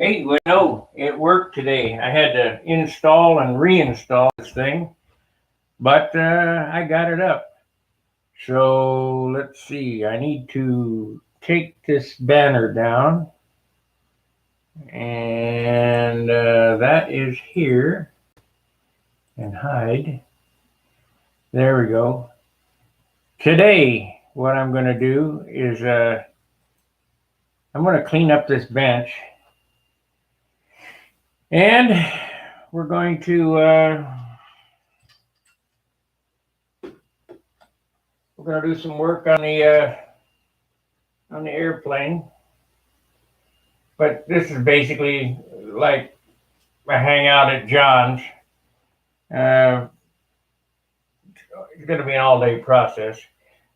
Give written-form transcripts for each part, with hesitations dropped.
Hey, well, no, it worked today. I had to install and reinstall this thing, but I got it up. So let's see. I need to take this banner down, and that is here, and hide. There we go. Today, what I'm going to do is I'm going to clean up this bench, and we're going to do some work on the airplane. But this is basically like a hangout at John's. Uh, it's going to be an all-day process,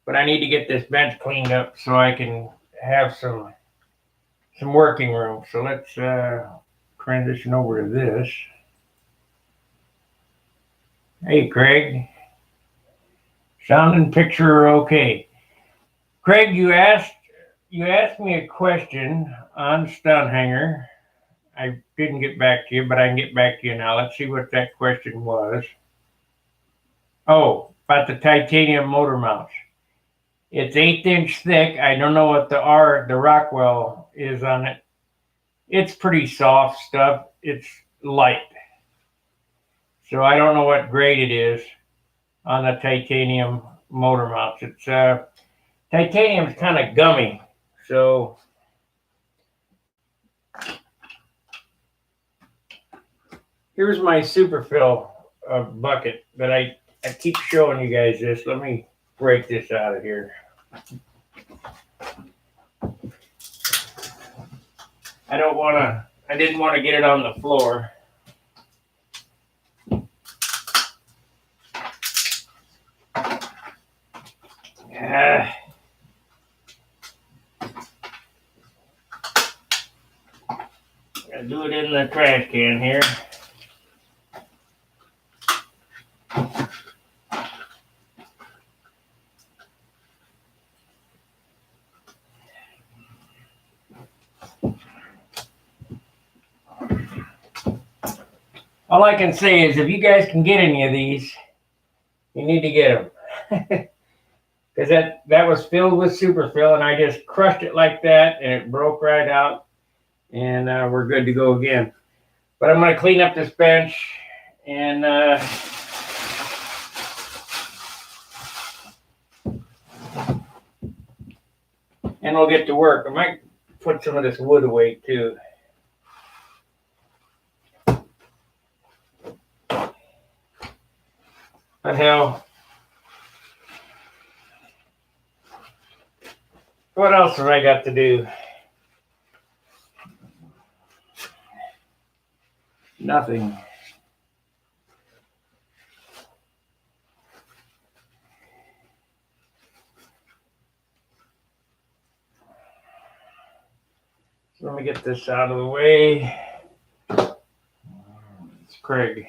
but I need to get this bench cleaned up so I can have some working room. So let's transition over to this. Hey, Craig, sound and picture are okay. Craig, you asked me a question on Stunt Hanger. I didn't get back to you, but I can get back to you now. Let's see what that question was. Oh, about the titanium motor mounts. It's 1/8 thick. I don't know what the Rockwell is on it. It's pretty soft stuff. It's light. So I don't know what grade it is on the titanium motor mounts. It's titanium's kind of gummy. So here's my superfill bucket that I keep showing you guys this. Let me break this out of here. I didn't want to get it on the floor. I'll do it in the trash can here. All I can say is if you guys can get any of these, you need to get them. Because that was filled with superfill, and I just crushed it like that, and it broke right out, and we're good to go again. But I'm going to clean up this bench, and we'll get to work. I might put some of this wood away too. But hell, what else have I got to do? Nothing. So let me get this out of the way. It's Craig.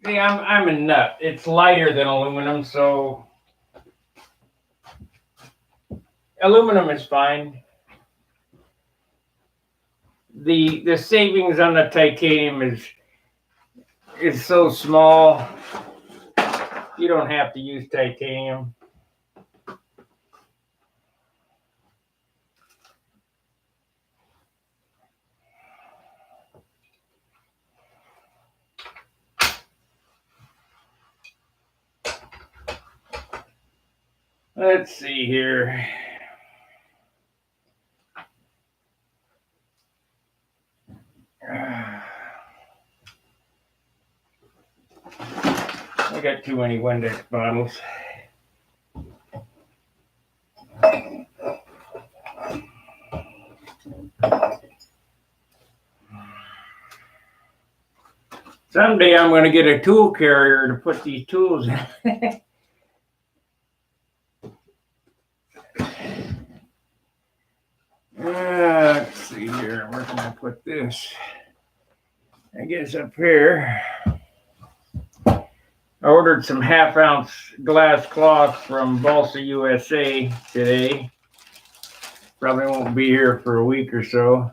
See, I'm a nut. It's lighter than aluminum, so aluminum is fine. The savings on the titanium is so small. You don't have to use titanium. Let's see here. I got too many Windex bottles. Someday I'm going to get a tool carrier to put these tools in. Let's see here. Where can I put this? I guess up here. I ordered some half-ounce glass cloth from Balsa USA today. Probably won't be here for a week or so.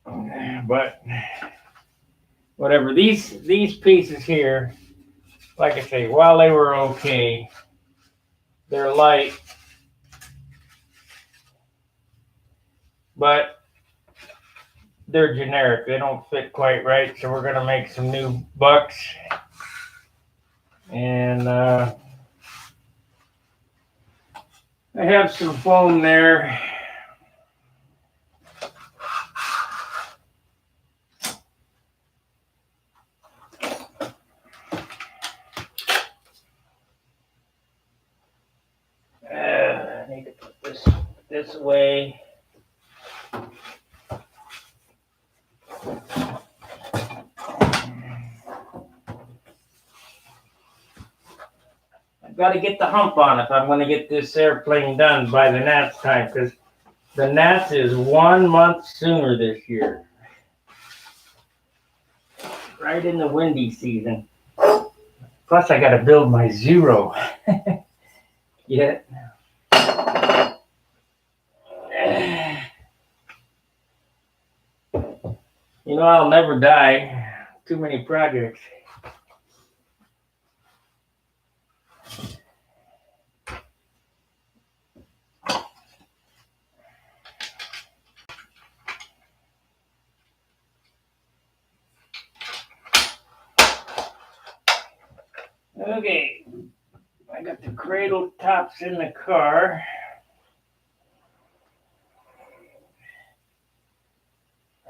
But whatever, these pieces here, like I say, while they were okay, they're light, but they're generic. They don't fit quite right, so we're going to make some new bucks. And I have some foam there. I need to put this away. I've got to get the hump on if I'm going to get this airplane done by the Nats time, because the Nats is 1 month sooner this year. Right in the windy season. Plus, I got to build my zero. Yet. You know, I'll never die. Too many projects. Okay, I got the cradle tops in the car.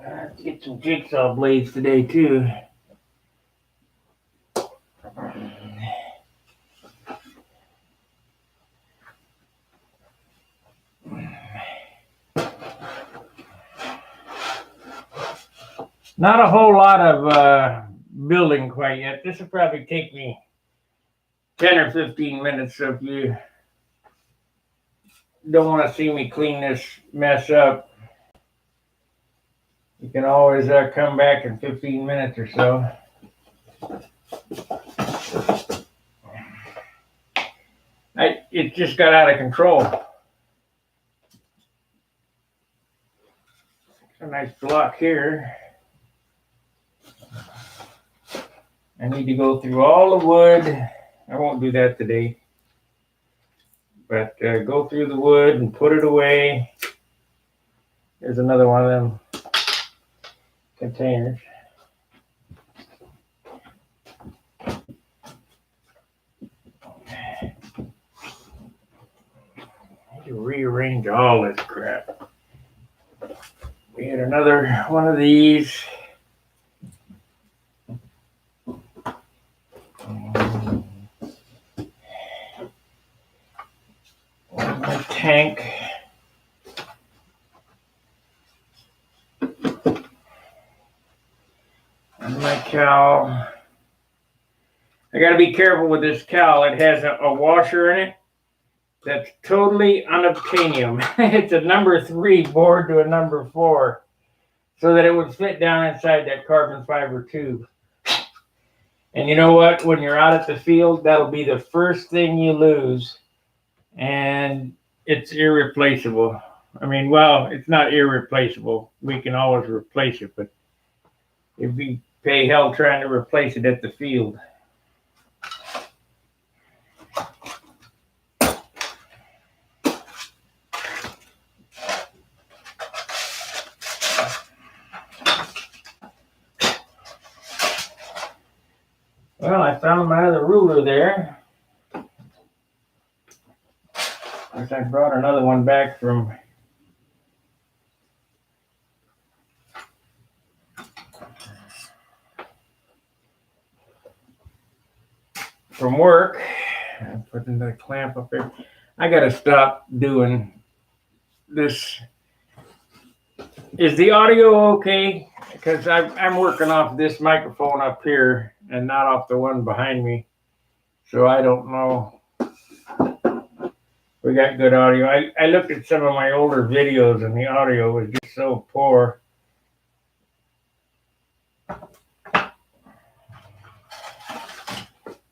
Let's get some jigsaw blades today too. Not a whole lot of building quite yet. This will probably take me 10 or 15 minutes, so if you don't want to see me clean this mess up, you can always come back in 15 minutes or so. It just got out of control. A nice block here. I need to go through all the wood. I won't do that today. But go through the wood and put it away. There's another one of them containers. I need to rearrange all this crap. We had another one of these. My tank. And my cowl. I got to be careful with this cowl. It has a washer in it that's totally unobtainium. It's a number 3 bored to a number 4, so that it would fit down inside that carbon fiber tube. And you know what? When you're out at the field, that'll be the first thing you lose. And it's irreplaceable. I mean, well, it's not irreplaceable. We can always replace it, but if we pay hell trying to replace it at the field. Well, I found my other ruler there. Of course, I brought another one back from work. I'm putting the clamp up there. I gotta stop doing this. Is the audio okay? Because I'm working off this microphone up here and not off the one behind me. So I don't know. We got good audio. I looked at some of my older videos and the audio was just so poor.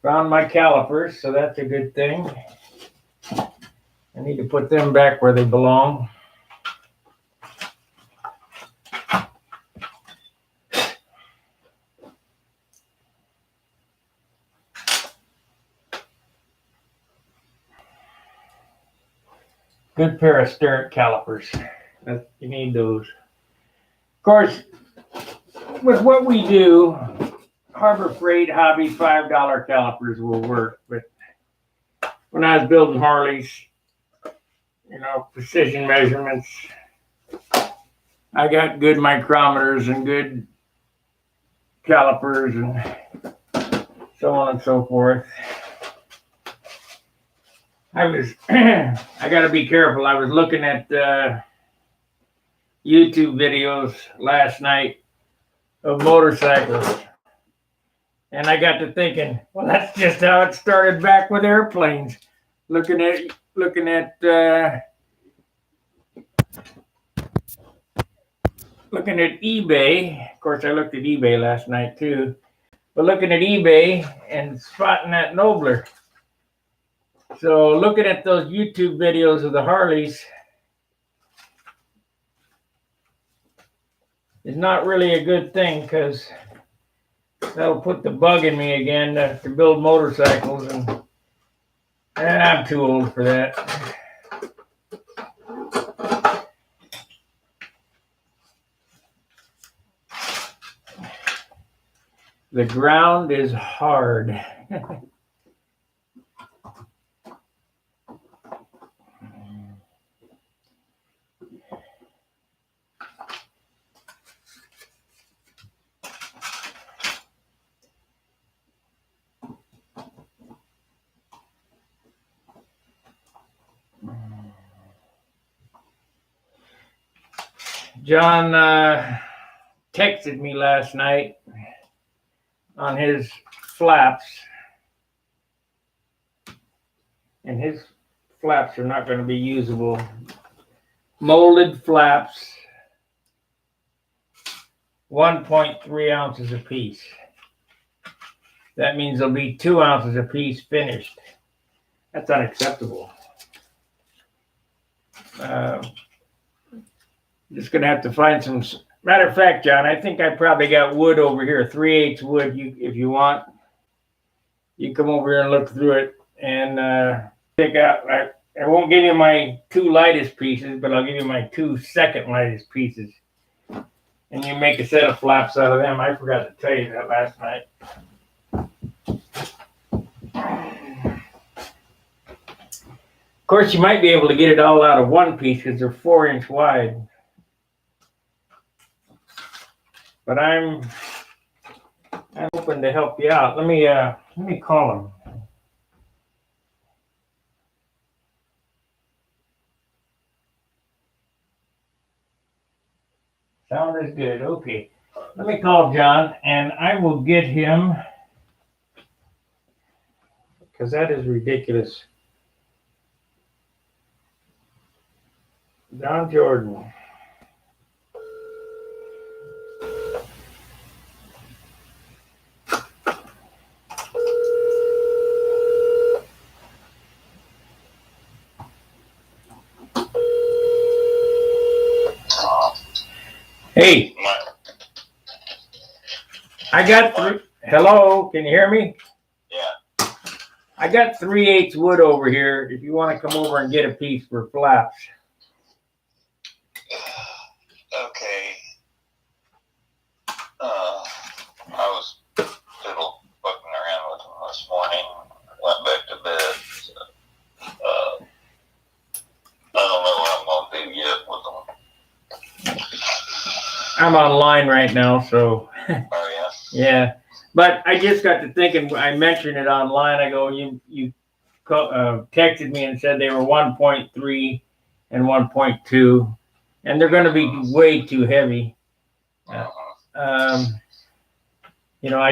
Found my calipers, so that's a good thing. I need to put them back where they belong. Good pair of Stunt calipers. You need those. Of course, with what we do, Harbor Freight Hobby $5 calipers will work. But when I was building Harleys, precision measurements, I got good micrometers and good calipers and so on and so forth. I got to be careful. I was looking at YouTube videos last night of motorcycles, and I got to thinking, well, that's just how it started back with airplanes. Looking at eBay. Of course, I looked at eBay last night too, but looking at eBay and spotting that Nobler. So looking at those YouTube videos of the Harleys is not really a good thing, because that'll put the bug in me again to build motorcycles, and I'm too old for that. The ground is hard. John texted me last night on his flaps, and his flaps are not going to be usable. Molded flaps, 1.3 ounces a piece. That means there'll be 2 ounces a piece finished. That's unacceptable. Just going to have to find some. Matter of fact, John, I think I probably got wood over here, 3/8 wood. If you want, you come over here and look through it and pick out. I won't give you my 2 lightest pieces, but I'll give you my 2 second lightest pieces, and you make a set of flaps out of them. I forgot to tell you that last night. Of course, you might be able to get it all out of one piece because they're 4-inch wide. But I'm hoping to help you out. Let me call him. Sound is good. Okay. Let me call John, and I will get him, because that is ridiculous. John Jordan. Hey, I got hello, can you hear me? Yeah. I got 3/8 wood over here if you want to come over and get a piece for flaps. Okay. I was fiddle fucking around with them this morning. Went back to bed. So, I don't know what I'm gonna do yet with them. I'm online right now, so. Oh yeah. Yeah, but I just got to thinking. I mentioned it online. I go, you texted me and said they were 1.3 and 1.2, and they're going to be way too heavy. I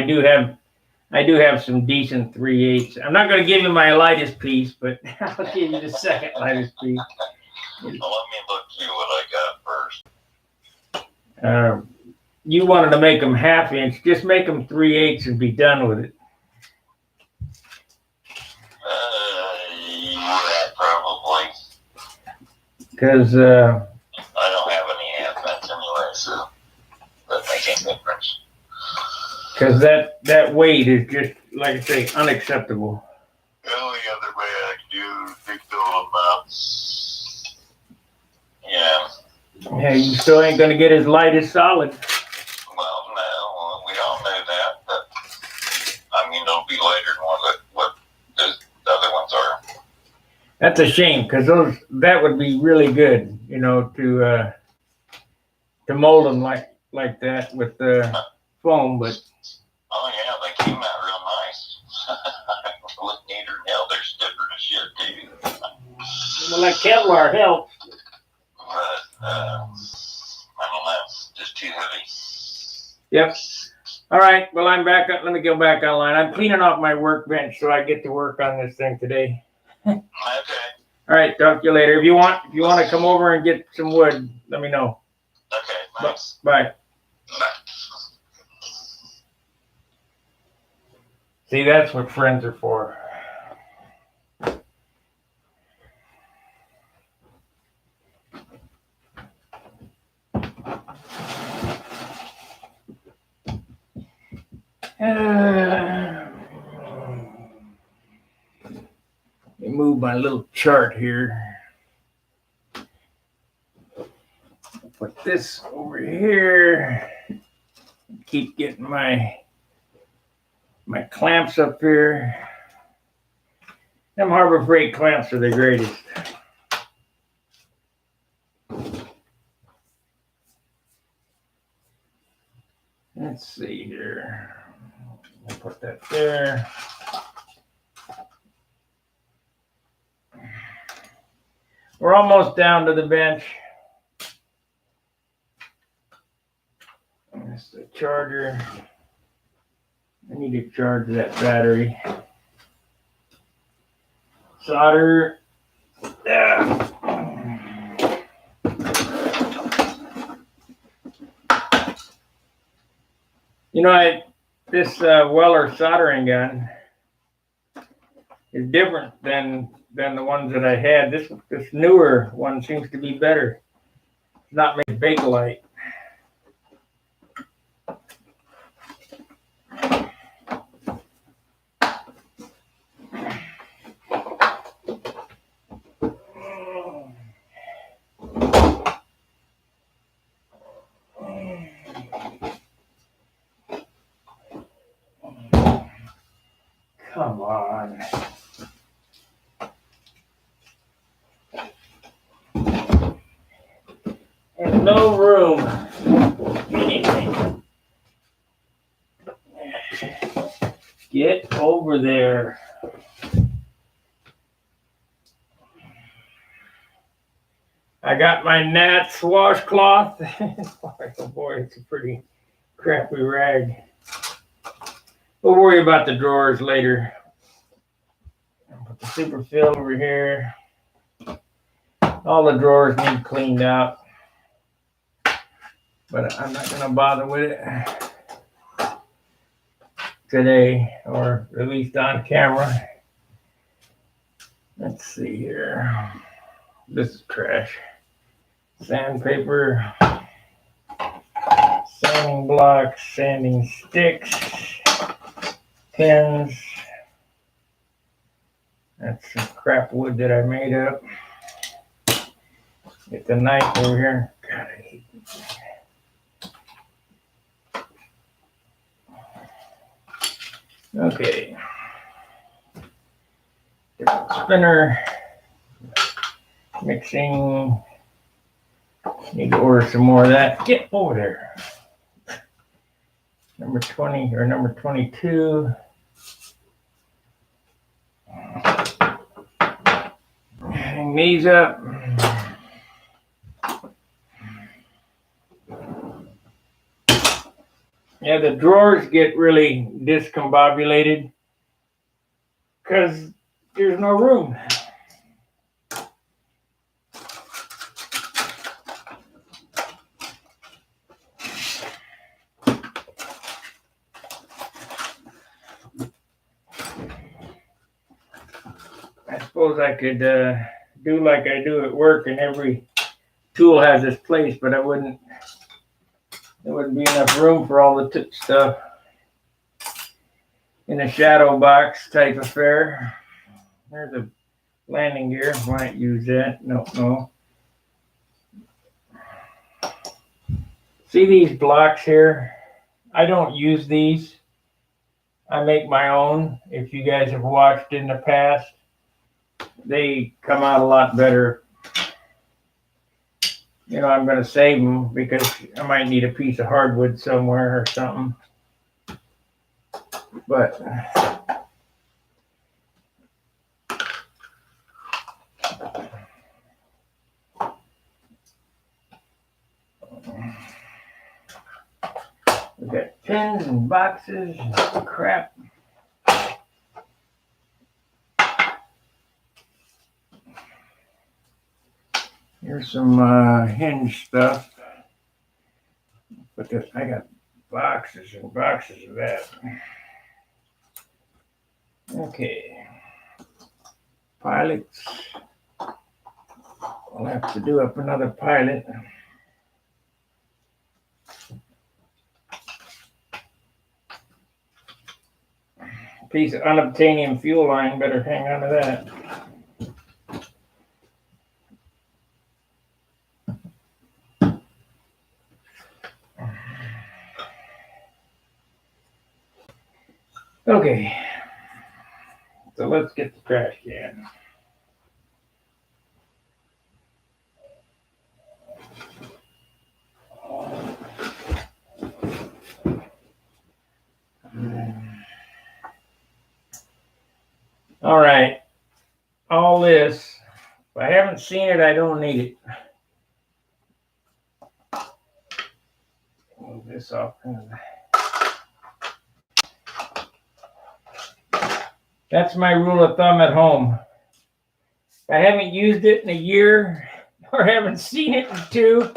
do have some decent 3/8. I'm not going to give you my lightest piece, but I'll give you the second lightest piece. Well, let me look see what I got first. You wanted to make them 1/2 inch. Just make them 3/8 and be done with it. Because I don't have any hand vents anyway, so that makes any difference. Because that weight is just, like I say, unacceptable. The only other way I could do big fill them up. Yeah. Yeah, you still ain't gonna get as light as solid. Well, no, we all know that, but I mean, it'll be later than what the other ones are. That's a shame, because that would be really good, to mold them like that with the foam, but. Oh yeah, they came out real nice. Look neater now. They're stiffer as shit too. Well, that Kevlar helps. But I don't know, just too heavy. Yep. All right. Well, I'm back up. Let me go back online. I'm cleaning off my workbench, so I get to work on this thing today. Okay. All right. Talk to you later. If you want to come over and get some wood, let me know. Okay. Thanks. Bye. Bye. See, that's what friends are for. Let me move my little chart here. Put this over here. Keep getting my clamps up here. Them Harbor Freight clamps are the greatest. Let's see here. I'll put that there. We're almost down to the bench. That's the charger. I need to charge that battery. Solder. This Weller soldering gun is different than the ones that I had. This newer one seems to be better. It's not made Bakelite. Come on. There's no room. Anything. Get over there. I got my Nats washcloth. Oh boy, it's a pretty crappy rag. We'll worry about the drawers later. I'll put the super fill over here. All the drawers need cleaned out, but I'm not going to bother with it today, or at least on camera. Let's see here. This is trash. Sandpaper, sanding blocks, sanding sticks, pins. That's some crap wood that I made up. Get the knife over here. God, I hate it. Okay. Get the spinner. Mixing. Need to order some more of that. Get over there. Number 20 or number 22. Hang these up. Yeah, the drawers get really discombobulated because there's no room. I suppose I could do like I do at work, and every tool has its place, but there wouldn't be enough room for all the stuff in a shadow box type affair. There's a landing gear. Might use that. No. See these blocks here? I don't use these. I make my own. If you guys have watched in the past, they come out a lot better. You know, I'm going to save them because I might need a piece of hardwood somewhere or something. But we got pins and boxes and crap. Here's some hinge stuff. But I got boxes and boxes of that. Okay. Pilots. I'll have to do up another pilot. Piece of unobtainium fuel line, better hang on to that. Okay, so let's get the trash can. All right, all this, if I haven't seen it, I don't need it. Move this off. That's my rule of thumb at home. If I haven't used it in a year or haven't seen it in 2,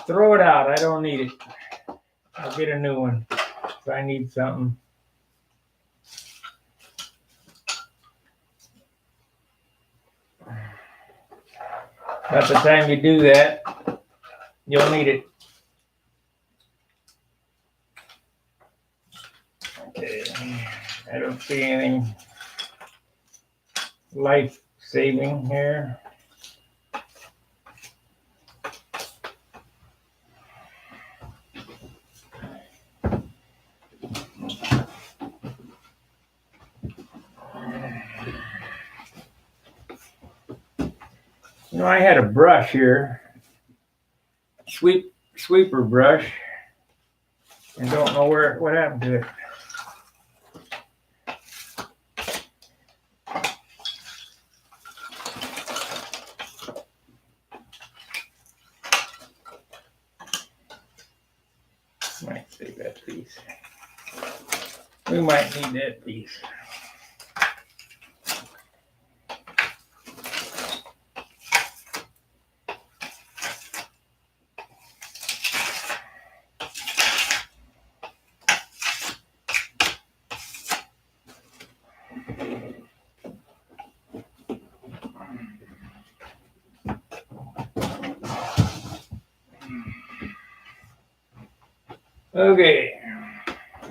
throw it out. I don't need it. I'll get a new one if I need something. By the time you do that, you'll need it. Okay, I don't see anything life-saving here. You know, I had a brush here, sweeper brush, and don't know what happened to it. Might save that piece. We might need that piece. Okay. I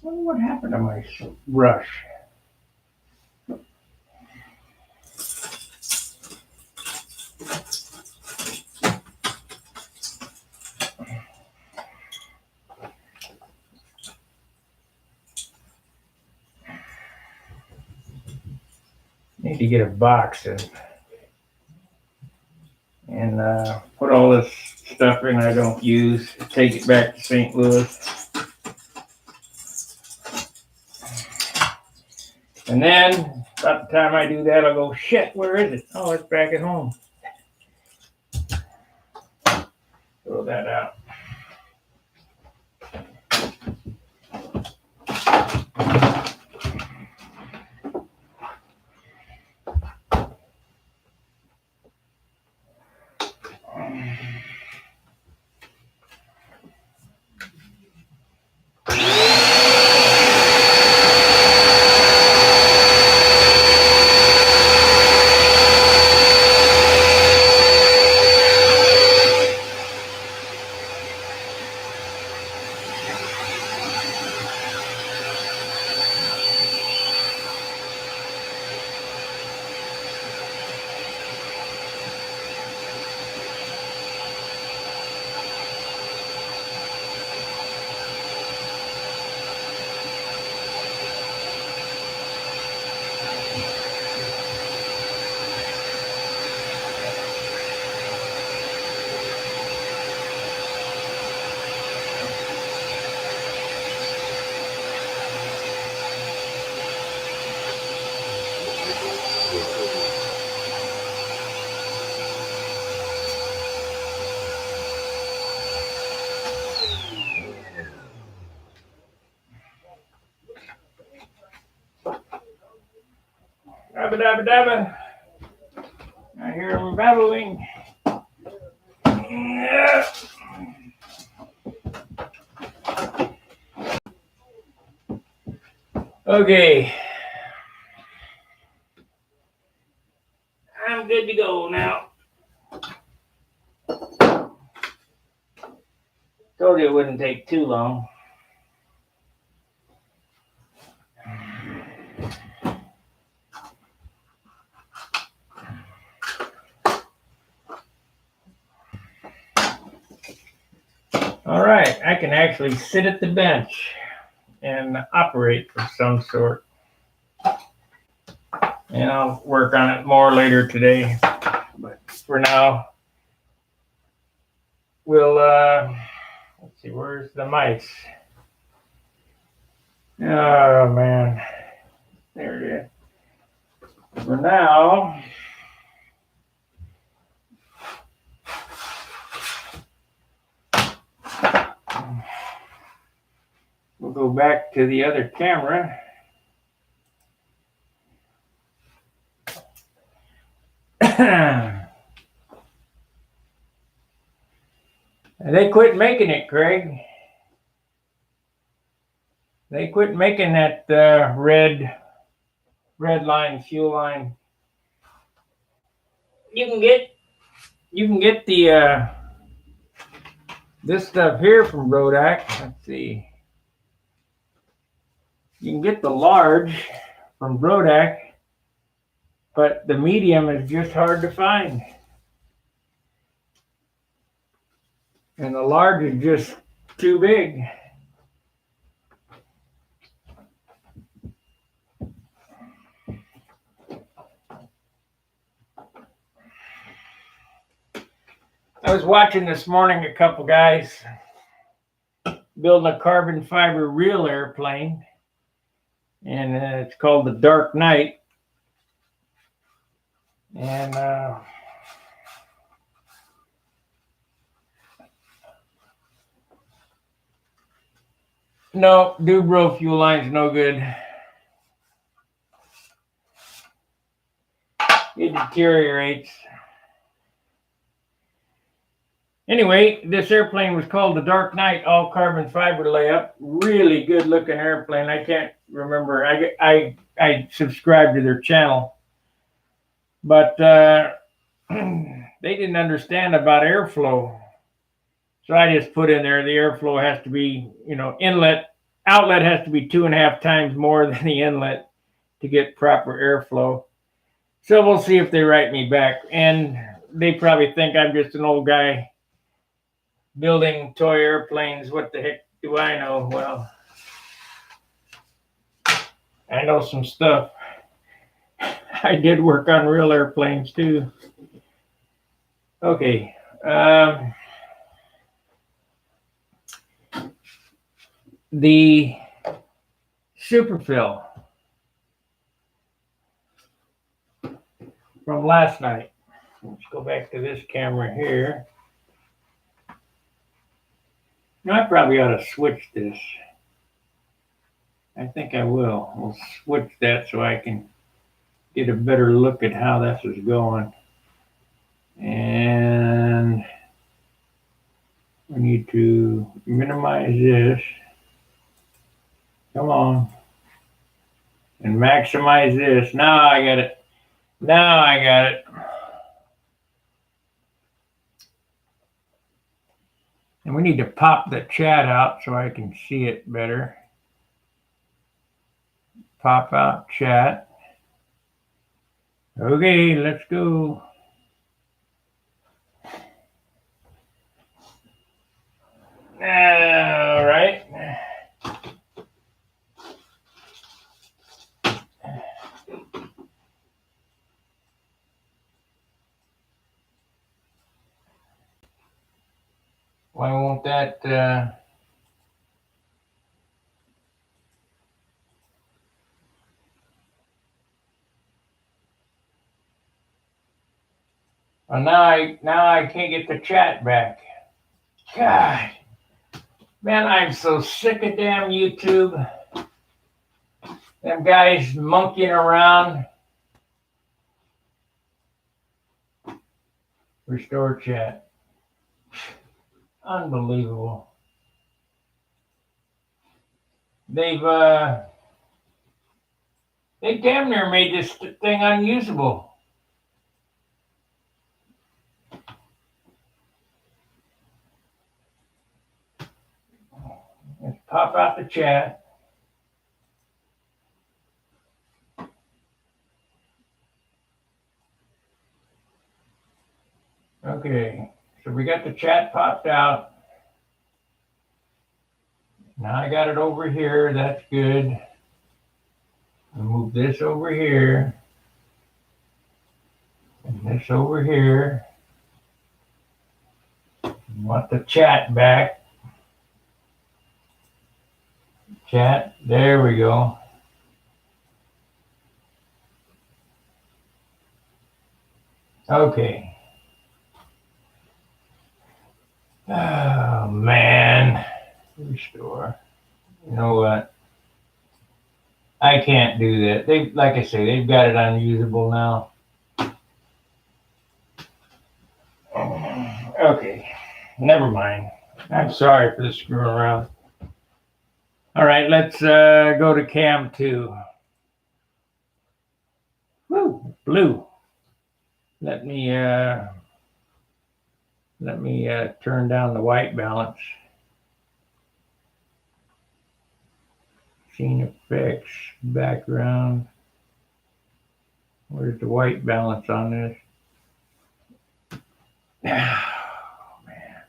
wonder what happened to my brush. Need to get a box and put all this stuff in I don't use. Take it back to St. Louis. And then, about the time I do that, I'll go, shit, where is it? Oh, it's back at home. Throw that out. Dabba dabba dabba. I hear him babbling. Yeah. Okay. I'm good to go now. Told you it wouldn't take too long. All right, I can actually sit at the bench and operate of some sort. And I'll work on it more later today. But for now, we'll, let's see, where's the mice? Oh, man. There it is. For now, we'll go back to the other camera. They quit making it, Craig. They quit making that red line, fuel line. You can get the this stuff here from Rodak. Let's see. You can get the large from Rodak, but the medium is just hard to find. And the large is just too big. I was watching this morning a couple guys building a carbon fiber real airplane, and it's called the Dark Knight. And no, Dubro fuel line's no good. It deteriorates. Anyway, this airplane was called the Dark Knight, all carbon fiber layup. Really good looking airplane. I can't remember. I subscribed to their channel, but they didn't understand about airflow. So I just put in there the airflow has to be, outlet has to be 2.5 times more than the inlet to get proper airflow. So we'll see if they write me back. And they probably think I'm just an old guy building toy airplanes. What the heck do I know? Well, I know some stuff. I did work on real airplanes too. Okay. The superfill from last night. Let's go back to this camera here. I probably ought to switch this. I think I will. We'll switch that so I can get a better look at how this is going. And we need to minimize this. Come on. And maximize this. Now I got it. Now I got it. And we need to pop the chat out so I can see it better. Pop out chat. Okay, let's go. All right. Why won't that well, now I can't get the chat back. God, man, I'm so sick of damn YouTube. Them guys monkeying around. Restore chat. Unbelievable. They've they damn near made this thing unusable. Let's pop out the chat. Okay, so we got the chat popped out. Now I got it over here. That's good. I'll move this over here. And this over here. Want the chat back. Chat. There we go. Okay. Oh, man. Restore. You know what? I can't do that. They, like I say, they've got it unusable now. Okay. Never mind. I'm sorry for the screwing around. All right, let's go to cam 2. Woo, blue. Let me turn down the white balance. Scene effects, background. Where's the white balance on this? Oh, man.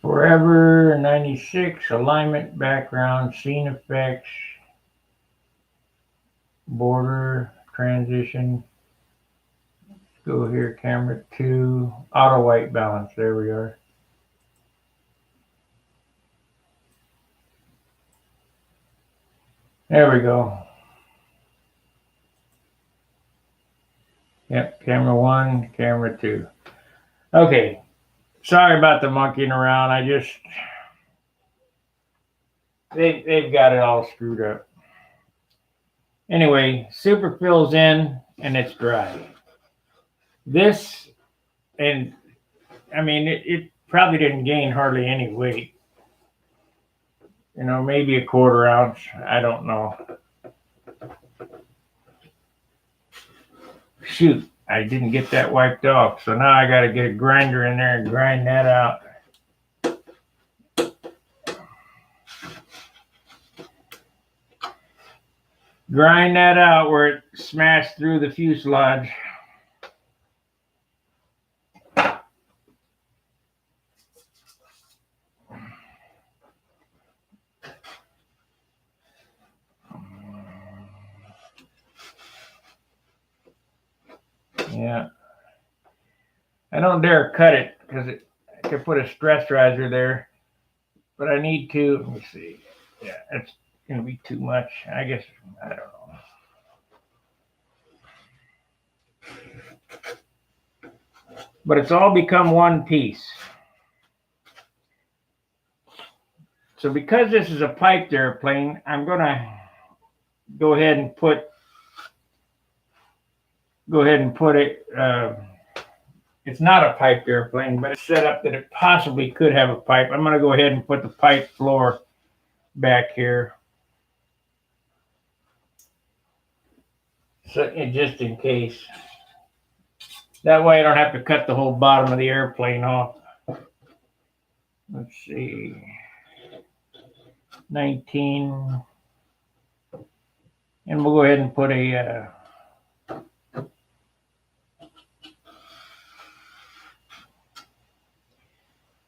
Forever 96, alignment, background, scene effects, border, transition. Let's go here, camera 2, auto white balance. There we are. There we go. Yep, camera 1, camera 2. Okay. Sorry about the monkeying around. I just they've got it all screwed up. Anyway, super fills in and it's dry. This, and I mean it probably didn't gain hardly any weight. You know, maybe a quarter ounce. I don't know. Shoot, I didn't get that wiped off. So now I got to get a grinder in there and grind that out. Grind that out where it smashed through the fuselage. Yeah. I don't dare cut it because I could put a stress riser there. But I need to, let me see. Yeah, it's going to be too much. I guess, I don't know. But it's all become one piece. So because this is a piped airplane, I'm going to go ahead and put it, it's not a piped airplane, but it's set up that it possibly could have a pipe. I'm going to go ahead and put the pipe floor back here. So just in case. That way I don't have to cut the whole bottom of the airplane off. Let's see. 19. And we'll go ahead and put a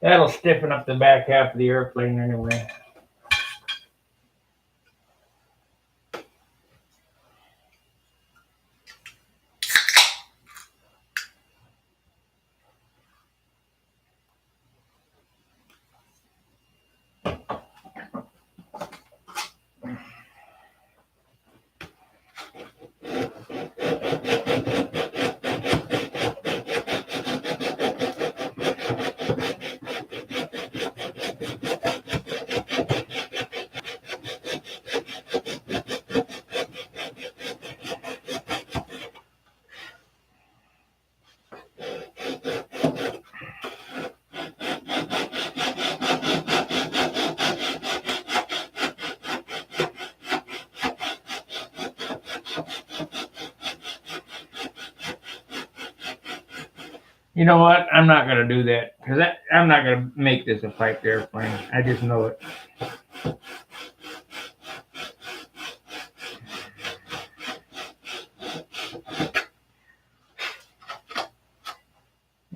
that'll stiffen up the back half of the airplane anyway. You know what? I'm not going to do that because I'm not going to make this a piped airplane. I just know it.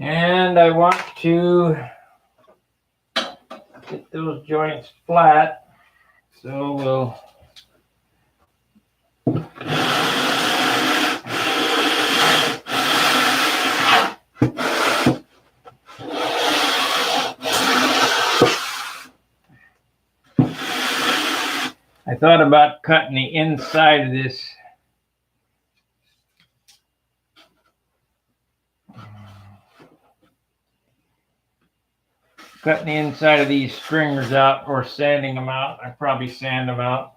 And I want to get those joints flat. So we'll I thought about cutting the inside of this. Cutting the inside of these stringers out or sanding them out. I'd probably sand them out.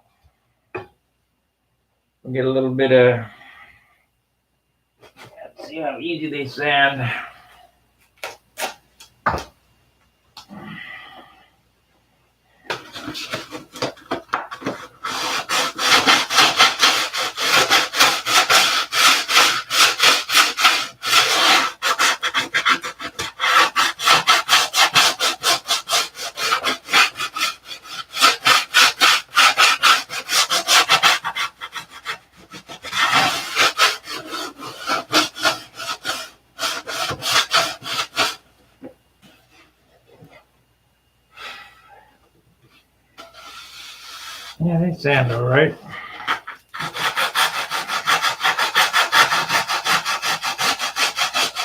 We'll get a little bit of, let's see how easy they sand. Yeah, they sand all right.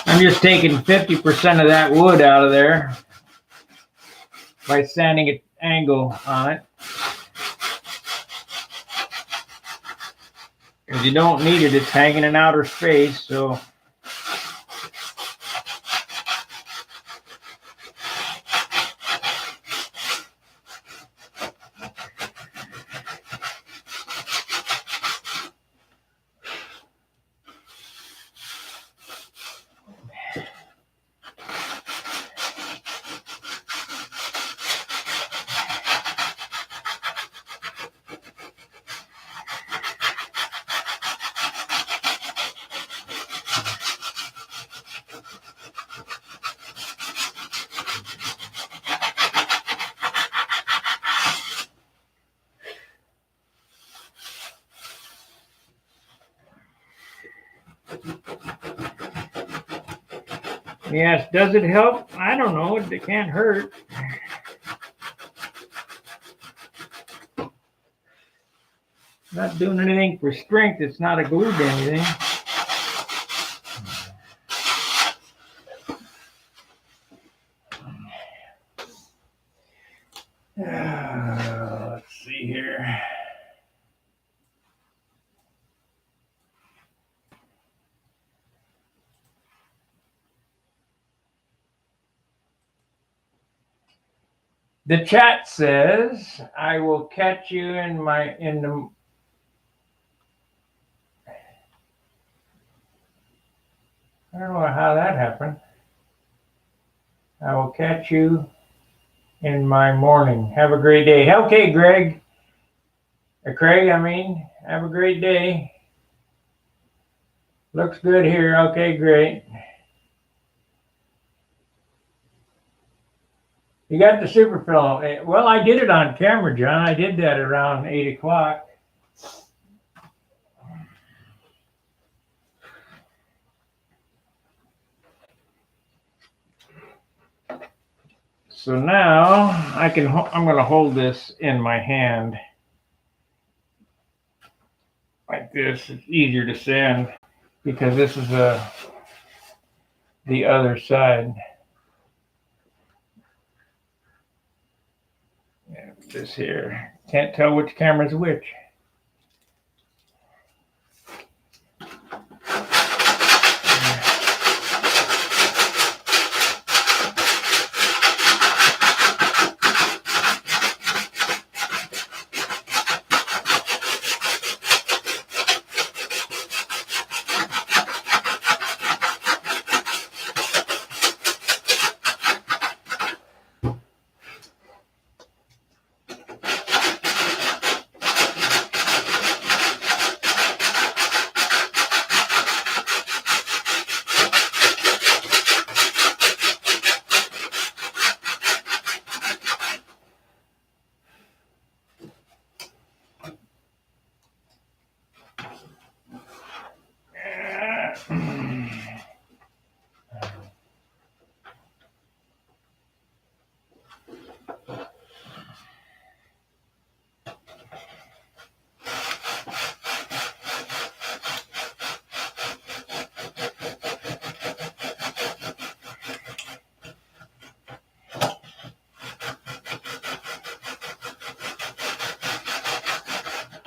I'm just taking 50% of that wood out of there by sanding an angle on it. Because you don't need it, it's hanging in outer space, so. Yes, does it help? I don't know, it can't hurt. Not doing anything for strength, it's not a glue to anything. Let's see here. The chat says, I will catch you in the, I don't know how that happened. I will catch you in my morning. Have a great day. Okay, Greg. Craig, I mean, have a great day. Looks good here. Okay, great. You got the super film. Well, I did it on camera, John. I did that around 8 o'clock. So now I'm going to hold this in my hand like this. It's easier to sand because this is the other side. Yeah, this here. Can't tell which camera's which.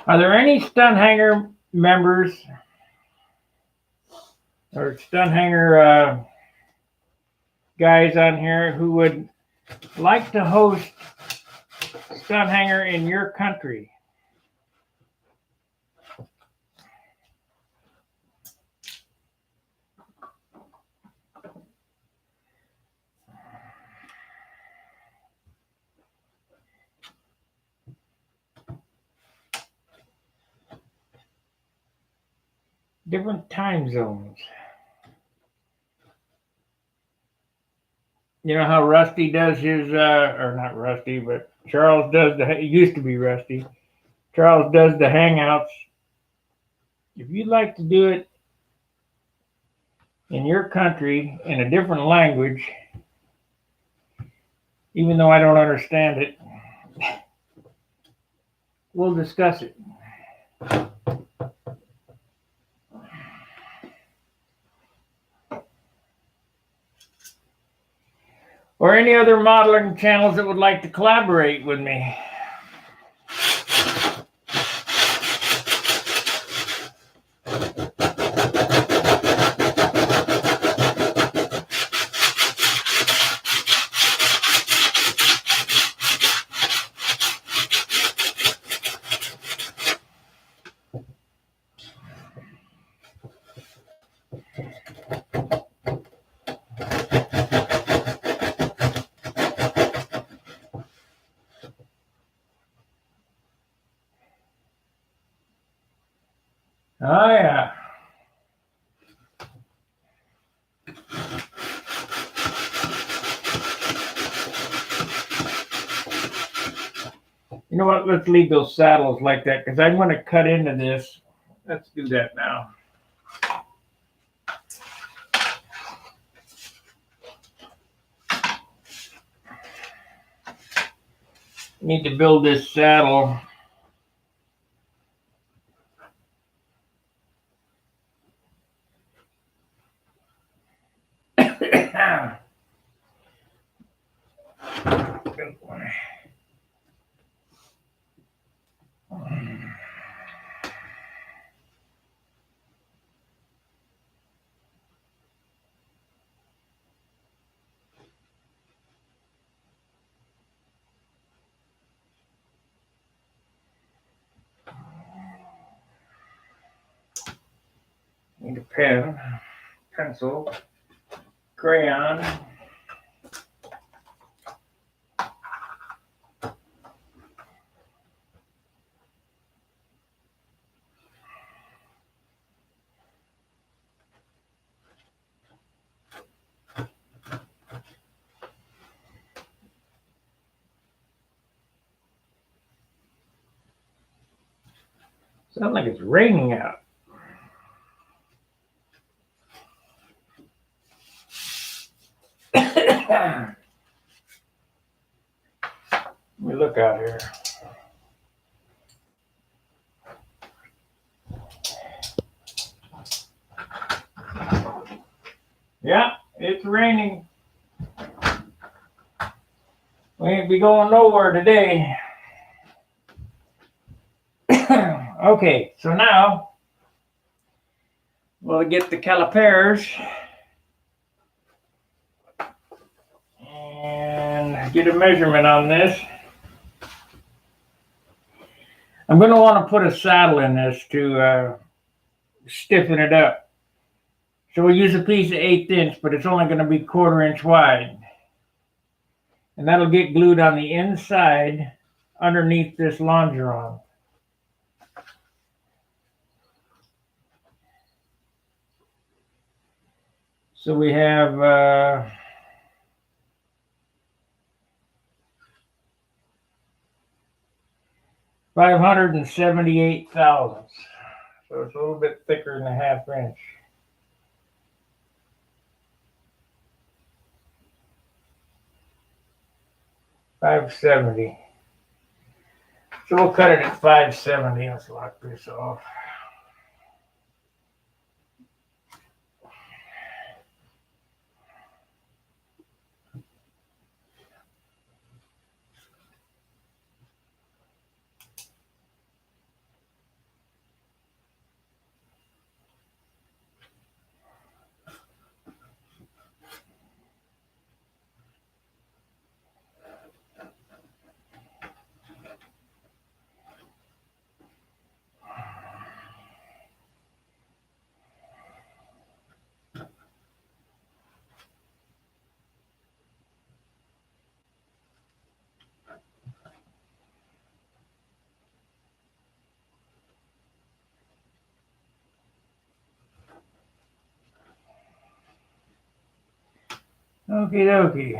Are there any stunt hanger members or stunt hanger guys on here who would like to host stunt hanger in your country? Different time zones. You know how Rusty does his, or not Rusty, but Charles does it used to be Rusty. Charles does the Hangouts. If you'd like to do it in your country in a different language, even though I don't understand it, we'll discuss it. Or any other modeling channels that would like to collaborate with me. Oh, yeah. You know what? Let's leave those saddles like that because I'm going to cut into this. Let's do that now. Need to build this saddle. Need a pen, pencil, crayon. Sounds like it's raining out. Let me look out here. Yeah, it's raining. We ain't be going nowhere today. Okay, so now we'll get the calipers and get a measurement on this. I'm going to want to put a saddle in this to stiffen it up. So we'll use a piece of 1/8 inch, but it's only going to be 1/4 inch wide. And that'll get glued on the inside underneath this longeron. So we have 578 thousandths. So it's a little bit thicker than a 1/2 inch. $570. So we'll cut it at $570. Let's lock this off. Okie dokie.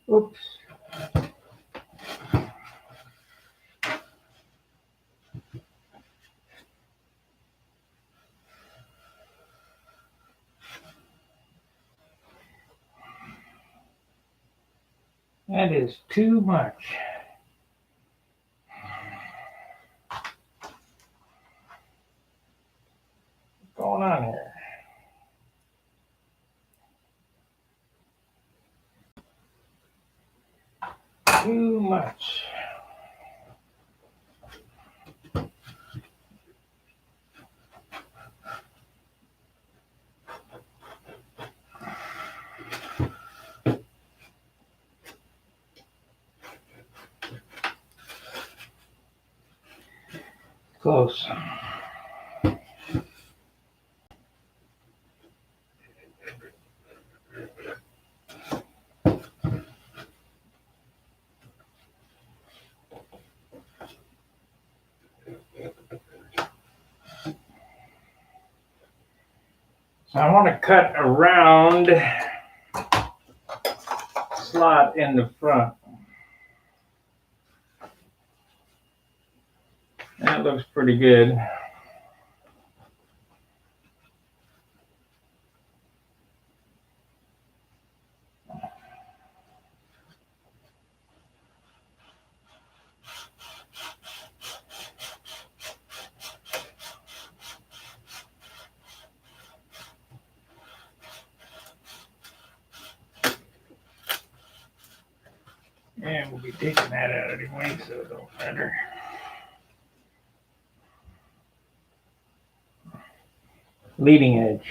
Oops. That is too much. What's going on here? Too much. Close. So I want to cut a round slot in the front. That looks pretty good. And we'll be taking that out anyway, so it don't matter. Leading edge.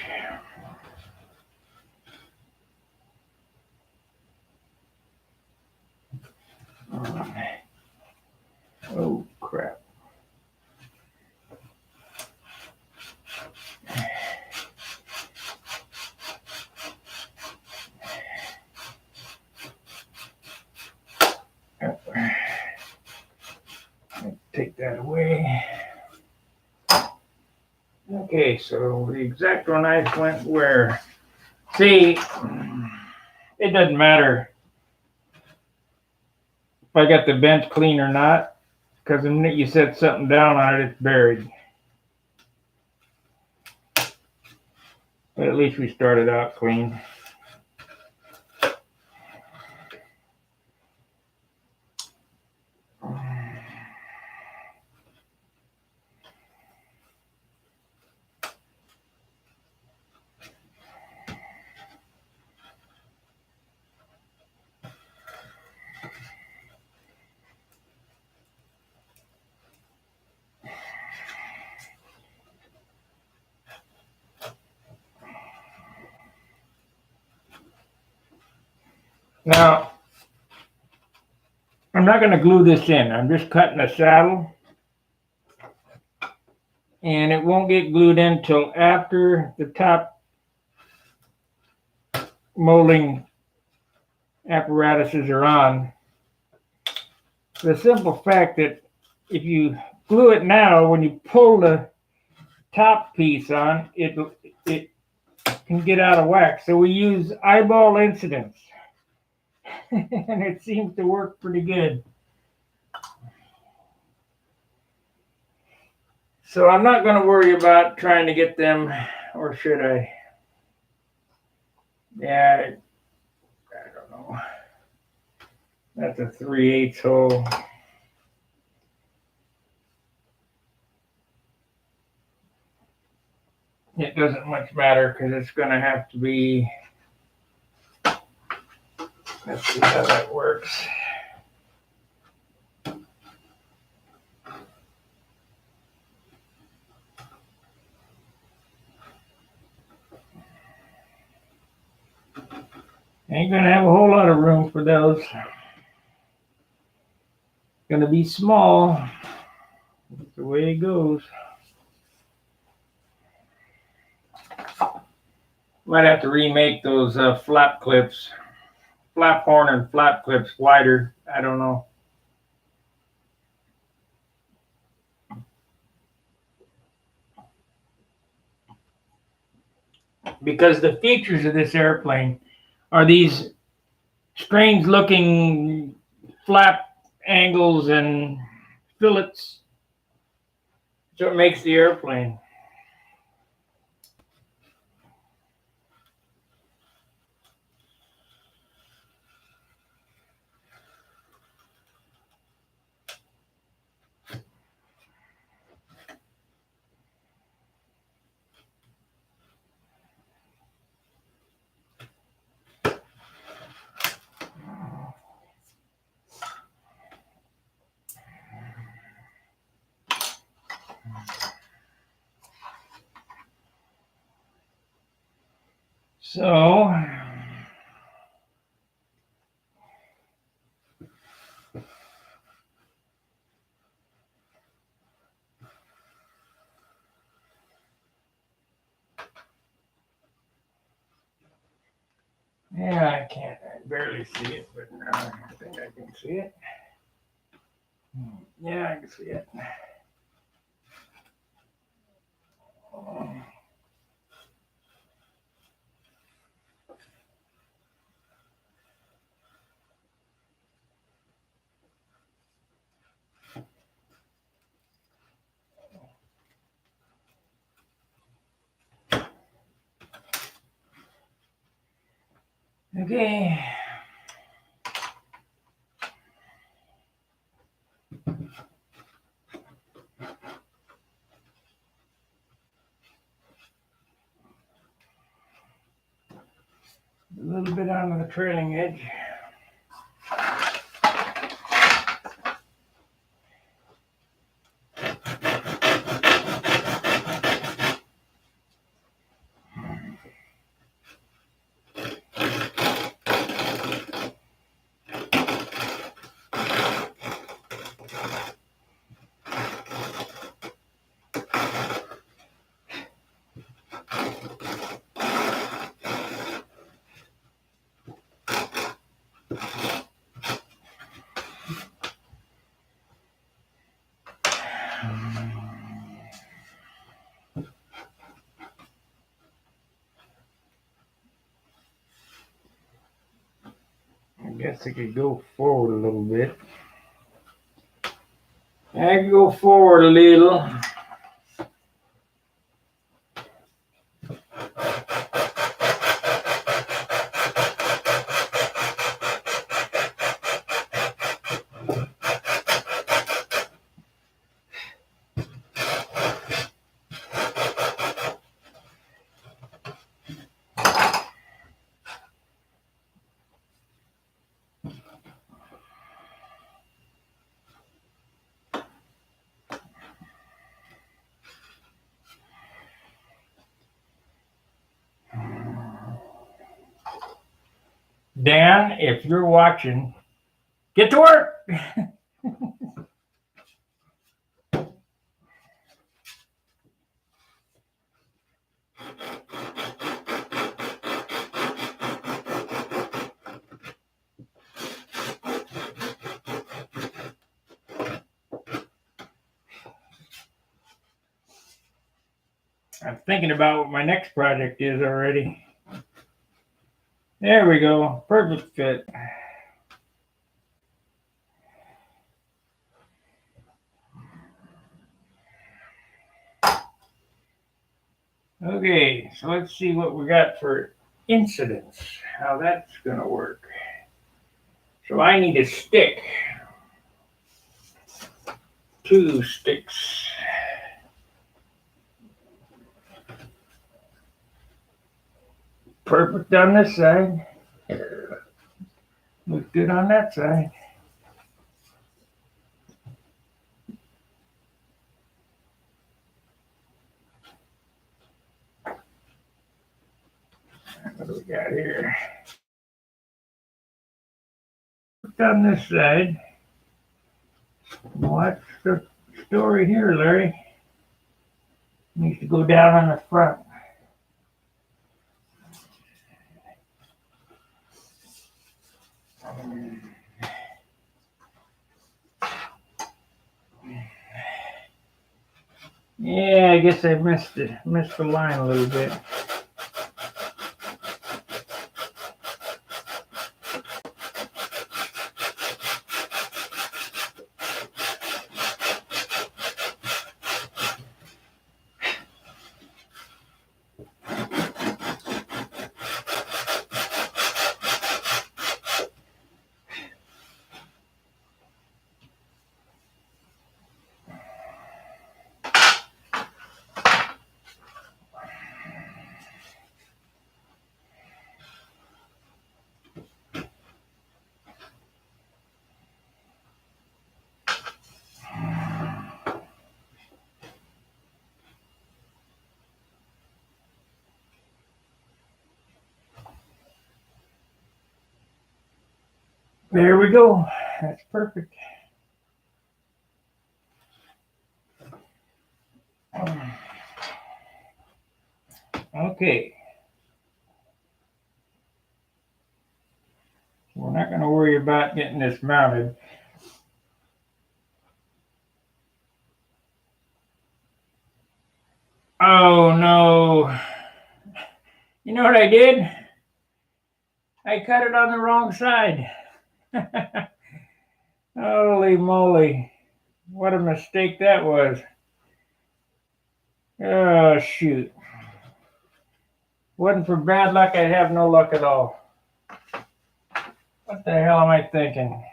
Oh, crap. Take that away. Okay, so the X-Acto knife went where? See, it doesn't matter if I got the bench clean or not, because the minute you set something down on it, it's buried. But at least we started out clean. Now, I'm not going to glue this in. I'm just cutting a saddle. And it won't get glued in until after the top molding apparatuses are on. The simple fact that if you glue it now, when you pull the top piece on, it can get out of whack. So we use eyeball incidence. And it seems to work pretty good. So I'm not going to worry about trying to get them, or should I? Yeah, I don't know. That's a 3/8 hole. It doesn't much matter because it's going to have to be Let's see how that works. Ain't gonna have a whole lot of room for those. Gonna be small. That's the way it goes. Might have to remake those flap clips, flap horn and flap clips wider. I don't know. Because the features of this airplane are these strange looking flap angles and fillets. So it makes the airplane. So yeah, I can't barely see it, but I think I can see it. Yeah, I can see it. Okay. A little bit on the trailing edge. I guess I could go forward a little bit. I could go forward a little. Dan, if you're watching, get to work. I'm thinking about what my next project is already. There we go. Perfect fit. Okay, so let's see what we got for incidence, how that's going to work. So I need a stick. 2 sticks. Perfect on this side. Looks good on that side. What do we got here? On this side. What's the story here, Larry? Needs to go down on the front. Yeah, I guess I missed the line a little bit. There we go. That's perfect. Okay. We're not going to worry about getting this mounted. Oh no. You know what I did? I cut it on the wrong side. Holy moly. What a mistake that was. Oh, shoot. Wasn't for bad luck, I'd have no luck at all. What the hell am I thinking?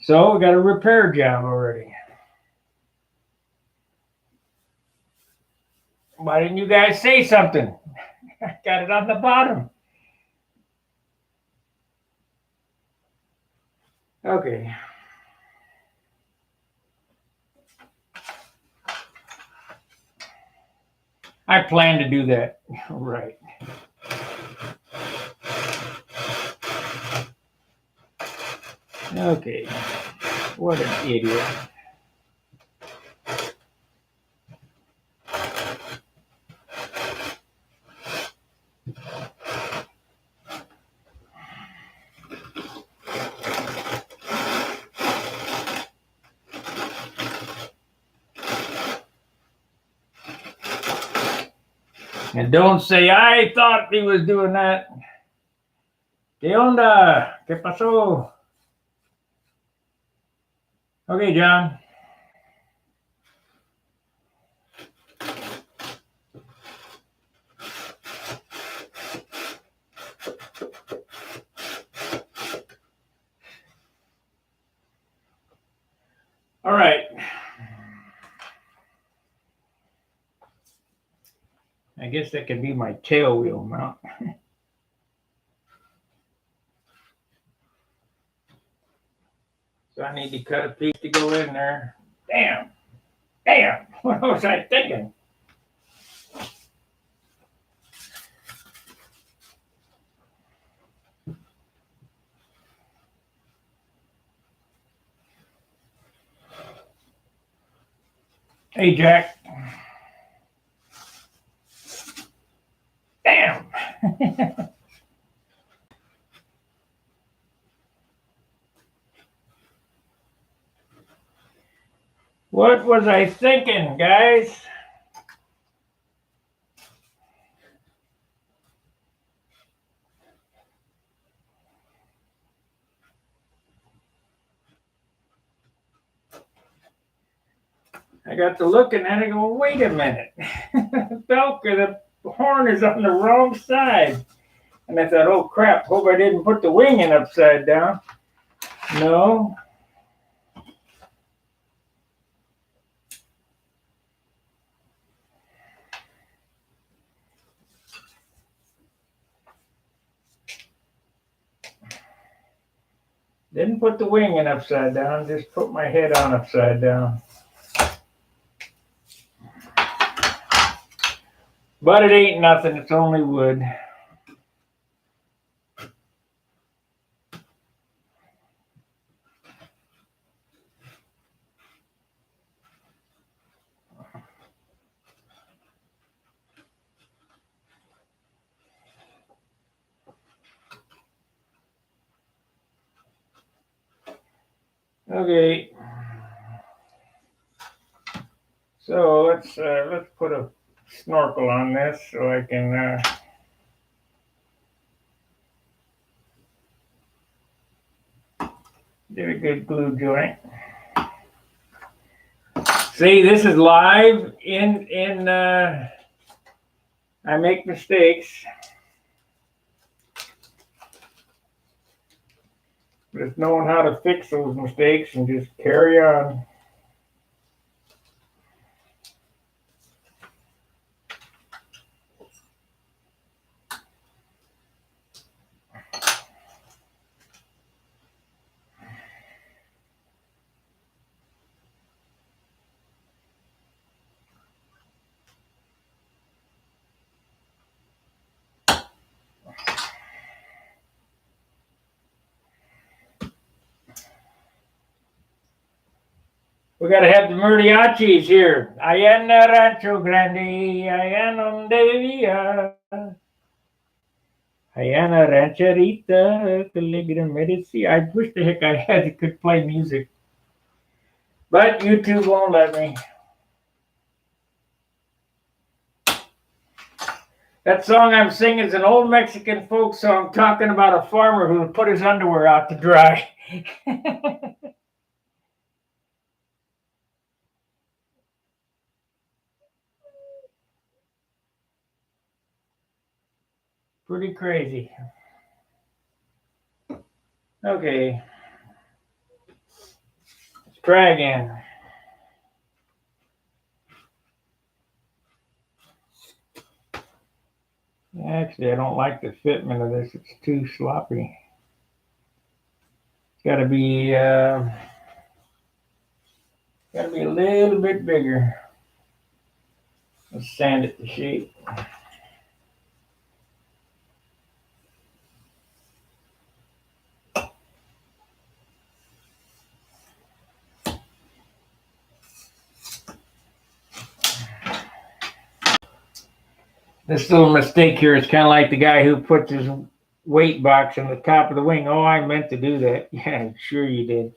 So, we got a repair job already. Why didn't you guys say something? I got it on the bottom. Okay. I plan to do that. Right. Okay. What an idiot. And don't say, I thought he was doing that. ¿Qué onda? ¿Qué pasó? Okay, John. All right. I guess that could be my tail wheel mount. So I need to cut a piece to go in there. Damn. Damn. What was I thinking? Hey, Jack. Damn. What was I thinking, guys? I got to looking at it going, wait a minute. The horn is on the wrong side. And I thought, oh crap, hope I didn't put the wing in upside down. No. Didn't put the wing in upside down, just put my head on upside down. But it ain't nothing, it's only wood. Okay. So let's put a snorkel on this so I can get a good glue joint. See, this is live in I make mistakes. But it's knowing how to fix those mistakes and just carry on. We gotta have the mariachis here. Allá Rancho Grande, allá donde vivía. Allá Rancherita, Caligula Medici. I wish the heck I could play music. But YouTube won't let me. That song I'm singing is an old Mexican folk song talking about a farmer who put his underwear out to dry. Pretty crazy. Okay. Let's try again. Actually, I don't like the fitment of this. It's too sloppy. It's gotta be a little bit bigger. Let's sand it to shape. This little mistake here is kind of like the guy who puts his weight box on the top of the wing. Oh, I meant to do that. Yeah, sure you did.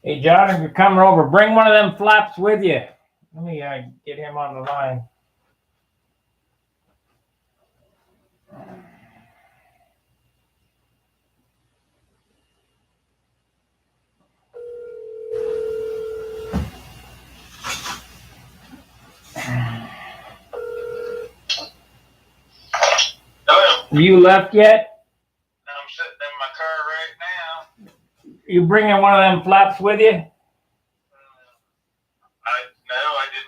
Hey, John, if you're coming over, bring one of them flaps with you. Let me get him on the line. Hello. You left yet? I'm sitting in my car right now. You bringing one of them flaps with you? I didn't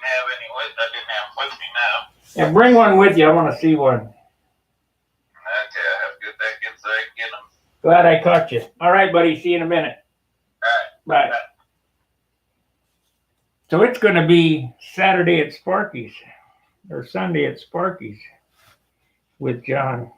have any with. I didn't have with me now. Yeah, bring one with you. I want to see one. Okay, I have to get that get so I can get them. Glad I caught you. All right, buddy. See you in a minute. All right. Bye. So it's going to be Saturday at Sparky's or Sunday at Sparky's with John.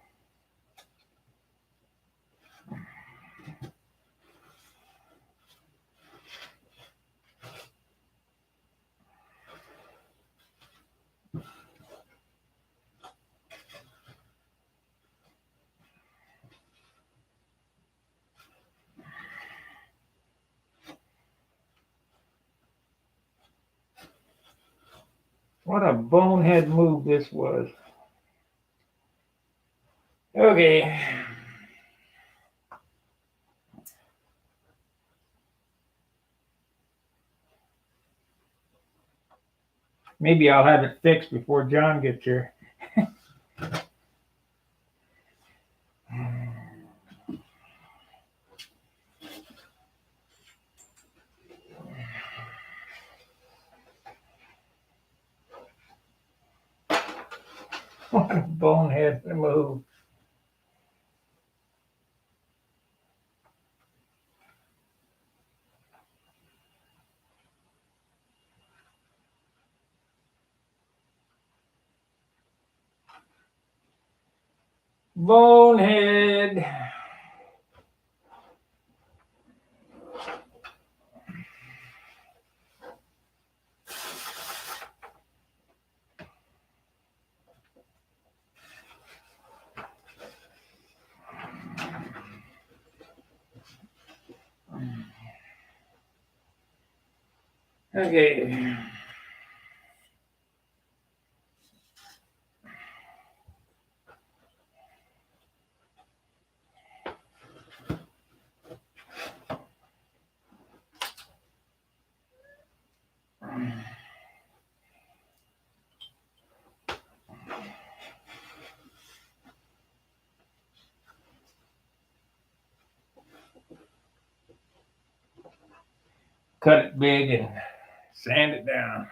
What a bonehead move this was. Okay. Maybe I'll have it fixed before John gets here. What a bonehead move. Bonehead. Okay. Cut it big and sand it down.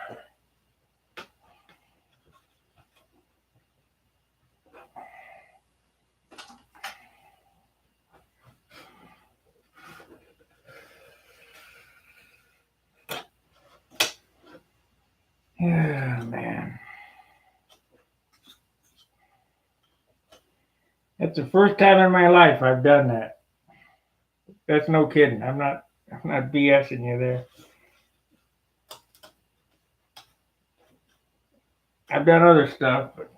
Yeah, man. That's the first time in my life I've done that. That's no kidding. I'm not BSing you there. I've done other stuff, but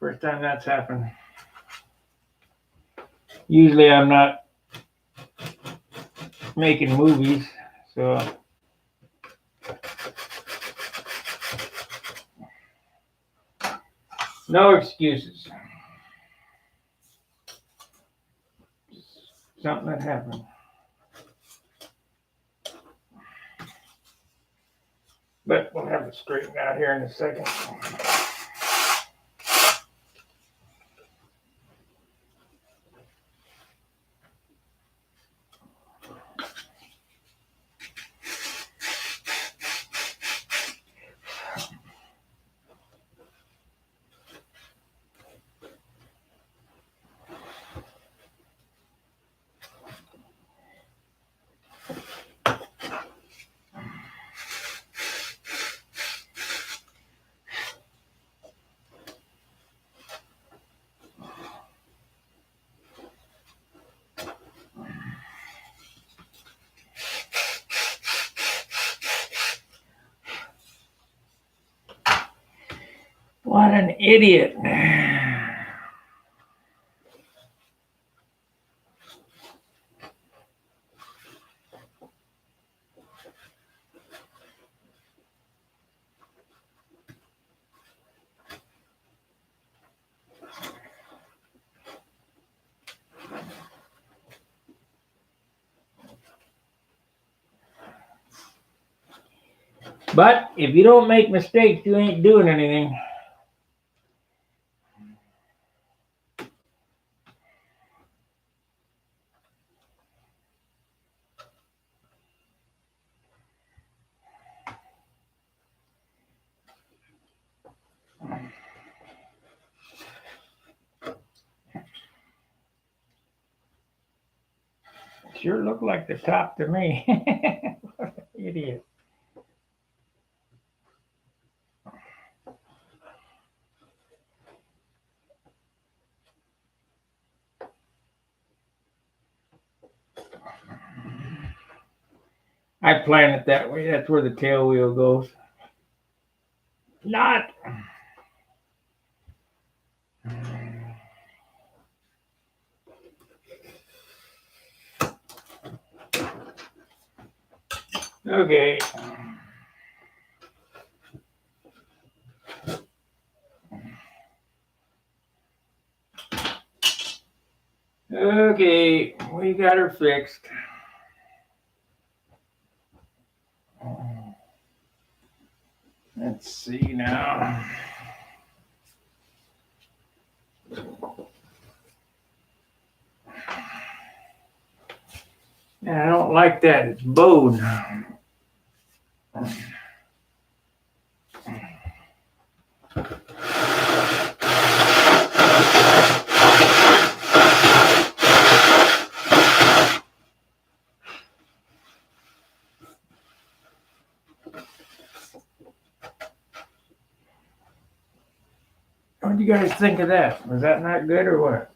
first time that's happened. Usually I'm not making movies, so no excuses. Something that happened. But we'll have it straightened out here in a second. What an idiot. But if you don't make mistakes, you ain't doing anything. Sure looked like the top to me. What an idiot. I plan it that way. That's where the tail wheel goes. Not. Okay. got her fixed. Let's see now. Yeah, I don't like that. It's bowed. What do you guys think of that? Was that not good or what?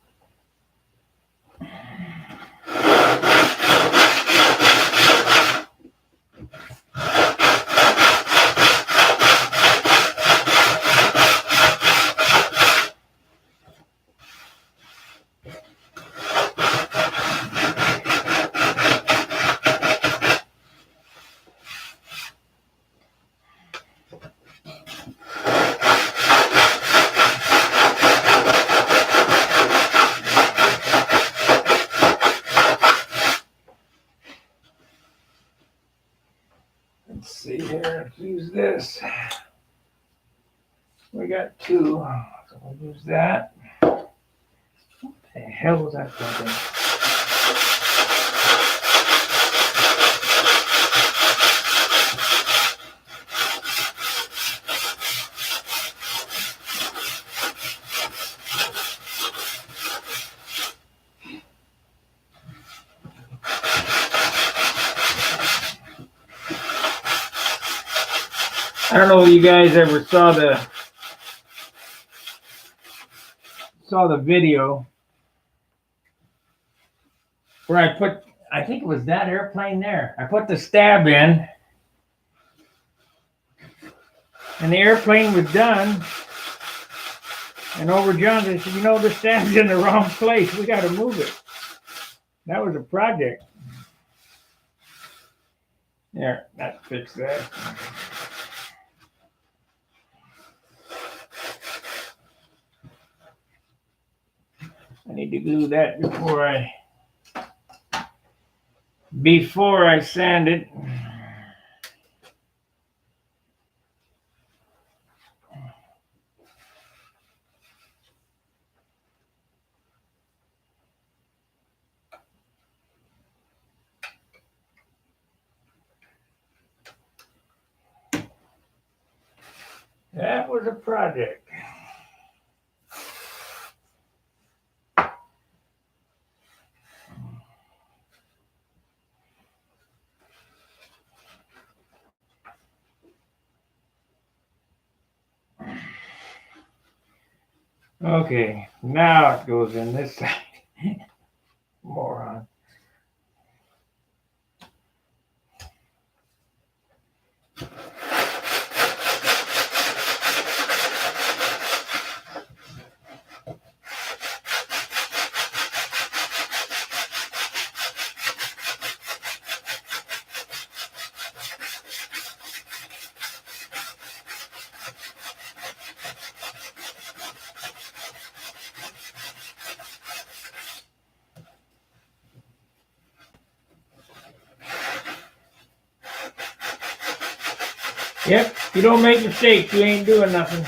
Let's see here. Let's use this. We got two, so we'll use that. What the hell was that fucking? I don't know if you guys ever saw the video where I put, I think it was that airplane there. I put the stab in and the airplane was done. And over John, they said, the stab's in the wrong place. We got to move it. That was a project. There, that fixed that. I need to glue that before I sand it. That was a project. Okay, now it goes in this side. Moron. Yep, you don't make mistakes, you ain't doing nothing.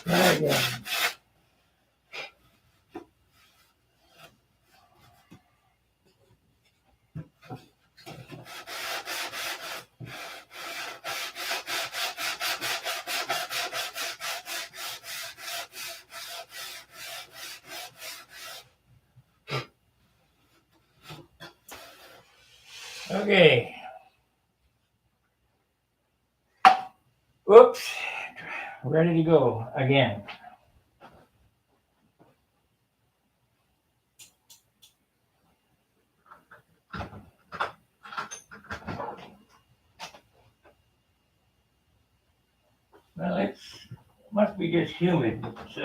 There you go. Okay. Whoops. Ready to go again. Well, it must be just humid. It's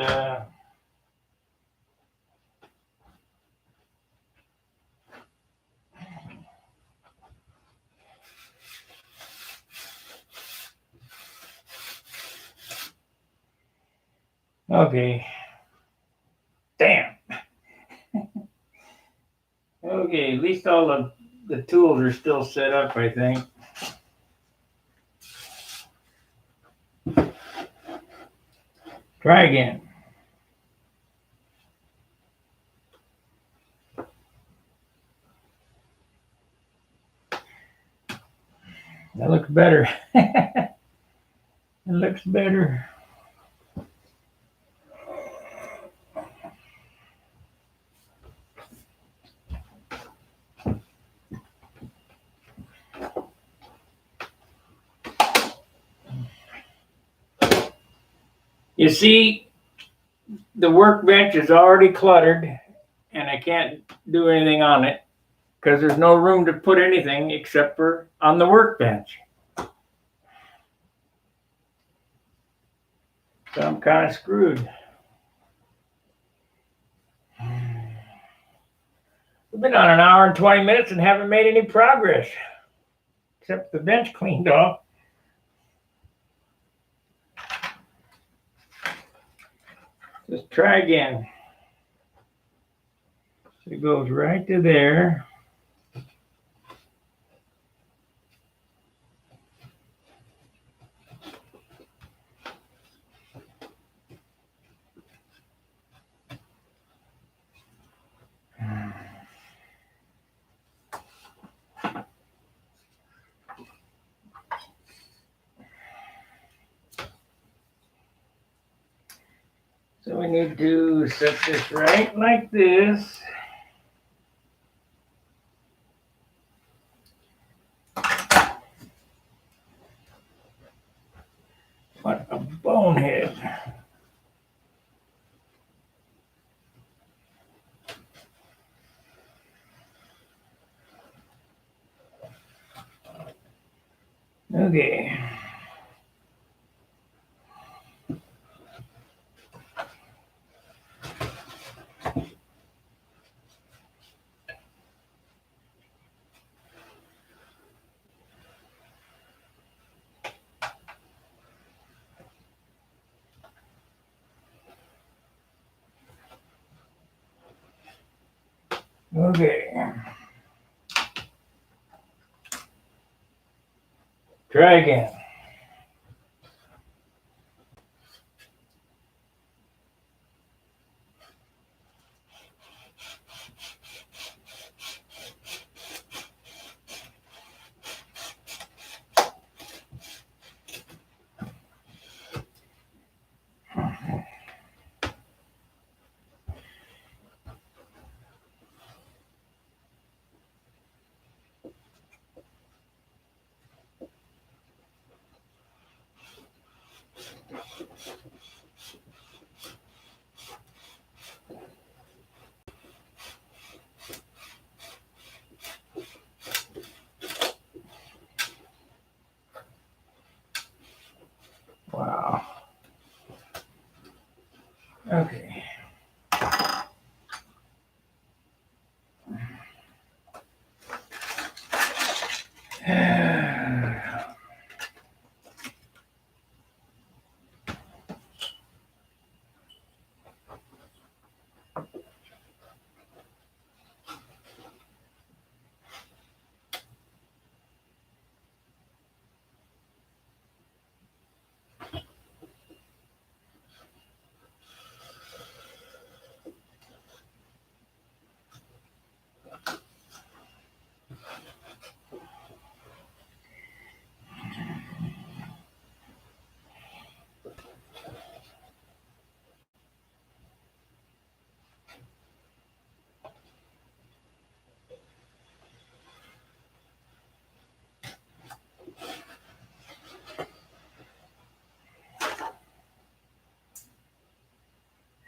Okay. Damn. Okay, at least all the tools are still set up, I think. Try again. That looks better. It looks better. You see, the workbench is already cluttered and I can't do anything on it because there's no room to put anything except for on the workbench. So I'm kind of screwed. We've been on an hour and 20 minutes and haven't made any progress except the bench cleaned off. Let's try again. So it goes right to there. So we need to set this right like this. What a bonehead. Okay. Okay. Try again. Wow. Okay.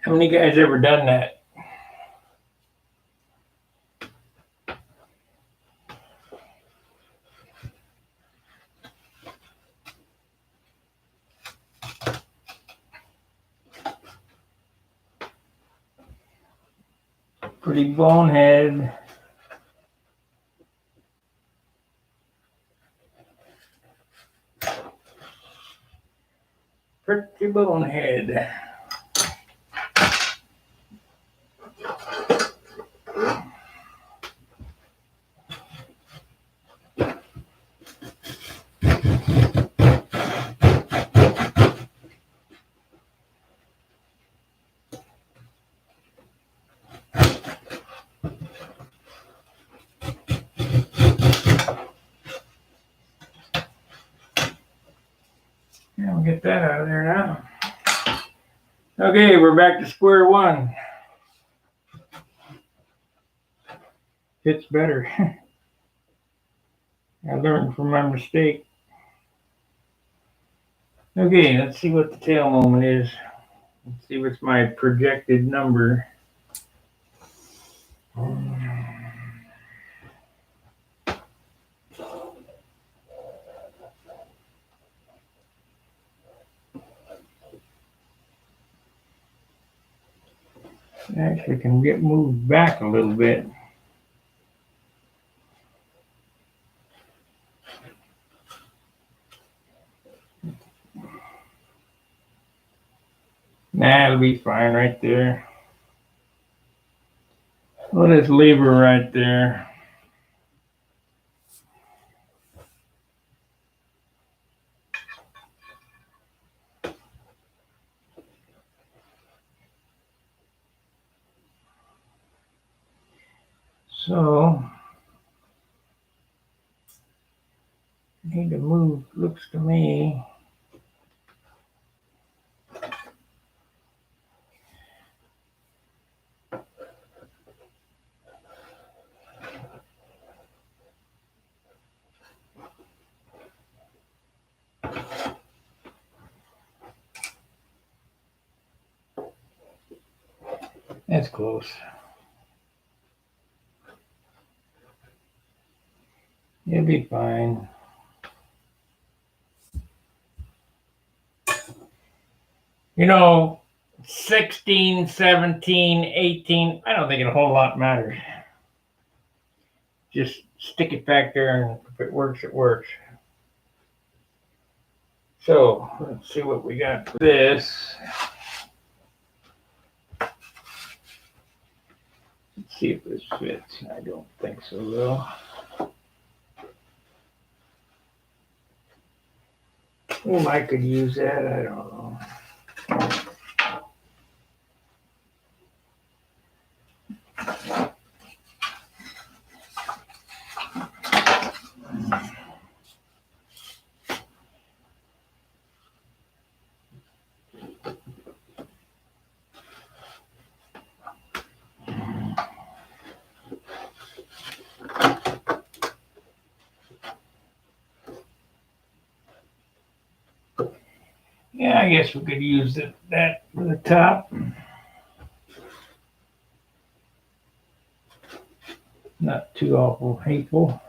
How many guys ever done that? Pretty bonehead. Pretty bonehead. get that out of there now. Okay, we're back to square one. Fits better. I learned from my mistake. Okay, let's see what the tail moment is. Let's see what's my projected number. Actually can get moved back a little bit. Nah, it'll be fine right there. We'll just leave her right there. So, need to move, looks to me. That's close. You'll be fine. You know, 16, 17, 18, I don't think a whole lot matters. Just stick it back there, and if it works, it works. So, let's see what we got for this. Let's see if this fits. I don't think so, though. I could use that. I don't know. Yeah, I guess we could use that for the top. Not too awful hateful.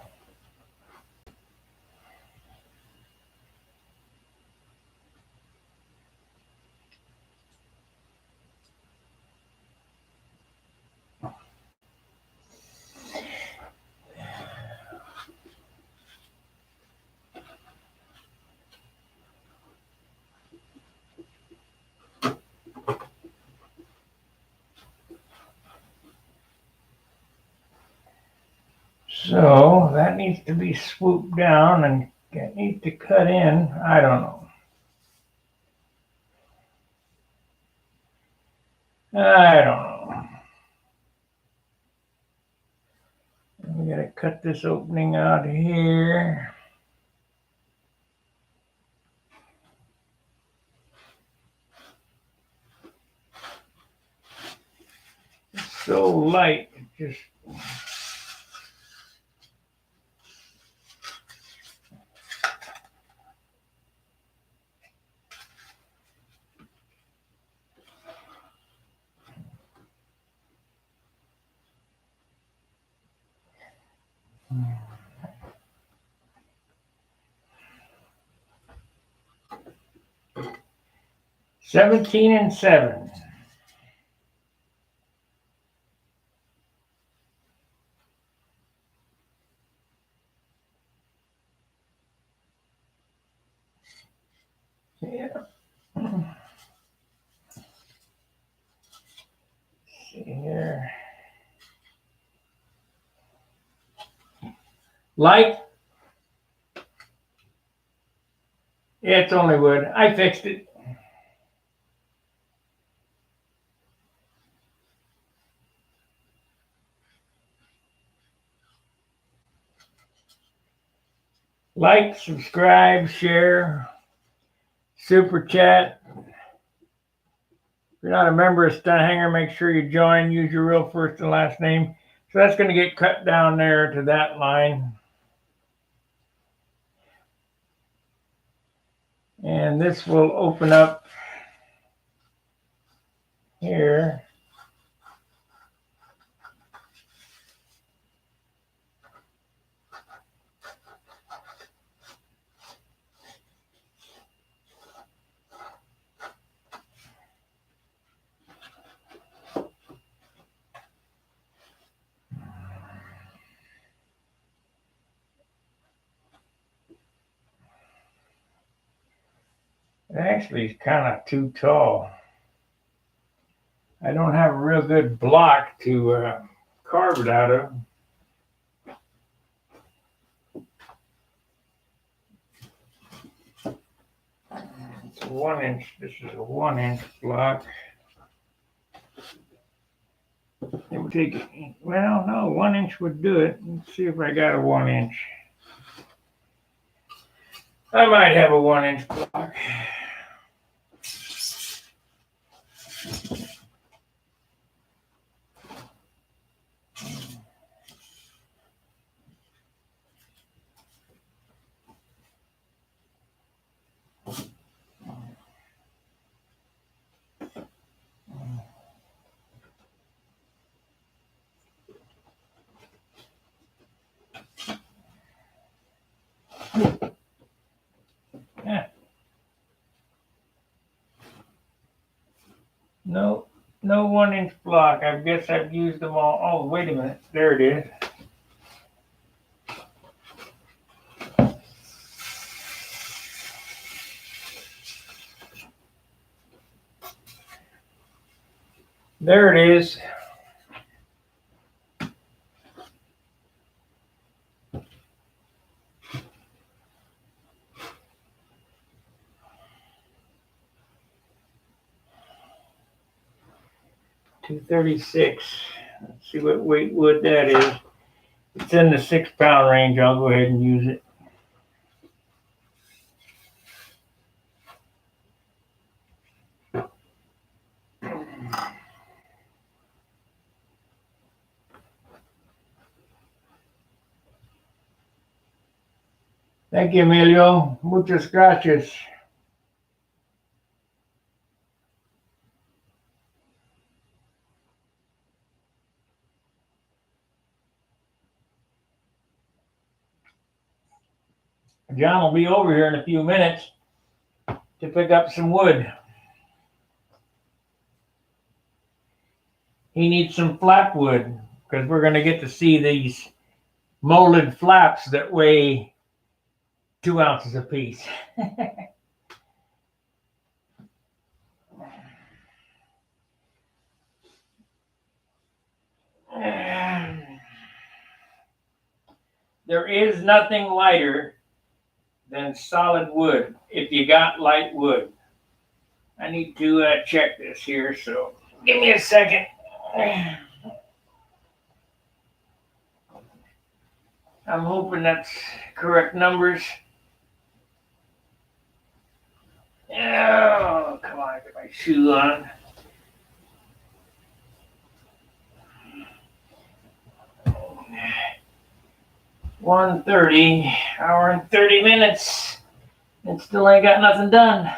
So that needs to be swooped down and it needs to cut in. I don't know. I don't know. We gotta cut this opening out here. It's so light, it just. $17 and $7. Yeah. See here. Light. Yeah, it's only wood. I fixed it. Like, subscribe, share. super chat. If you're not a member of Stunt Hanger, make sure you join. Use your real first and last name. So that's going to get cut down there to that line. And this will open up here. It actually is kind of too tall. I don't have a real good block to carve it out of. It's a 1 inch. This is a 1 inch block. It would take, well, no, 1 inch would do it. Let's see if I got a 1 inch. I might have a 1 inch block. Yeah. No 1 inch block. I guess I've used them all. Oh, wait a minute. There it is. There it is. $236. Let's see what weight wood that is. It's in the 6 pound range. I'll go ahead and use it. Thank you, Emilio. Muchas gracias. John will be over here in a few minutes to pick up some wood. He needs some flap wood because we're going to get to see these molded flaps that weigh 2 ounces apiece. There is nothing lighter than solid wood if you got light wood. I need to check this here, so give me a second. I'm hoping that's correct numbers. Oh, come on, get my shoe on. $1:30, hour and 30 minutes, and still ain't got nothing done.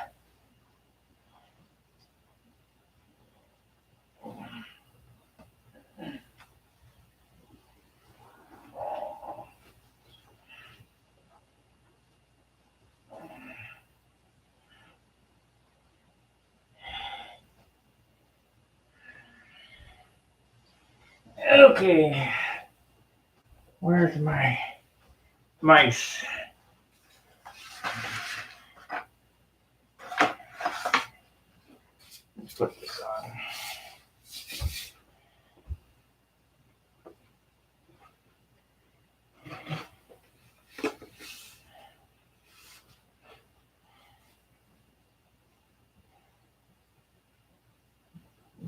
Okay, where's my mice? Let's put this on.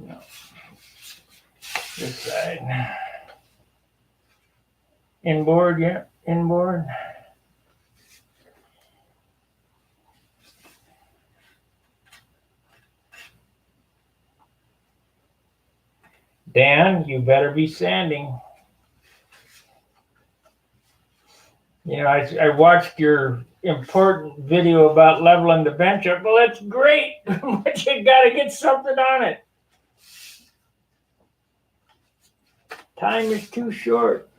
No. This side. Inboard, yeah, inboard. Dan, you better be sanding. You know, I watched your important video about leveling the bench up. Well, that's great, but you got to get something on it. Time is too short.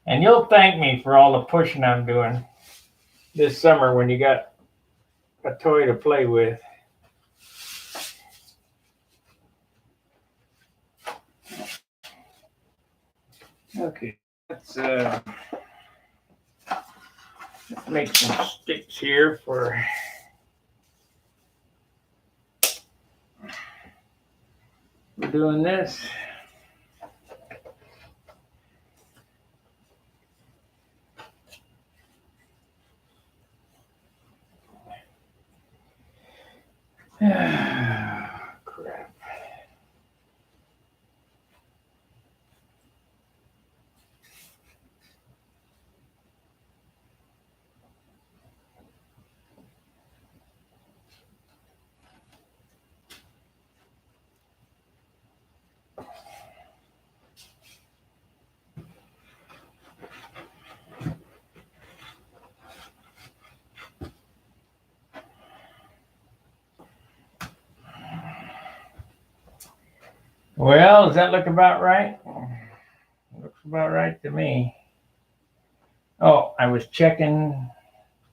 And you'll thank me for all the pushing I'm doing this summer when you got a toy to play with. Okay, let's make some sticks here for doing this. Crap. Well, does that look about right? Looks about right to me. Oh, I was checking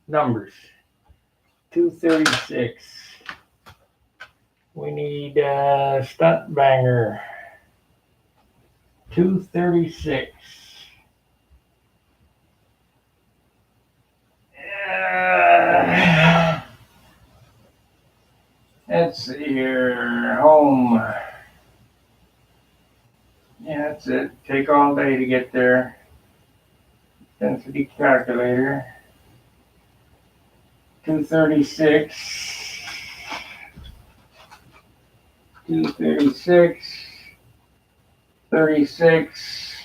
numbers. 236. We need a stunt banger. 236. Let's see here. Home. Yeah, that's it. Take all day to get there. Density calculator. 236. 236. 36.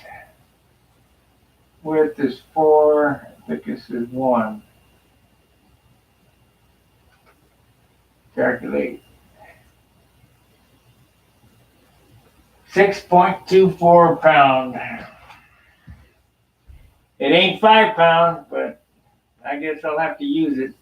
Width is 4. Thickness is 1. Calculate. 6.24 pound. It ain't 5 pounds, but I guess I'll have to use it.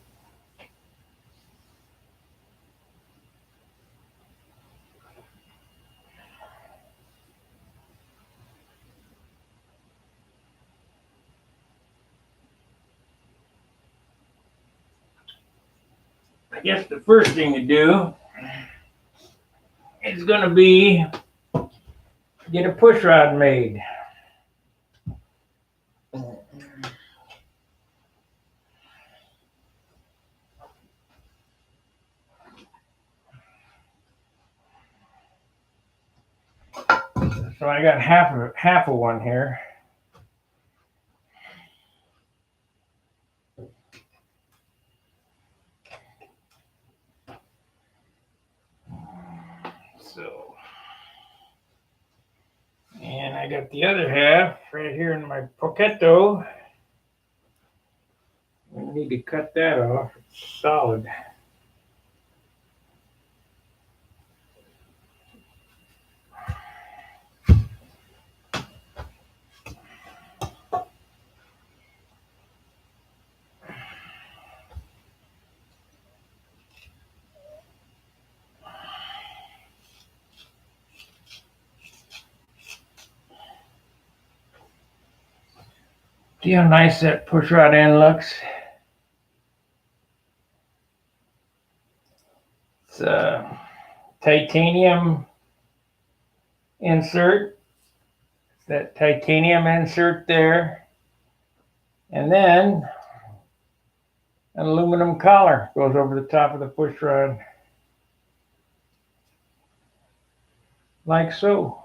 I guess the first thing to do is going to be get a push rod made. So I got half of one here. So, and I got the other half right here in my pocketto. We need to cut that off. It's solid. See how nice that push rod end looks? It's a titanium insert. It's that titanium insert there. And then an aluminum collar goes over the top of the push rod. Like so.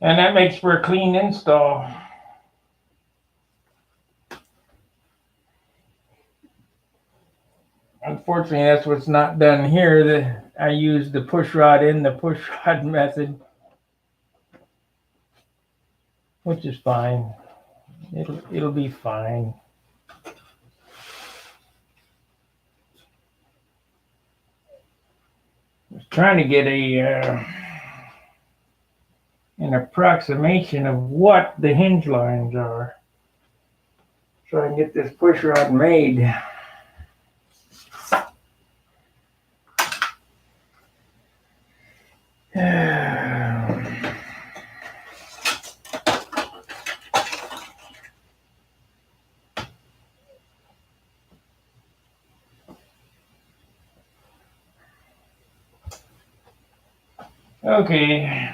And that makes for a clean install. Unfortunately, that's what's not done here. I use the push rod in the push rod method, which is fine. It'll be fine. I was trying to get an approximation of what the hinge lines are, so I can get this push rod made. Okay.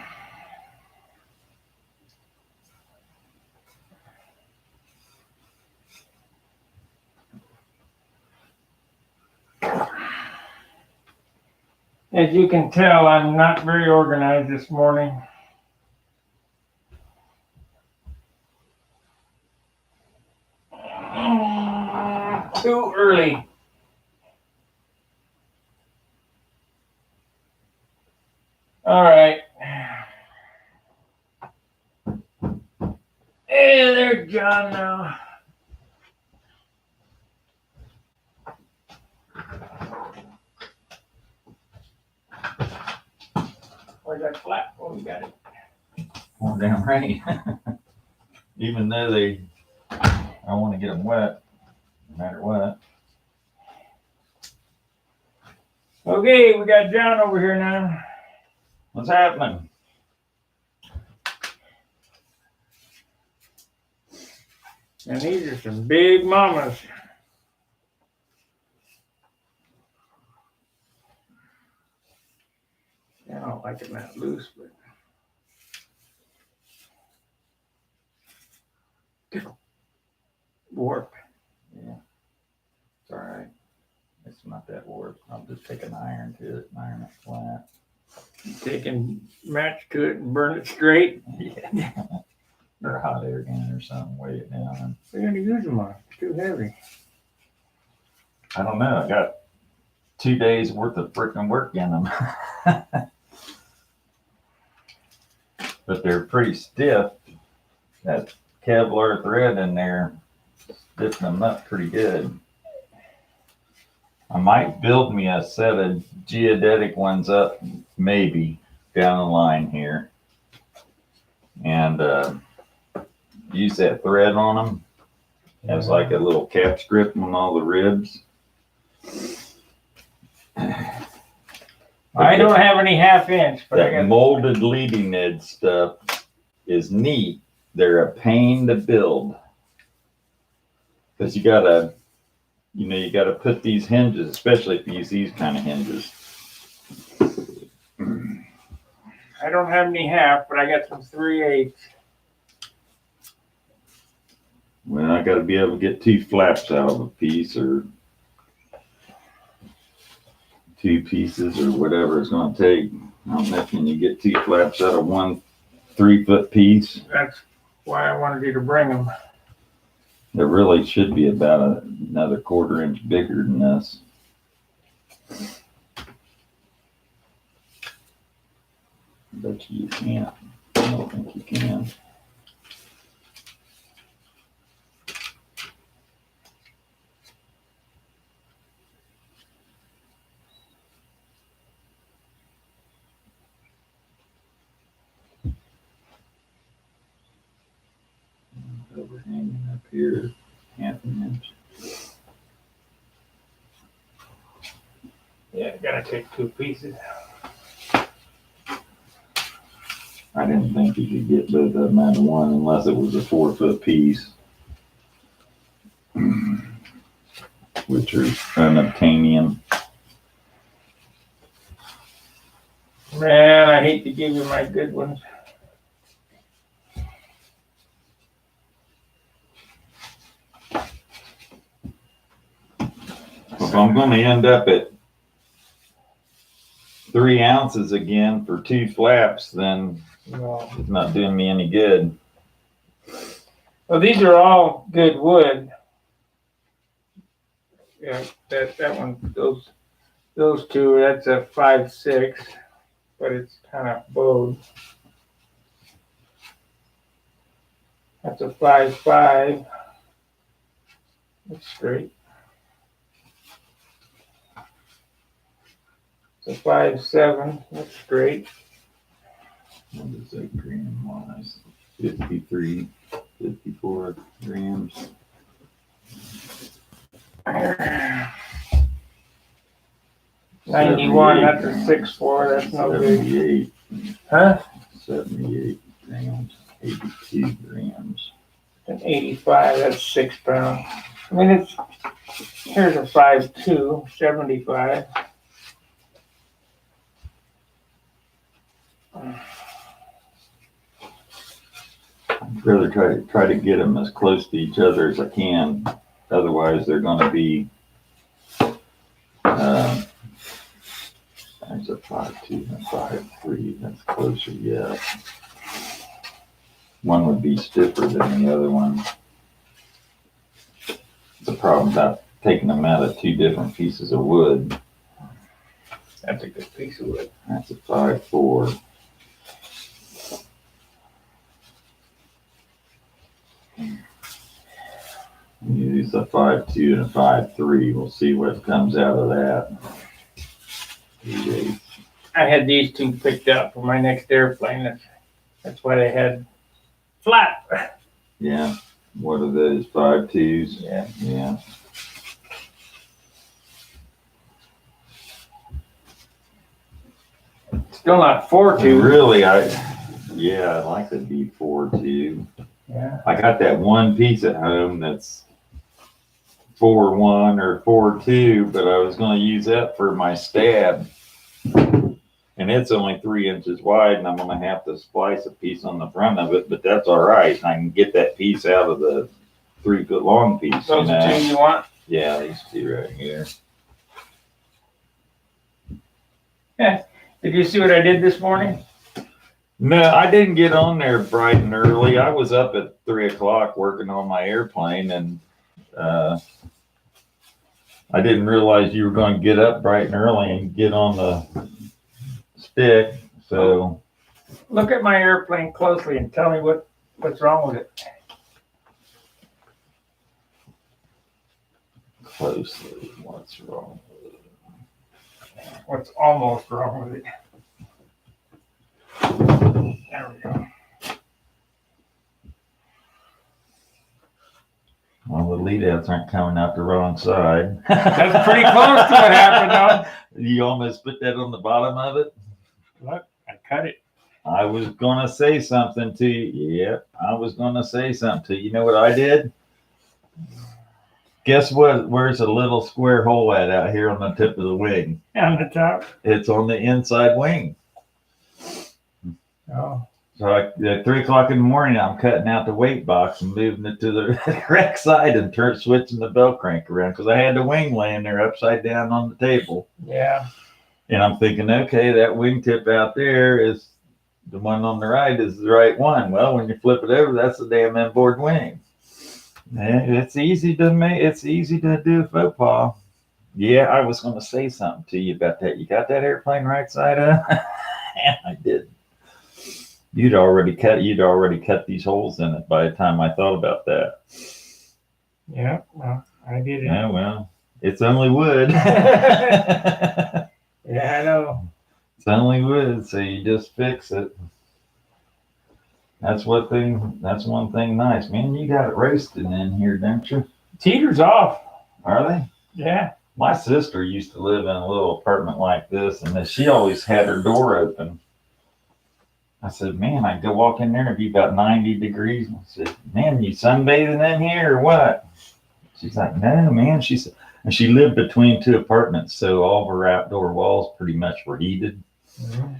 As you can tell, I'm not very organized this morning. Too early. All right. Hey, there's John now. Where's that flap? Oh, we got it. Well, damn right. Even though I want to get them wet, no matter what. Okay, we got John over here now. What's happening? And these are some big mamas. I don't like it that loose, but warp. Yeah, it's all right. It's not that warped. I'll just take an iron to it and iron it flat. Taking match to it and burn it straight. Yeah. Or a hot air gun or something, weigh it down. We're gonna use them on. It's too heavy. I don't know. I got 2 days worth of freaking work in them. But they're pretty stiff. That Kevlar thread in there stiffen them up pretty good. I might build me a set of geodetic ones up, maybe, down the line here. And use that thread on them as like a little cap script on all the ribs. I don't have any half inch, but I That got molded leading edge stuff is neat. They're a pain to build because you gotta put these hinges, especially if you use these kind of hinges. I don't have any half, but I got some 3/8. Well, I gotta be able to get 2 flaps out of a piece or 2 pieces or whatever it's gonna take. I don't know if you can get 2 flaps out of one 3-foot piece. That's why I wanted you to bring them. It really should be about another 1/4 inch bigger than this. Bet you can't. I don't think you can. Overhanging up here, 1/2 inch. Yeah, gotta take 2 pieces. I didn't think you could get both of them out of one unless it was a 4-foot piece, which are unobtainium. Man, I hate to give you my good ones. If I'm going to end up at 3 ounces again for 2 flaps, then No. it's not doing me any good. Well, these are all good wood. Yeah, that one, those two, that's a 5.6, but it's kind of bowed. That's a 5.5. That's straight. It's a 5.7. That's straight. What is that gram wise? 53, 54 grams. 91. That's a 6.4. That's no good. 78. Huh? 78 grams. 82 grams. An 85. That's 6 pounds. I mean, it's here's a 5.2. 75. I'd rather try to get them as close to each other as I can. Otherwise, they're going to be. There's a 5.2 and a 5.3. That's closer yet. One would be stiffer than the other one. The problem about taking them out of two different pieces of wood. That's a good piece of wood. That's a 5.4. Use a 5.2 and a 5.3. We'll see what comes out of that. 3/8. I had these two picked up for my next airplane. That's why they had flat. Yeah. What are those? 5.2s? Yeah. Yeah. Still not 4.2. Really, I'd like to be 4.2. Yeah. I got that one piece at home that's 4.1 or 4.2, but I was going to use that for my stab. And it's only 3 inches wide, and I'm going to have to splice a piece on the front of it, but that's all right. I can get that piece out of the 3-foot long piece. Those two you want? Yeah, these two right here. Yeah. Did you see what I did this morning? No, I didn't get on there bright and early. I was up at 3 o'clock working on my airplane, and I didn't realize you were going to get up bright and early and get on the stick. So Look at my airplane closely and tell me what's wrong with it. closely, what's wrong? What's almost wrong with it? There we go. Well, the lead outs aren't coming out the wrong side. That's pretty close to what happened, You almost put that on the bottom of it. though. Look, I cut it. I was gonna say something to you. Yep, I was gonna say something to you. You know what I did? Guess what? Where's a little square hole out here on the tip of the wing? On the top. It's on the inside wing. Oh. So at 3 o'clock in the morning, I'm cutting out the weight box and moving it to the correct side and switching the bell crank around because I had the wing laying there upside down on the table. Yeah. And I'm thinking, okay, that wingtip out there is the one on the right is the right one. Well, when you flip it over, that's the damn inboard wing. And it's easy to make. It's easy to do a faux pas. Yeah, I was going to say something to you about that. You got that airplane right side up? And I did. You'd already cut these holes in it by the time I thought about that. Yeah. Well, I did it. Yeah, well, it's only wood. Yeah, I know. It's only wood, so you just fix it. That's one thing nice. Man, you got it roasting in here, don't you? Heater's off. Are they? Yeah. My sister used to live in a little apartment like this, and then she always had her door open. I said, man, I'd go walk in there and be about 90 degrees. I said, man, you sunbathing in here or what? She's like, no, man. She said, and she lived between 2 apartments, so all of her outdoor walls pretty much were heated. Mm-hmm.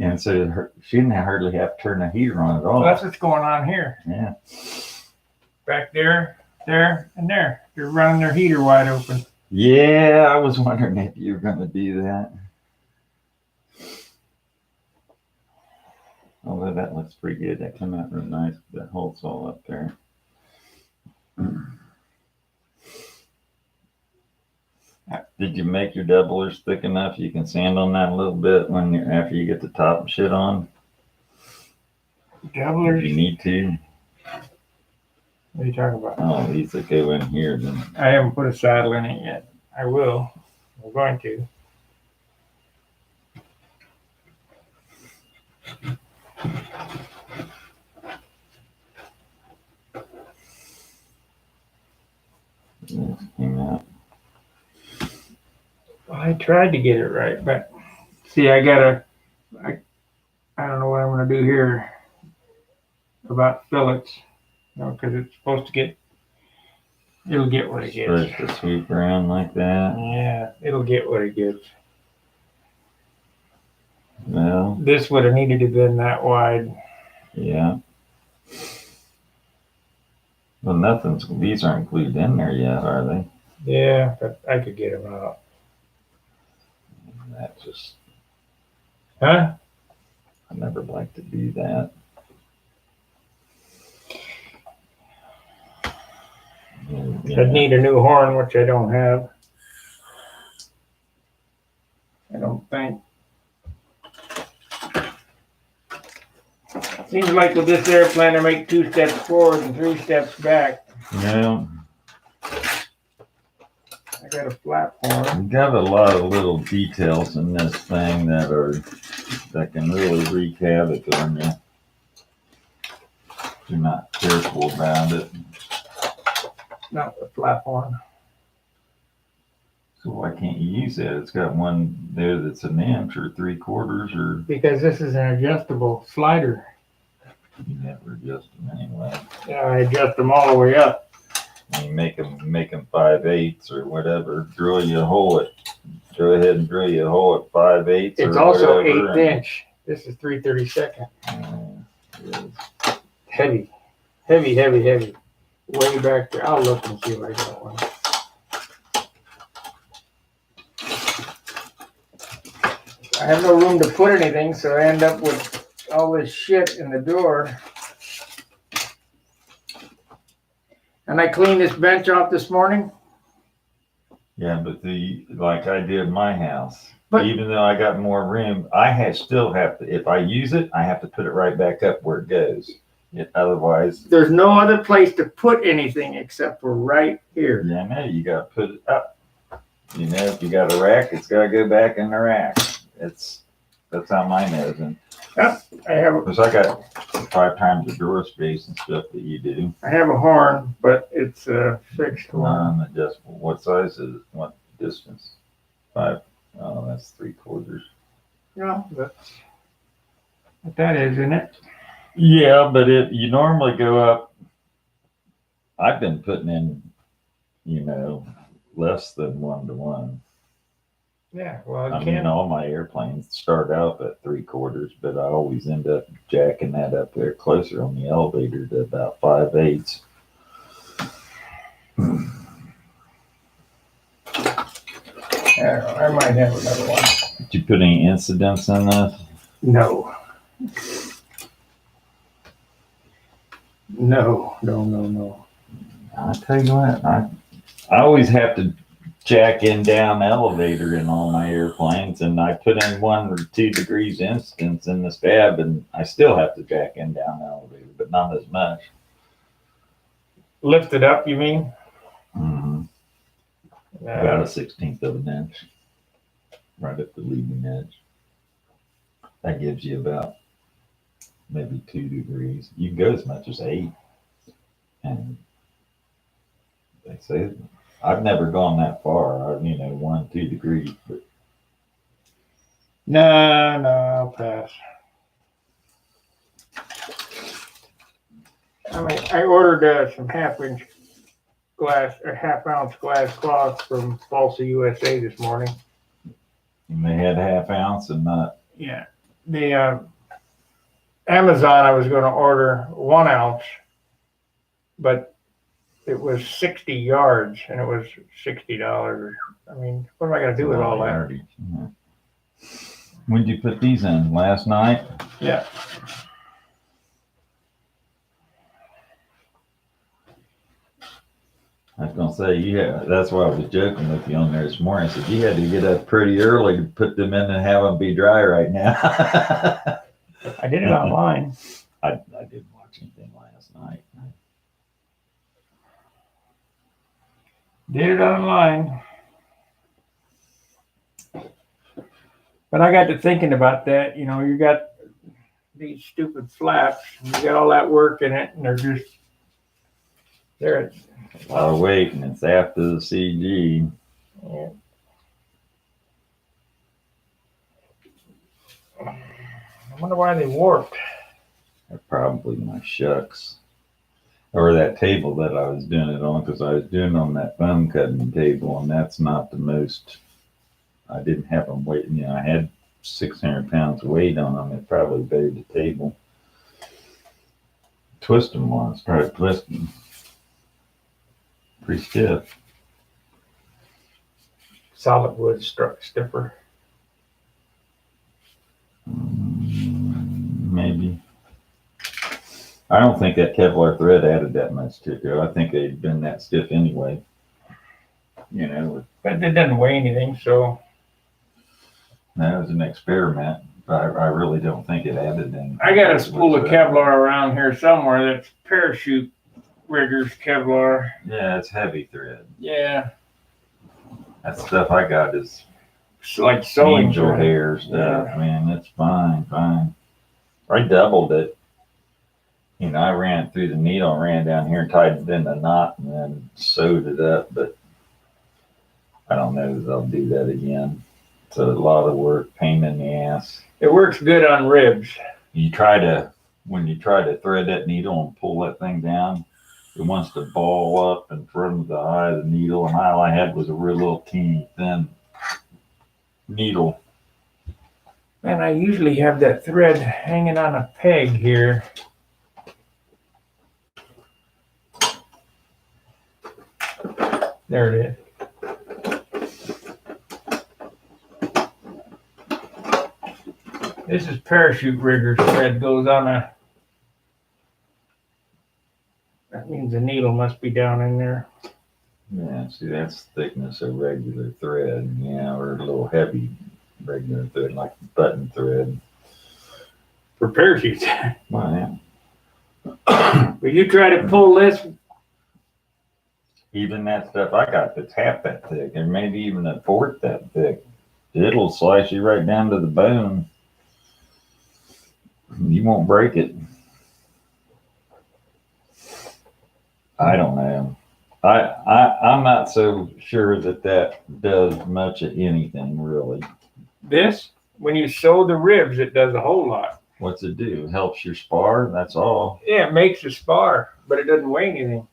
And so she didn't hardly have to turn the heater on at all. So that's what's going on here. Yeah. Back there, and there. They're running their heater wide open. Yeah, I was wondering if you were going to do that. Although that looks pretty good. That came out real nice. That hole's all up there. Did you make your doublers thick enough you can sand on that a little bit when you after you get the top and shit on? If you Doublers? need to. What are you talking about? Oh, these that go in here then. I haven't put a saddle in it yet. I will. We're going to. This came out. Well, I tried to get it right, but see, I don't know what I'm going to do here about fillets, because it's supposed to get, it'll get what it gets. Supposed to sweep around like that. Yeah, it'll get what it gets. Well, This would have needed to have been that wide. yeah. Well, these aren't glued in there yet, are they? Yeah, but I could get them out. That just, Huh? I never like to do that. Yeah. I'd need a new horn, which I don't have. I don't think. Seems like with this airplane, I make 2 steps forward and 3 steps back. Yeah, I got a flap horn. we got a lot of little details in this thing that can really wreak havoc on you if you're not careful about it. Not the flap horn. So why can't you use that? It's got one there that's an inch or 3/4 or Because this is an adjustable slider. you never adjust them anyway. Yeah, I adjust them all the way up. You make them 5/8 or whatever. Drill you a hole at. Go ahead and drill you a hole at 5/8. It's or also whatever, 1/8 inch. This is 3/32. it is. Heavy. Heavy, heavy, heavy. Way back there. I'll look and see if I got one. I have no room to put anything, so I end up with all this shit in the door. And I cleaned this bench off this morning. Yeah, but like I did my house. But- even though I got more room, still have to. If I use it, I have to put it right back up where it goes. Otherwise, There's no other place to put anything except for right here. yeah, I know you got to put it up. You know, if you got a rack, it's got to go back in the rack. That's how mine is. And I have because I got 5 times the drawer space and stuff that you do. a horn, but it's a fixed one. Non-adjustable. What size is it? What distance? 5. Oh, that's 3/4. Yeah, that's what that is, isn't it? Yeah, but you normally go up. I've been putting in, less than 1-to-1. Yeah, well, I mean, all my airplanes start out at 3/4, but I always end up jacking that up there closer on the elevator to about 5/8. I might have another one. Did you put any incidents in this? No. No. I tell you what, I always have to jack in down elevator in all my airplanes, and I put in 1 or 2 degrees instance in the stab, and I still have to jack in down the elevator, but not as much. Lift it up, you mean? Mm-hmm. About a 1/16 of an inch, right at the leading edge. That gives you about maybe 2 degrees. You can go as much as 8, and they say I've never gone that far. 1-2 degrees, but No, I'll pass. I mean, I ordered some 1/2 ounce glass cloth from Balsa USA this morning. and they had 1/2 ounce and not. Yeah. The Amazon, I was going to order 1 ounce, but it was 60 yards and it was $60. I mean, what am I going to do with all that? Yeah. When did you put these in? Last night? Yeah. I was gonna say, yeah, that's why I was joking with you on there this morning. I said you had to get up pretty early to put them in and have them be dry right now. I did it online. I didn't watch anything last night. Did it online. But I got to thinking about that. You know, you got these stupid flaps, and you got all that work in it, and they're A lot of weight, and it's after the CG. yeah. I wonder why they warped. They're probably my shucks. Or that table that I was doing it on, because I was doing it on that foam cutting table, and that's not the most. I didn't have them weight. You know, I had 600 pounds of weight on them. It probably buried the table. Twist them once. Try to twist them. Pretty stiff. Solid wood struck stiffer. Maybe. I don't think that Kevlar thread added that much to it. I think they'd been that stiff anyway. You know, But it doesn't weigh anything, so that was an experiment. But I really don't think it added anything. I got a spool of Kevlar around here somewhere that's parachute riggers Kevlar. Yeah, it's heavy thread. Yeah. That stuff I got is It's like sewing angel thread. hair stuff, man. It's fine. I doubled it. You know, I ran it through the needle, ran down here and tied it in a knot and then sewed it up, but I don't know that I'll do that again. It's a lot of work, pain in the ass. It works good on ribs. When you try to thread that needle and pull that thing down, it wants to ball up in front of the eye of the needle, and all I had was a real little teeny thin needle. And I usually have that thread hanging on a peg here. There it is. This is parachute rigger thread, goes on a, that means the needle must be down in there. Yeah, see, that's thickness of regular thread, yeah, or a little heavy regular thread, like button thread. For parachutes. Well, But you try to pull this, even that stuff I got that's half that thick, and maybe even a fourth that thick, it'll slice you right down to the bone. You won't break it. I don't know. I'm not so sure that does much of anything really. this, when you sew the ribs, it does a whole lot. What's it do? Helps your spar. That's all. Yeah, it makes a spar, but it doesn't weigh anything.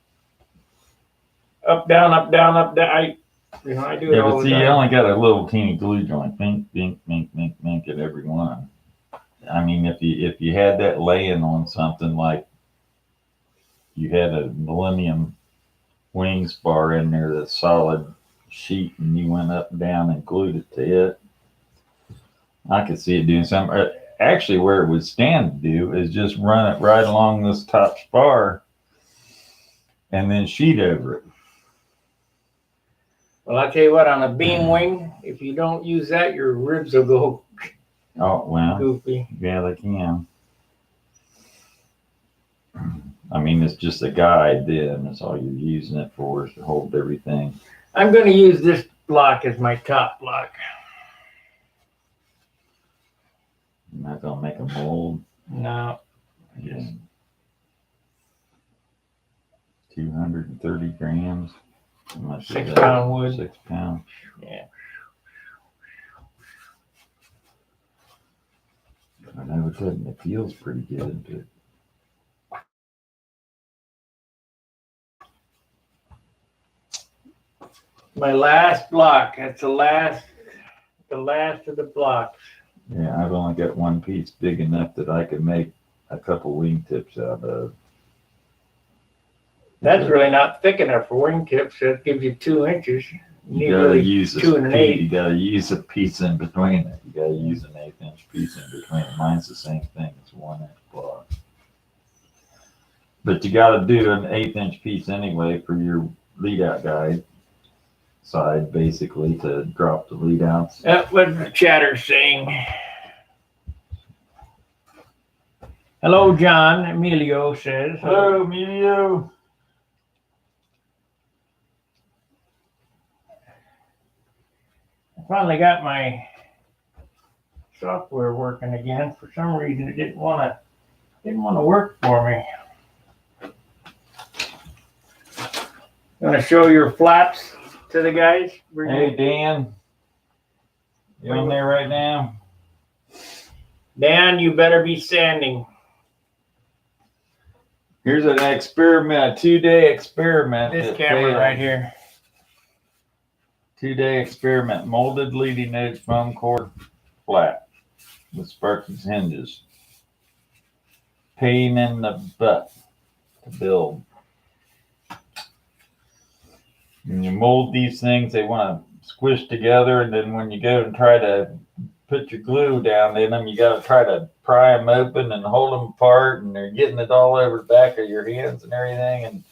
Up, down, up, down, up, down. I do it Yeah, all but the see, time. you only got a little teeny glue joint. Bink, bink, bink, bink, bink at every one. I mean, if you had that laying on something like you had a Millennium wing spar in there, the solid sheet, and you went up and down and glued it to it, I could see it doing something. Actually, where it would stand to do is just run it right along this top spar and then sheet over it. Well, I tell you what, on a beam wing, if you don't use that, your ribs will go Oh, well, goofy. yeah, they can. I mean, it's just a guide then. That's all you're using it for, is to hold everything. I'm going to use this block as my top block. You're not going to make a mold. No. Yeah. 230 grams. How much is 6 that? pound wood. 6 pounds. Yeah. I know it doesn't. It feels pretty good. My last block. That's the last of the blocks. Yeah, I've only got one piece big enough that I could make a couple wingtips out of. That's really not thick enough for wingtips. That gives you 2 inches. You gotta really use a 2 1/8. You gotta use a piece in between it. You gotta use an 1/8 inch piece in between it. Mine's the same thing. It's 1 inch block. But you gotta do an 1/8 inch piece anyway for your lead out guide side basically to drop the lead outs. That's what the chatter's saying. Hello, John. Emilio says. Hello, Emilio. I finally got my software working again. For some reason, it didn't want to work for me. You want to show your flaps to the guys? Hey, Dan. You on there right now? Dan, you better be standing. Here's an experiment, a 2-day experiment. This that camera failed. right here. 2-day experiment. Molded leading edge foam core flat with Sparky's hinges. Pain in the butt to build. When you mold these things, they want to squish together, and then when you go and try to put your glue down in them, you got to try to pry them open and hold them apart, and they're getting it all over the back of your hands and everything. And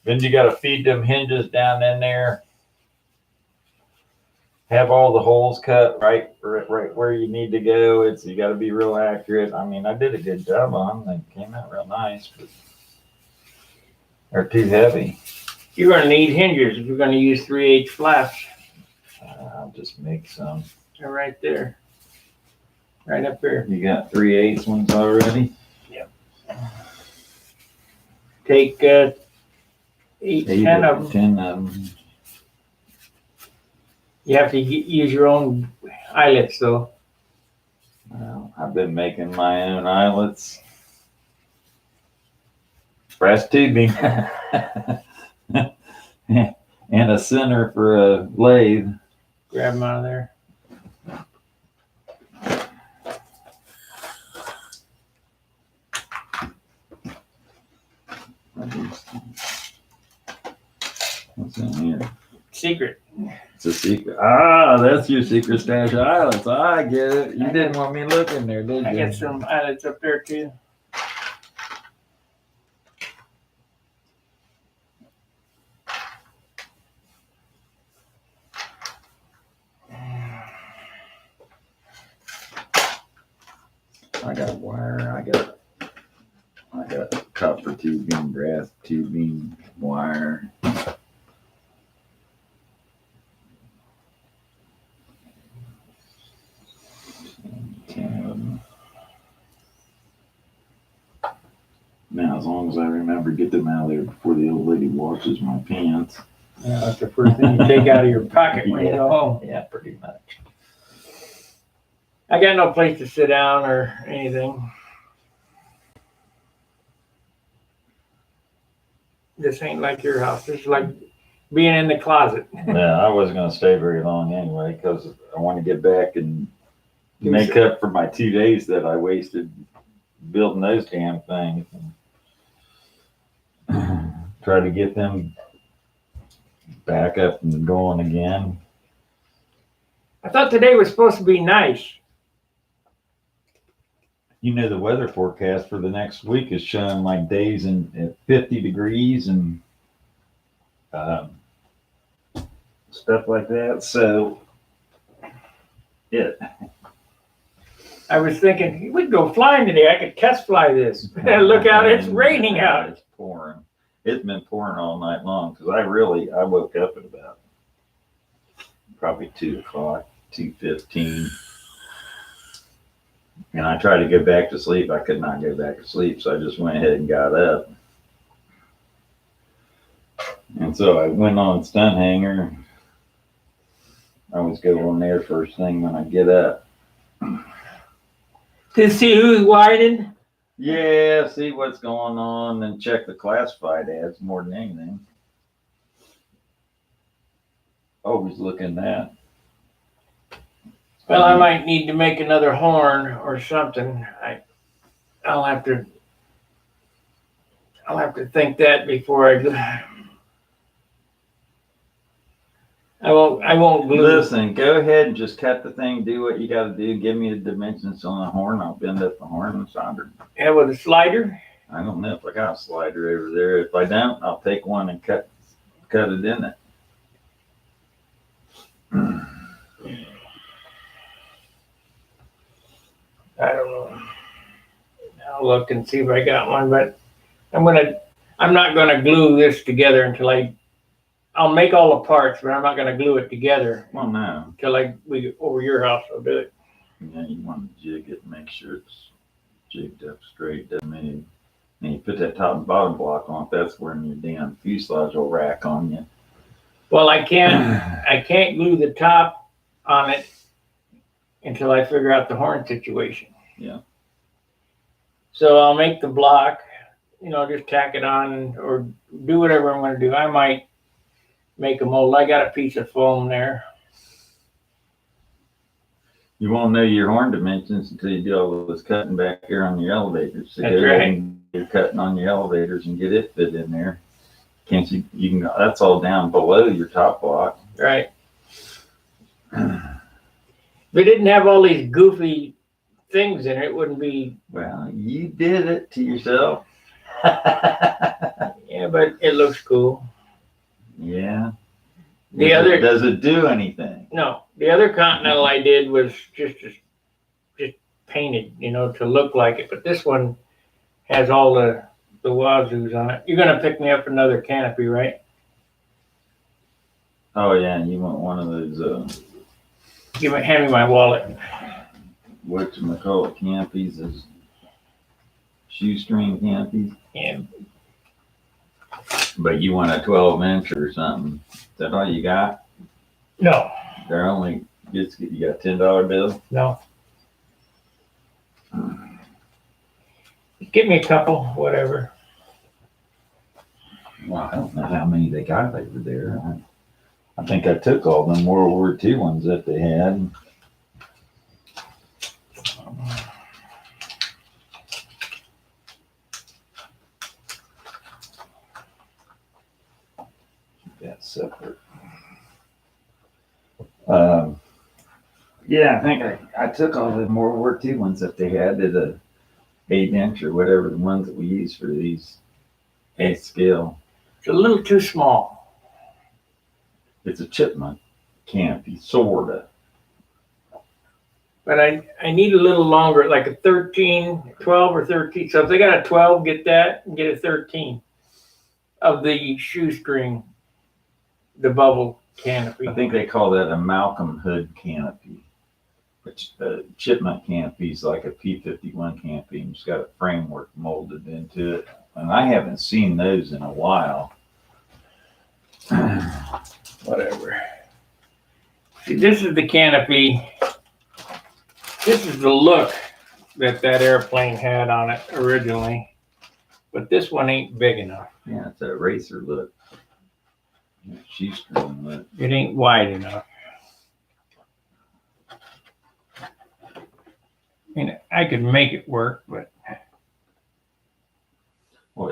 then you got to feed them hinges down in there. Have all the holes cut right where you need to go. You got to be real accurate. I mean, I did a good job on them. They came out real nice, but they're too heavy. You're going to need hinges if you're going to use 3/8 flaps. I'll just make some. They're right there. Right up there. You got 3/8 ones already? Take 8, 10 of them. 10 of them. You have to use your own eyelets, though. Well, I've been making my own eyelets. Brass tubing. And a center for a lathe. Grab them out of there. What's in here? Secret. It's a secret. Ah, that's your secret stash of eyelets. I get it. You didn't want me looking there, did I you? got some eyelets up there, too. I got wire. I got copper tubing, brass tubing, wire. 10 of them. Now, as long as I remember to get them out of there before the old lady washes my pants. Yeah, that's the first thing you take out of your pocket when you go home. Yeah, pretty much. I got no place to sit down or anything. This ain't like your house. This is like being in the closet. Yeah, I wasn't going to stay very long anyway because I want to get back and make up for my 2 days that I wasted building those damn things. Try to get them back up and going again. I thought today was supposed to be nice. You know, the weather forecast for the next week is showing like days at 50 degrees and stuff like that. So, I was thinking we'd go flying today. I could test fly this. Look out, it's raining out. It's pouring. It's been pouring all night long because I woke up at about probably 2 o'clock, 2:15. And I tried to go back to sleep. I could not go back to sleep, so I just went ahead and got up. And so I went on Stunt Hanger. I always go on there first thing when I get up. To see who's widened? Yeah, see what's going on and check the classified ads more than anything. Always looking at. Well, I might need to make another horn or something. I'll have to think that before I won't glue. Listen, go ahead and just cut the thing, do what you got to do. Give me the dimensions on the horn. I'll bend up the horn and solder. Yeah, with a slider. I don't know if I got a slider over there. If I don't, I'll take one and cut cut it in it. I don't know. I'll look and see if I got one, but I'm not gonna glue this together until I'll make all the parts, but I'm not gonna glue it together Well, no. until we over your house. I'll do it. Yeah, you want to jig it, make sure it's jigged up straight, doesn't mean. And you put that top and bottom block on it, that's when your damn fuselage will rack on you. Well, I can't glue the top on it until I figure out the horn situation. Yeah. So I'll make the block, just tack it on or do whatever I'm going to do. I might make a mold. I got a piece of foam there. You won't know your horn dimensions until you do all this cutting back here on your elevators. So That's go ahead right. and you're cutting on your elevators and get it fit in there. Can't you? You can. That's all down below your top block. Right. If it didn't have all these goofy things in it, it wouldn't be. Well, you did it to yourself. Yeah, but it looks cool. Yeah. Does it do anything? No, the other Continental I did was just painted, to look like it. But this one has all the wazoos on it. You're gonna pick me up another canopy, right? Oh yeah, you want one of those Hand me my wallet. whatchamacallit canopies, is shoestring canopies. Yeah. But you want a 12-inch or something. Is that all you got? No. They're only, you got a $10 bill? No. Give me a couple, whatever. Well, I don't know how many they got over there. I think I took all them World War II ones that they had. Keep that separate. Yeah, I think I took all the World War II ones that they had to the 8-inch or whatever, the ones that we use for these 8th scale. It's a little too small. It's a chipmunk canopy, sorta. But I need a little longer, like a 13, 12 or 13. So if they got a 12, get that and get a 13 of the shoestring, the bubble canopy. I think they call that a Malcolm hood canopy. Which chipmunk canopy is like a P-51 canopy and it's got a framework molded into it. And I haven't seen those in a while. Whatever. See, this is the canopy. This is the look that airplane had on it originally. But this one ain't big enough. Yeah, it's a racer look. Shoestring look. It ain't wide enough. I mean, I could make it work, but Well,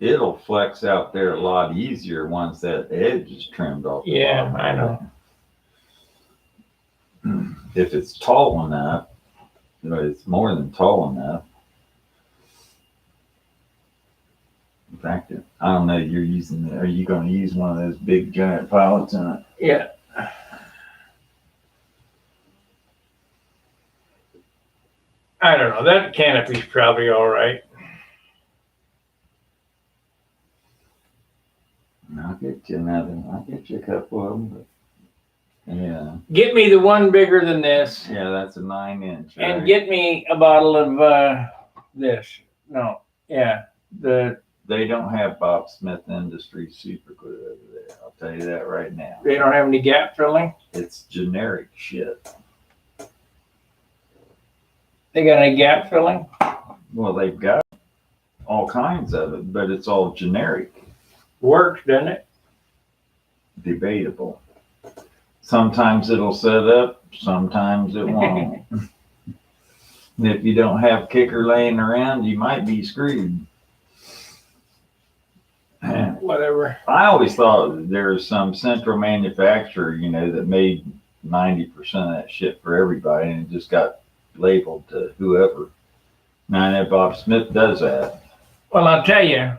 it'll flex out there a lot easier once that edge is trimmed off. The yeah, bottom I of know. it. If it's tall enough, it's more than tall enough. In fact, I don't know. Are you going to use one of those big giant pilots in it? Yeah. I don't know. That canopy's probably all right. I'll get you another. I'll get you a couple of them. But yeah. Get me the one bigger than this, Yeah, that's a 9-inch. and right? get me a bottle of this. No, yeah, They don't have Bob Smith Industries super glue over there. I'll tell you that right now. they don't have any gap filling. It's generic shit. They got any gap filling? Well, they've got all kinds of it, but it's all generic. Works, doesn't it? Debatable. Sometimes it'll set up, sometimes it won't. And if you don't have kicker laying around, you might be screwed. Whatever. I always thought there was some central manufacturer, that made 90% of that shit for everybody and it just got labeled to whoever. Now I know Bob Smith does that. Well, I'll tell you,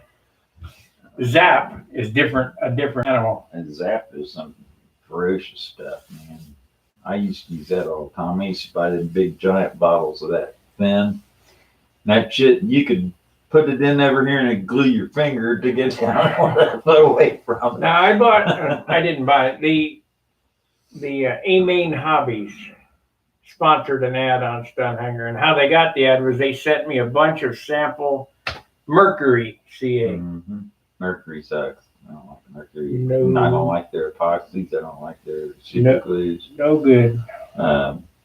Zap is a different animal. And Zap is some ferocious stuff, man. I used to use that all the time. I used to buy them big giant bottles of that thin. That shit, you could put it in over here and it'd glue your finger to get down away from it. Now I didn't buy it. The A-Main Hobbies sponsored an ad on Stunt Hanger, and how they got the ad was they sent me a bunch of sample Mercury CA. Mm-hmm. Mercury sucks. I don't like Mercury. No. I don't like their epoxies. I don't like their super glues. No good.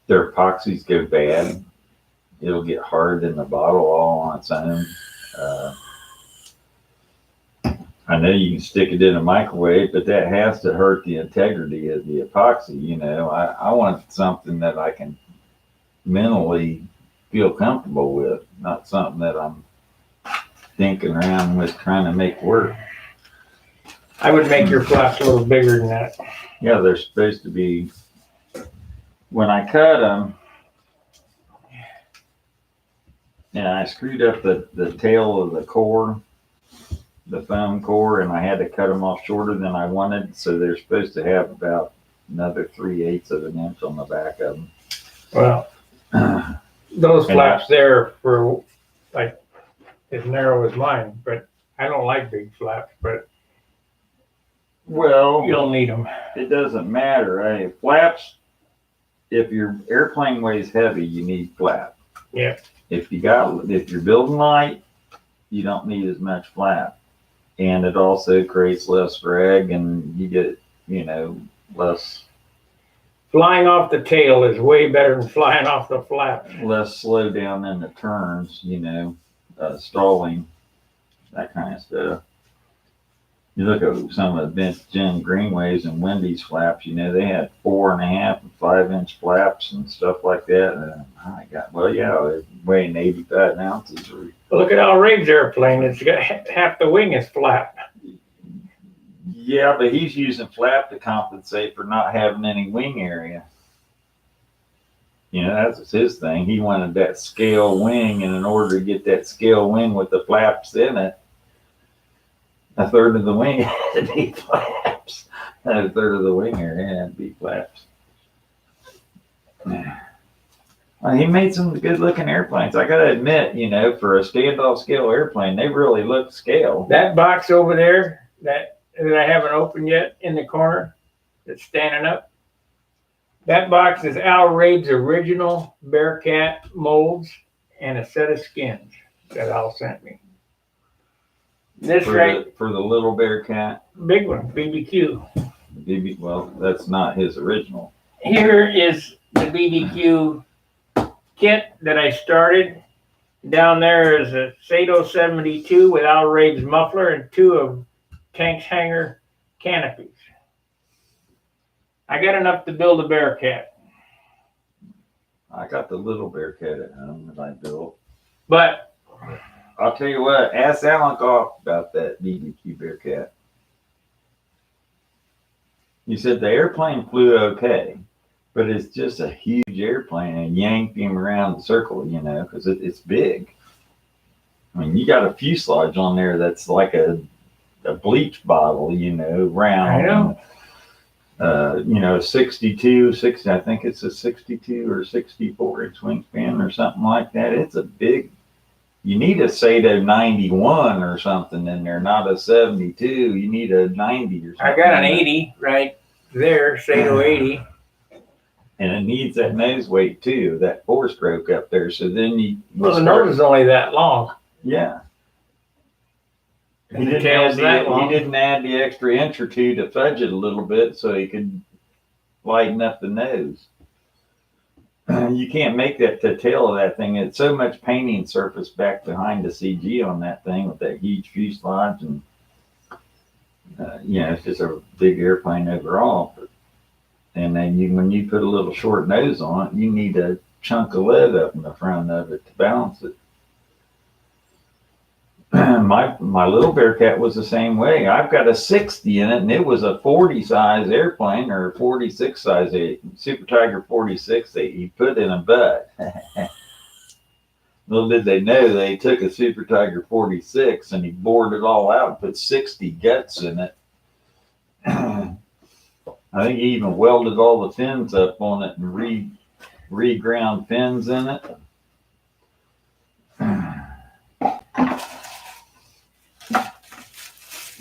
Their epoxies go bad. It'll get hard in the bottle all on its own. I know you can stick it in a microwave, but that has to hurt the integrity of the epoxy. You know, I want something that I can mentally feel comfortable with, not something that I'm thinking around with trying to make work. I would make your flaps a little bigger than that. Yeah, they're supposed to be. When I cut them, and I screwed up the tail of the core, the foam core, and I had to cut them off shorter than I wanted. So they're supposed to have about another 3/8 of an inch on the back of them. Well, those flaps there for like as narrow as mine, but I don't like big flaps, but well, you'll need them. It doesn't matter. Right? Flaps, if your airplane weighs heavy, you need flap. Yeah. If you're building light, you don't need as much flap. And it also creates less drag and you get, less. Flying off the tail is way better than flying off the flaps. Less slow down in the turns, stalling, that kind of stuff. You look at some of the Vince Jim Greenways and Wendy's flaps, they had 4.5 and 5-inch flaps and stuff like that. And they're weighing 85 ounces. Look at Al Riggs' airplane. It's got half the wing is flap. Yeah, but he's using flap to compensate for not having any wing area. That's his thing. He wanted that scale wing, and in order to get that scale wing with the flaps in it, a third of the wing had to be flaps. A third of the wing area had to be flaps. Well, he made some good looking airplanes. I gotta admit, for a standoff scale airplane, they really look scale. That box over there that I haven't opened yet in the corner that's standing up, that box is Al Raid's original Bearcat molds and a set of skins that Al sent me. This for the little Bearcat, big one, BBQ. Well, that's not his original. Here is the BBQ kit that I started. Down there is a Sato 72 with Al Raid's muffler and 2 of Tank's Hanger canopies. I got enough to build a Bearcat. I got the little Bearcat at home that I built. But I'll tell you what, ask Alan Goff about that BBQ Bearcat. He said the airplane flew okay, but it's just a huge airplane and yanked him around the circle, because it's big. I mean, you got a fuselage on there that's like a bleach bottle, round. I know. 62, I think it's a 62 or 64 inch wingspan or something like that. It's a big. You need a Sato 91 or something in there, not a 72. You need a 90 or something. I got an 80 right there, Sato 80. And it needs that nose weight too, that 4-stroke up there. So then the nose is only that long. Yeah. He And the didn't tail's that long. He didn't add the extra inch or two to fudge it a little bit so he could lighten up the nose. You can't make that the tail of that thing. It's so much painting surface back behind the CG on that thing with that huge fuselage, and it's just a big airplane overall. And then when you put a little short nose on it, you need a chunk of lead up in the front of it to balance it. My little Bearcat was the same way. I've got a 60 in it, and it was a 40 size airplane, or 46 size Super Tiger 46 that he put in a butt. Little did they know they took a Super Tiger 46 and he bored it all out and put 60 guts in it. I think he even welded all the fins up on it and re-ground fins in it.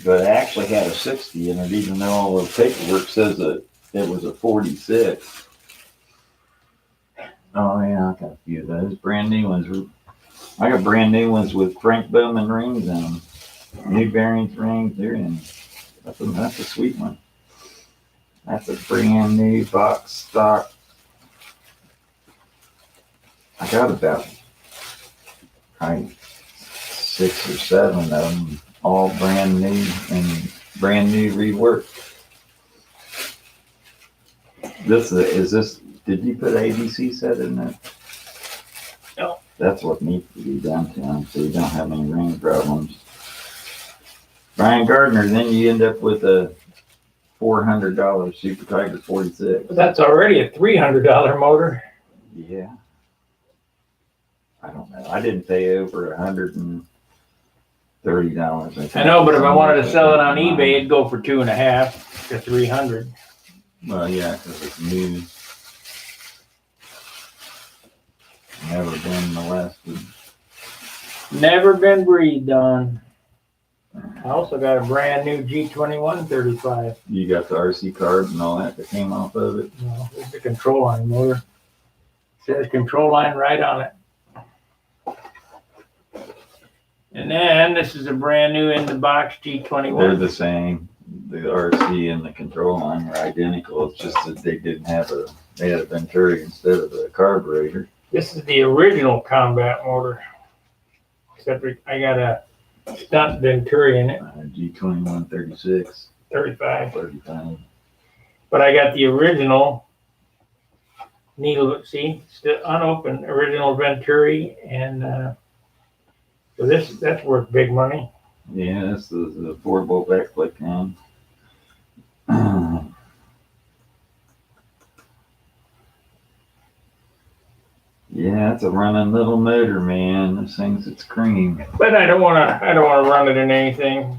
But it actually had a 60 in it, even though all the paperwork says that it was a 46. Oh yeah, I got a few of those. Brand new ones. I got brand new ones with Frank Bowman rings in them. New bearings rings, they're in. That's a sweet one. That's a brand new box stock. I got about probably 6 or 7 of them, all brand new and brand new rework. Is this, did you put ABC set in there? No. That's what needs to be done to them so you don't have any ring problems. Brian Gardner, then you end up with a $400 Super Tiger 46. But that's already a $300 motor. Yeah. I don't know. I didn't pay over $130. I know, but if I wanted to sell it on eBay, it'd go for $2.5 to $300. Well, yeah, because it's new. Never been molested. Never been breathed on. I also got a brand new G21 35. You got the RC card and all that came off of it? No, it's the control line motor. It says control line right on it. And then this is a brand new in the box G21. They're the same. The RC and the control line are identical. It's just that they had a Venturi instead of a carburetor. This is the original combat motor. Except I got a Stunt Venturi in it, G21 36. 35. 35. But I got the original needle, see, still unopened original Venturi, and so that's worth big money. Yeah, this is the 4-bolt backflip one. Yeah, it's a running little motor, man. This thing's its cream. But I don't want to run it in anything.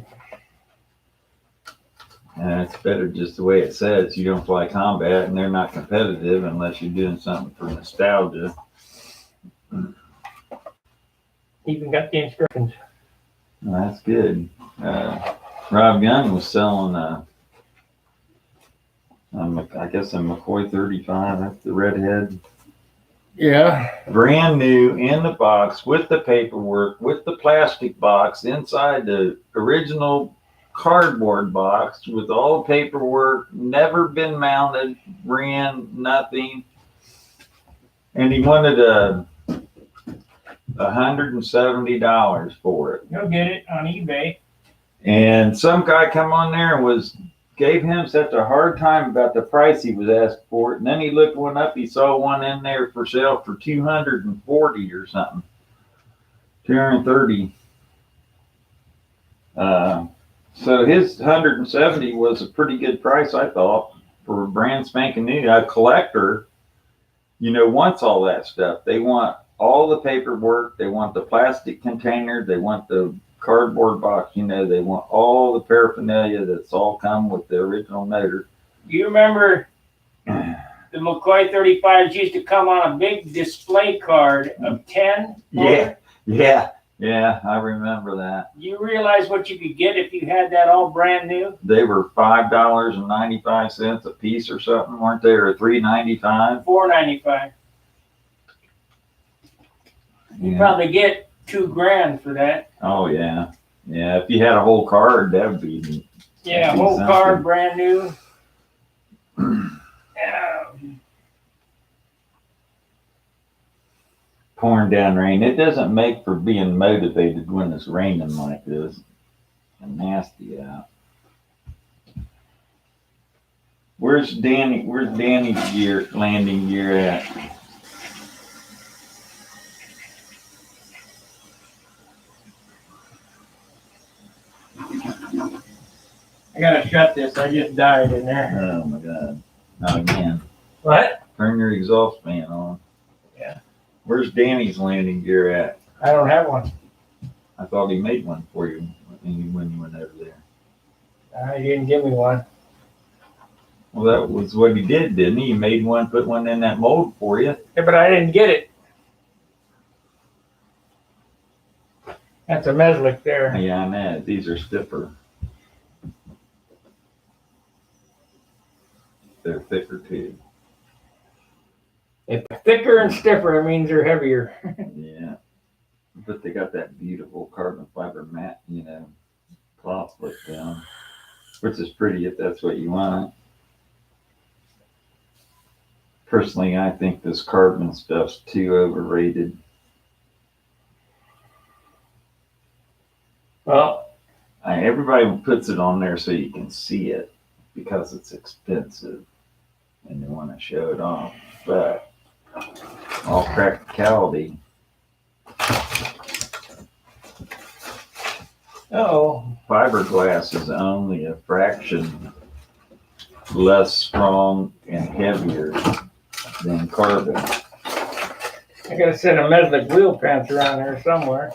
It's better just the way it says. You don't fly combat, and they're not competitive unless you're doing something for nostalgia. Even got the instructions. Well, that's good. Rob Young was selling I guess a McCoy 35. That's the redhead. Yeah. Brand new in the box with the paperwork, with the plastic box inside the original cardboard box with all the paperwork, never been mounted, ran, nothing. And he wanted $170 for it. You'll get it on eBay. And some guy come on there and gave him such a hard time about the price he was asked for it. And then he looked one up, he saw one in there for sale for $240 or something. $230. So his 170 was a pretty good price, I thought, for a brand spanking new. A collector, wants all that stuff. They want all the paperwork, they want the plastic container, they want the cardboard box, they want all the paraphernalia that's all come with the original motor. Do you remember the McCoy 35s used to come on a big display card of 10? Yeah, I remember that. You realize what you could get if you had that all brand new? They were $5.95 a piece or something, weren't they? Or $3.95? $4.95. You probably get $2,000 for that. Oh yeah. If you had a whole card, that would be. Yeah, whole card, brand new. Pouring down rain. It doesn't make for being motivated when it's raining like this. And nasty out. Where's Danny's landing gear at? I gotta shut this. I just died in there. Oh my God. Not again. What? Turn your exhaust fan on. Yeah. Where's Danny's landing gear at? I don't have one. I thought he made one for you when you went over there. He didn't give me one. Well, that was what he did, didn't he? He made one, put one in that mold for you. Yeah, but I didn't get it. That's a Meslick there. Yeah, I know. These are stiffer. They're thicker too. If they're thicker and stiffer, it means they're heavier. Yeah. But they got that beautiful carbon fiber mat, cloth put down, which is pretty if that's what you want. Personally, I think this carbon stuff's too overrated. Well, Everybody puts it on there so you can see it because it's expensive and they want to show it off. But all practicality. Fiberglass is only a fraction less strong and heavier than carbon. I gotta send a Meslick wheel pants around there somewhere.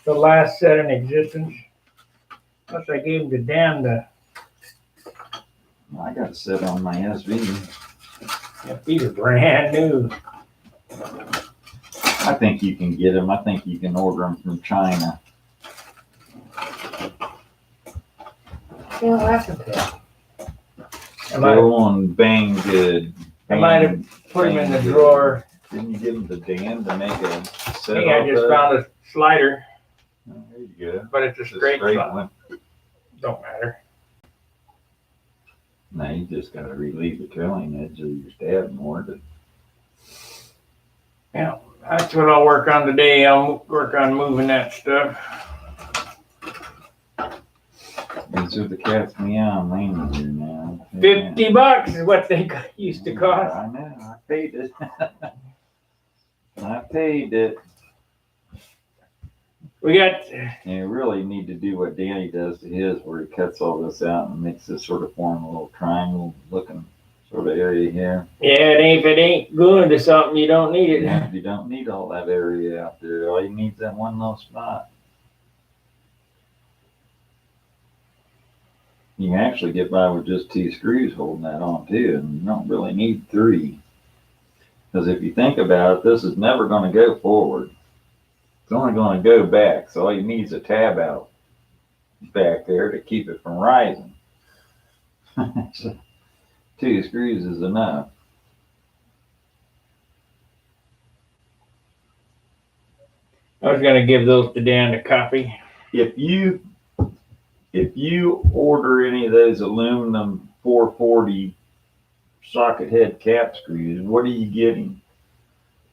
The last set in existence. Plus I gave them to Dan to, I got to sit on my SV. these are brand new. I think you can get them. I think you can order them from China. Yeah, that's okay. Go on Banggood. I might have put them in the drawer. Didn't you give them to Dan to make a set? Hey, I just found a slider, Oh, there you go. but it's a It's a straight straight shot. one. Don't matter. No, you just got to relieve the trailing edge of your stab more. Yeah, that's what I'll work on today. I'll work on moving that stuff. These are the cats meow landing here now. $50 is what they used to cost. I know. I paid it. I paid it. We got, And you really need to do what Danny does to his, where he cuts all this out and makes this sort of form a little triangle looking sort of area here. if it ain't gluing to something, you don't need it. Yeah, you don't need all that area out there. All you need is that one little spot. You can actually get by with just 2 screws holding that on too, and you don't really need 3. Because if you think about it, this is never going to go forward. It's only going to go back, so all you need is a tab out back there to keep it from rising. So 2 screws is enough. I was gonna give those to Dan to copy. If you order any of those aluminum 440 socket head cap screws, what are you getting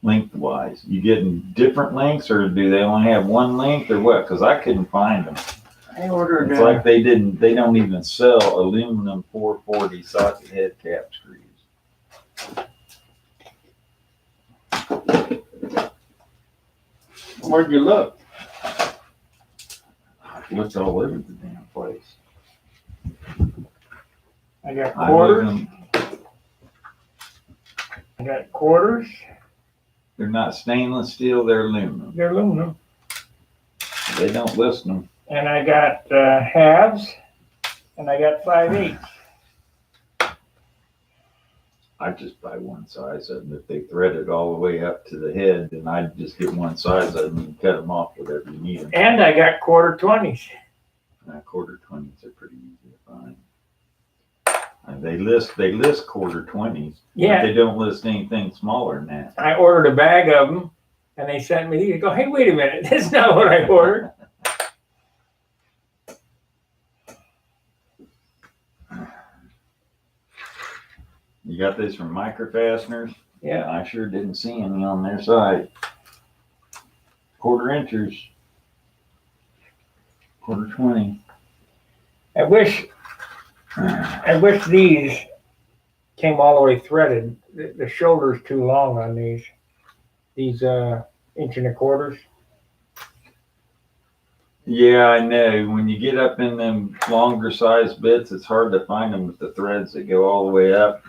lengthwise? You getting different lengths, or do they only have one length, or what? Because I couldn't find them. I ordered. It's like they don't even sell aluminum 440 socket head cap screws. Where'd you look? Looked all over the damn place. I got I quarters. looked them- I got quarters. They're not stainless steel, they're aluminum. They're aluminum. They don't list them. And I got halves. And I got 5/8. I just buy one size of them. If they thread it all the way up to the head, then I just get one size of them and cut them off whatever you need them. And I got quarter 20s. Quarter 20s are pretty easy to find. They list quarter 20s. Yeah. But they don't list anything smaller than that. I ordered a bag of them. And they sent me these. I go, hey, wait a minute. That's not what I ordered. You got these from Micro Fasteners? Yeah. I sure didn't see any on their site. Quarter inchers. Quarter 20. I wish these came all the way threaded. The shoulder's too long on these 1.25 inches. Yeah, I know. When you get up in them longer size bits, it's hard to find them with the threads that go all the way up.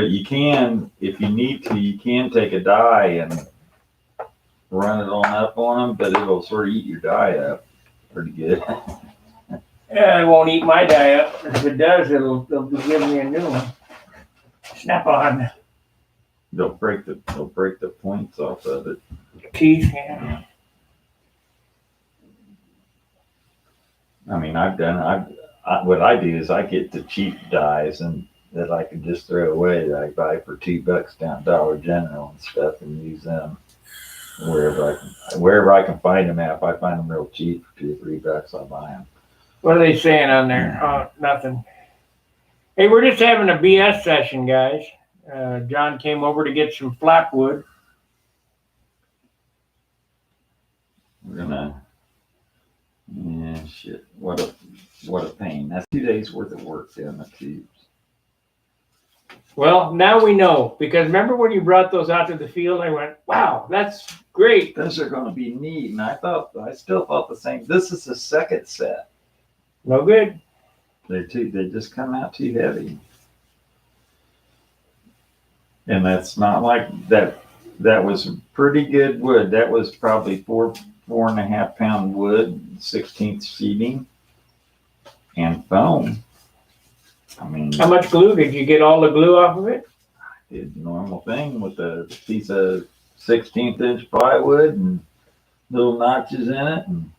But you can, if you need to, you can take a dye and run it on up on them, but it'll sort of eat your dye up pretty good. Yeah, it won't eat my dye up. If it does, it'll be giving me a new one. Snap on. They'll break the points off of it. Teeth, yeah. I mean, what I do is I get the cheap dyes and that I can just throw away that I buy for $2 down Dollar General and stuff and use them wherever I can find them at. If I find them real cheap for $2 or $3, I'll buy them. What are they saying on there? Oh, nothing. Hey, we're just having a BS session, guys. John came over to get some flap wood. We're gonna, yeah, shit. What a pain. That's 2 days worth of work down the tubes. Well, now we know, because remember when you brought those out to the field, I went, wow, that's great. Those are going to be neat, and I still thought the same. This is the second set. No good. They just come out too heavy, and that's not like that. That was pretty good wood. That was probably 4.5 pound wood, 16th sheeting, and foam. I mean, How much glue? Did you get all the glue off of it? did the normal thing with a piece of 16th inch plywood and little notches in it, and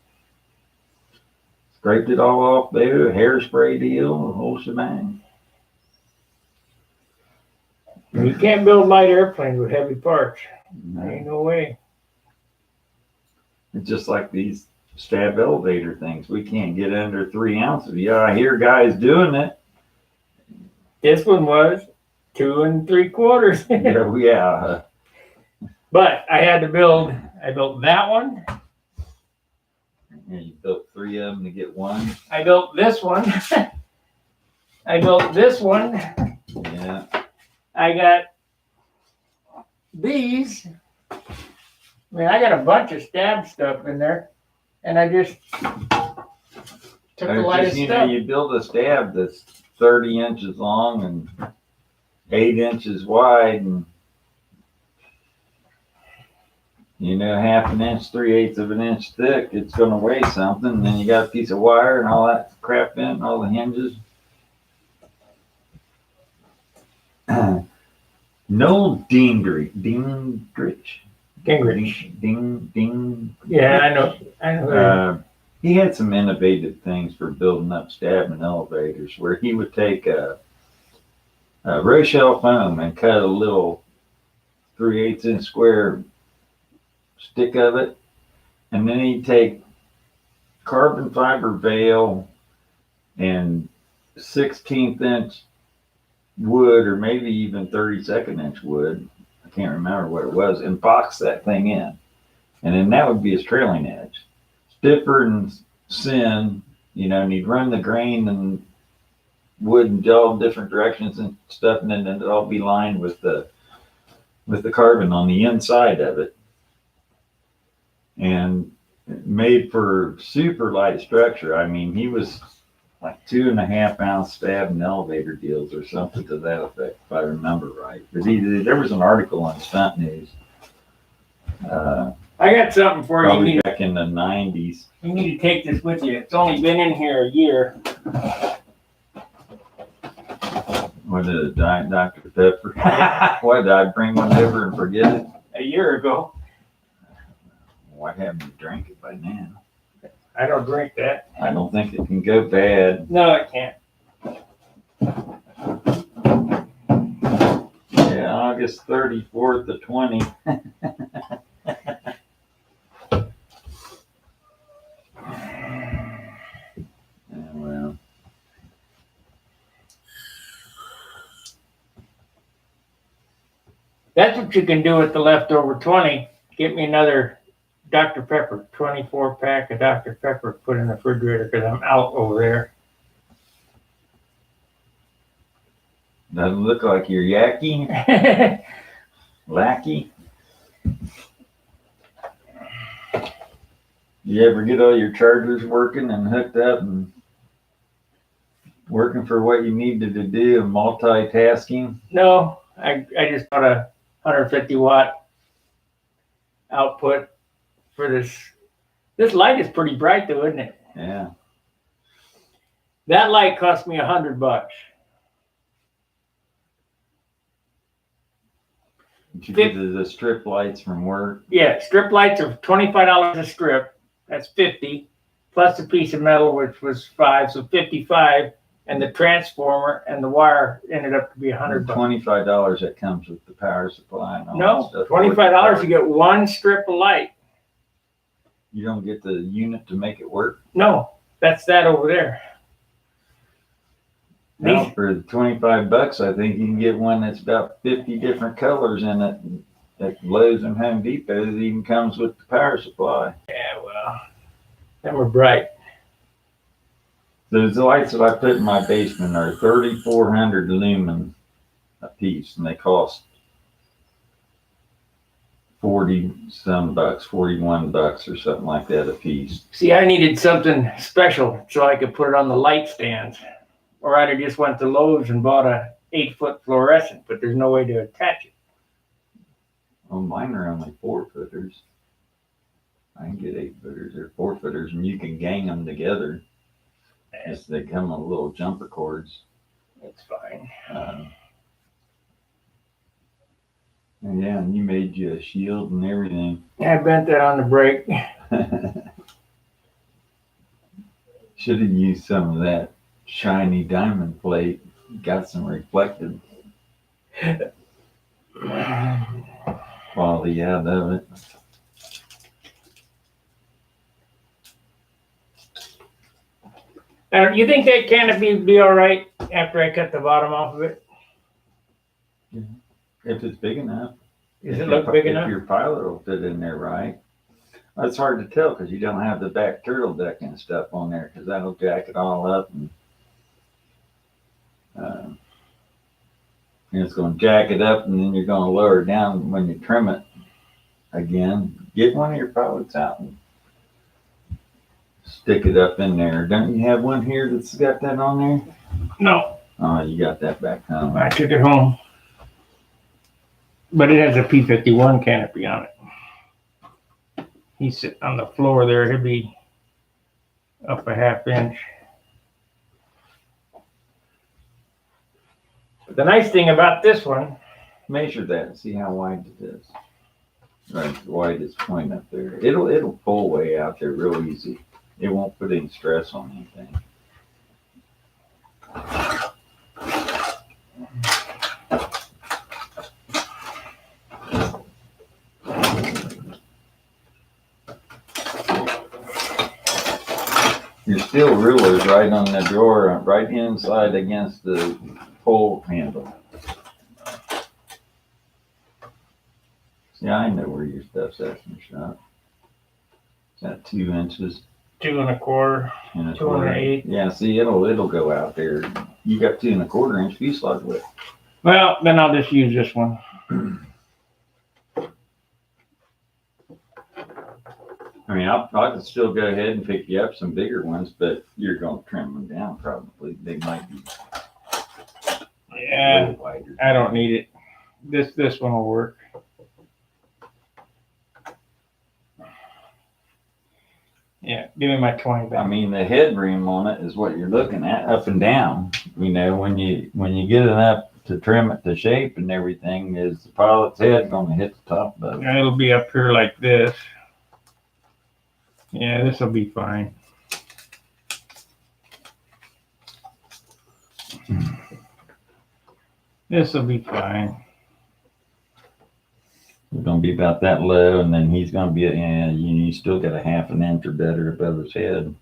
scraped it all off there, hairspray deal, the whole shebang. You can't build light airplanes with heavy parts. Ain't no way. It's just like these stab elevator things. We can't get under 3 ounces. Yeah, I hear guys doing it. This one was 2 3/4. Yeah. But I built that one. Yeah, you built 3 of them to get one. I built this one. I built this one. Yeah. I got these. I mean, I got a bunch of stab stuff in there, and I just took the lightest stuff. You build a stab that's 30 inches long and 8 inches wide, and half an inch, 3/8 of an inch thick. It's going to weigh something. And then you got a piece of wire and all that crap in, all the hinges. No Dingrich. Yeah, I know. He had some innovative things for building up stabbing elevators, where he would take a Rochelle foam and cut a little 3/8 inch square stick of it, and then he'd take carbon fiber bale and 16th inch wood, or maybe even 32nd inch wood, I can't remember what it was, and box that thing in, and then that would be his trailing edge, stiffer and sin, and he'd run the grain and wood in all different directions and stuff, and then it'd all be lined with the carbon on the inside of it, and made for super light structure. I mean, he was like 2.5 ounce stab and elevator deals or something to that effect, if I remember right. But there was an article on Stunt News. I got something for you. Probably back in the 90s. You need to take this with you. It's only been in here a year. What did it, Dr. Pepper? What, did I bring one over and forget it? A year ago. Why haven't you drank it by now? I don't drink that. I don't think it can go bad. No, it can't. Yeah, August 34th to 20. Well. That's what you can do with the leftover 20. Get me another Dr. Pepper, 24 pack of Dr. Pepper, put in the refrigerator because I'm out over there. Doesn't look like you're yakky. Lackey. You ever get all your chargers working and hooked up and working for what you needed to do and multitasking? No, I just bought a 150 watt output for this. This light is pretty bright though, isn't it? Yeah. That light cost me $100. Did you get the strip lights from work? Yeah, strip lights are $25 a strip. That's 50, plus a piece of metal, which was 5, so 55. And the transformer and the wire ended up to be $100. $25 that comes with the power supply and all that No, stuff. $25 you get one strip of light. You don't get the unit to make it work? No, that's that over there. Now, for $25, I think you can get one that's about 50 different colors in it. At Lowe's and Home Depot, it even comes with the power supply. Yeah, well, them were bright. Those lights that I put in my basement are 3,400 lumen a piece, and they cost 40 some bucks, $41 or something like that a piece. See, I needed something special so I could put it on the light stands. Or I'd have just went to Lowe's and bought a 8-foot fluorescent, but there's no way to attach it. Well, mine are only 4-footers. I can get 8-footers or 4-footers, and you can gang them together. As they come with little jumper cords. It's fine. And yeah, and you made you a shield and everything. I bent that on the brake. Should have used some of that shiny diamond plate. Got some reflective quality out of it. You think that canopy would be all right after I cut the bottom off of it? If it's big enough. Does it look big enough? If your pilot will fit in there right. It's hard to tell because you don't have the back turtle deck and stuff on there because that'll jack it all up. And it's going to jack it up, and then you're going to lower it down when you trim it again. Get one of your pilots out and stick it up in there. Don't you have one here that's got that on there? No. Oh, you got that back home. I took it home. But it has a P51 canopy on it. He's sitting on the floor there. He'll be up a half inch. But the nice thing about this one, Measure that and see how wide it is. Right, the widest point up there. It'll pull way out there real easy. It won't put any stress on anything. Your steel ruler's right on the drawer, right inside against the pole handle. Yeah, I know where your stuff's at in the shop. Is that 2 inches? 2 1/4, And a 2 quarter? 1/8. Yeah, see, it'll go out there. You got 2 1/4 inch fuselage width. Well, then I'll just use this one. I mean, I could still go ahead and pick you up some bigger ones, but you're going to trim them down probably. They might be a Yeah, little wider. I don't need it. This one will work. Yeah, give me my 20 I back. mean, the headroom on it is what you're looking at, up and down. You know, when you get it up to trim it to shape and everything, is the pilot's head going to hit the top of it? And it'll be up here like this. Yeah, this will be fine. This will be fine. It's going to be about that low, and then he's going to be, you still got a half an inch or better above his head.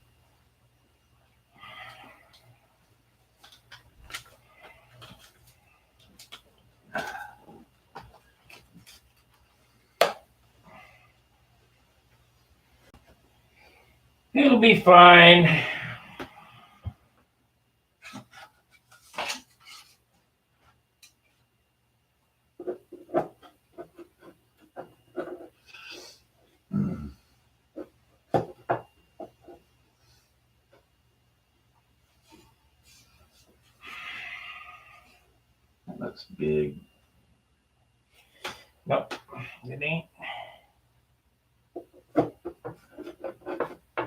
It'll be fine. That looks big. Nope, it ain't.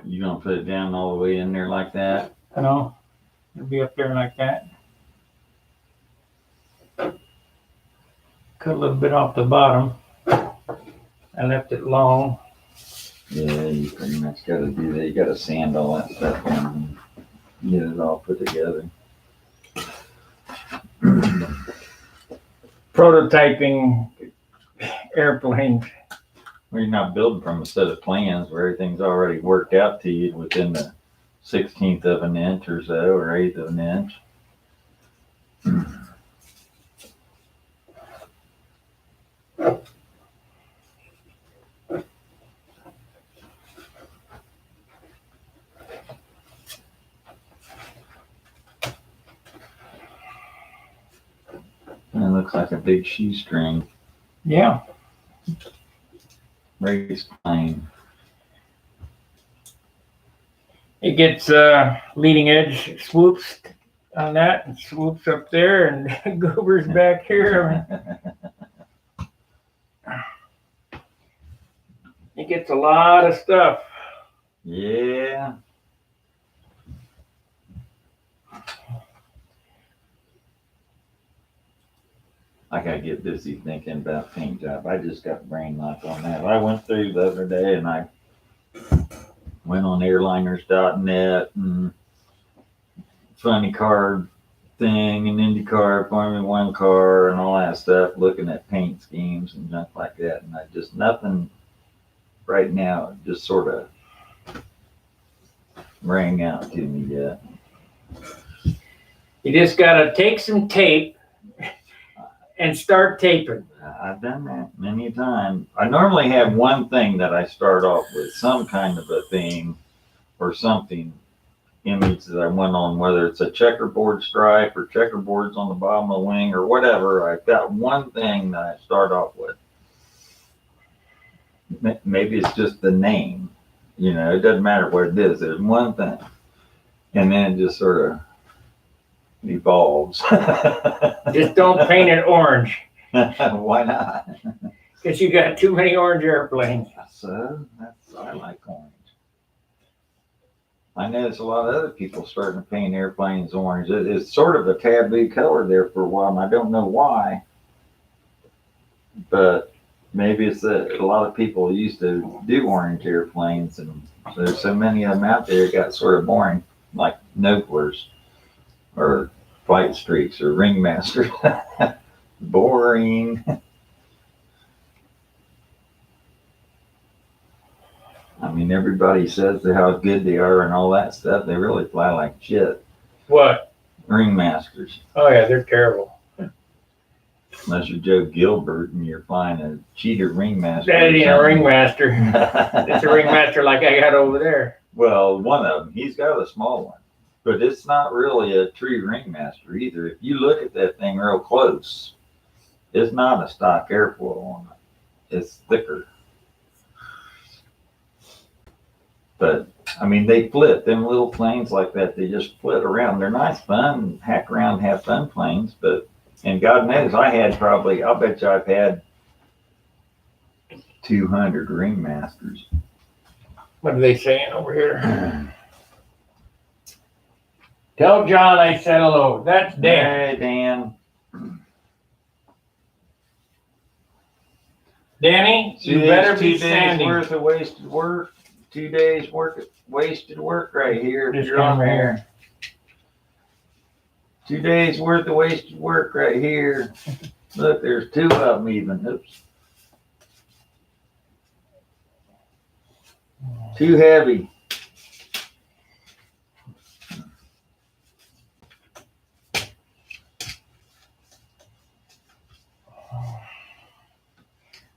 You gonna put it down all the way in there like that? No, it'll be up there like that. Cut a little bit off the bottom. I left it long. Yeah, you pretty much gotta do that. You gotta sand all that stuff down and get it all put together. Prototyping airplanes. Well, you're not building from a set of plans where everything's already worked out to you within the 16th of an inch or so, or 1/8 of an inch. And it looks like a big shoestring Yeah. race plane. It gets leading edge swoops on that and swoops up there and goobers back here. It gets a lot of stuff. Yeah. I gotta get busy thinking about paint job. I just got brain lock on that. I went through the other day and I went on airliners.net and funny car thing and IndyCar, Formula One car and all that stuff, looking at paint schemes and junk like that. And I just, nothing right now just sort of rang out to me yet. You just gotta take some tape and start taping. I've done that many a time. I normally have one thing that I start off with, some kind of a theme or something, image that I went on, whether it's a checkerboard stripe or checkerboards on the bottom of the wing or whatever. I've got one thing that I start off with. Maybe it's just the name, you know, it doesn't matter what it is. There's one thing. And then it just sort of evolves. Just don't paint it orange Why not? because you got too many orange airplanes. So I like orange. I notice a lot of other people starting to paint airplanes orange. It's sort of a taboo color there for a while, and I don't know why. But maybe it's that a lot of people used to do orange airplanes, and there's so many of them out there, it got sort of boring, like Noblers or Flight Streaks or Ringmasters. Boring. I mean, everybody says how good they are and all that stuff. They really fly like shit. What? Ringmasters. Oh yeah, they're terrible. Unless you're Joe Gilbert and you're flying a cheater ringmaster. That ain't a ringmaster. It's a ringmaster like I got over there. Well, one of them. He's got a small one. But it's not really a true ringmaster either. If you look at that thing real close, it's not a stock airfoil on it. It's thicker. But, I mean, they flit. Them little planes like that, they just flit around. They're nice fun, hack around, have fun planes. But, and God knows, I had probably, I'll bet you I've had 200 ringmasters. What are they saying over here? Tell John I said hello. That's Dan. Hey, Dan. Danny, you better be standing. Worth of wasted work. 2 days work of wasted work right here. Just You're on come there. 2 days worth of wasted work right here. Look, there's 2 of them even. Oops. Too heavy.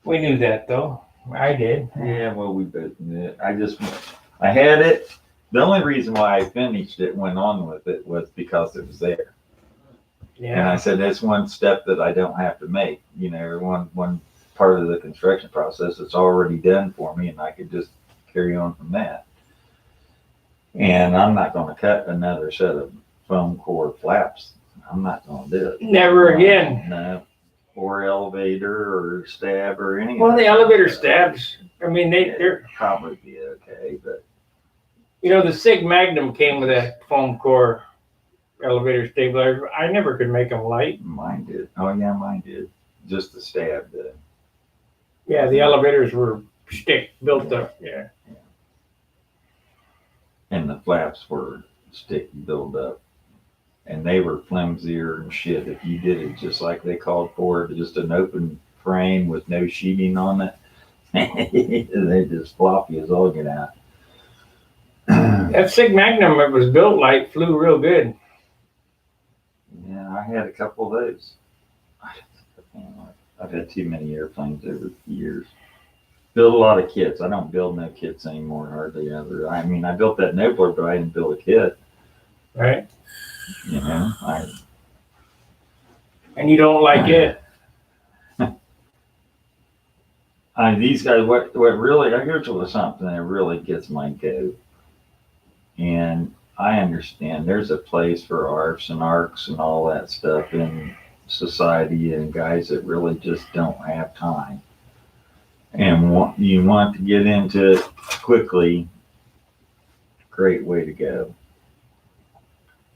We knew that though. I did. Yeah, well, we both knew it. I had it. The only reason why I finished it, went on with it, was because it was there. And I Yeah. said, that's one step that I don't have to make. You know, one part of the construction process that's already done for me, and I could just carry on from that. And I'm not going to cut another set of foam core flaps. I'm not going to do it. Never again. No. or elevator or stab or anything. Well, the elevator stabs, I mean, they're, probably be okay, but the Sig Magnum came with a foam core elevator stabilizer. I never could make them light. mine did. Oh yeah, mine did. Just the stab did. Yeah, the elevators were stick built up. Yeah. And the flaps were sticky build up. And they were flimsier and shit if you did it just like they called for it, just an open frame with no sheeting on it. They just floppy as all get out. That Sig Magnum, it was built light, flew real good. Yeah, I had a couple of those. I've had too many airplanes over the years. Build a lot of kits. I don't build no kits anymore, hardly ever. I mean, I built that Nobler, but I didn't build a kit. Right. And you don't like it. These guys, what really, here's what something that really gets my goat. And I understand there's a place for ARFs and ARCs and all that stuff in society and guys that really just don't have time. And you want to get into it quickly, great way to go.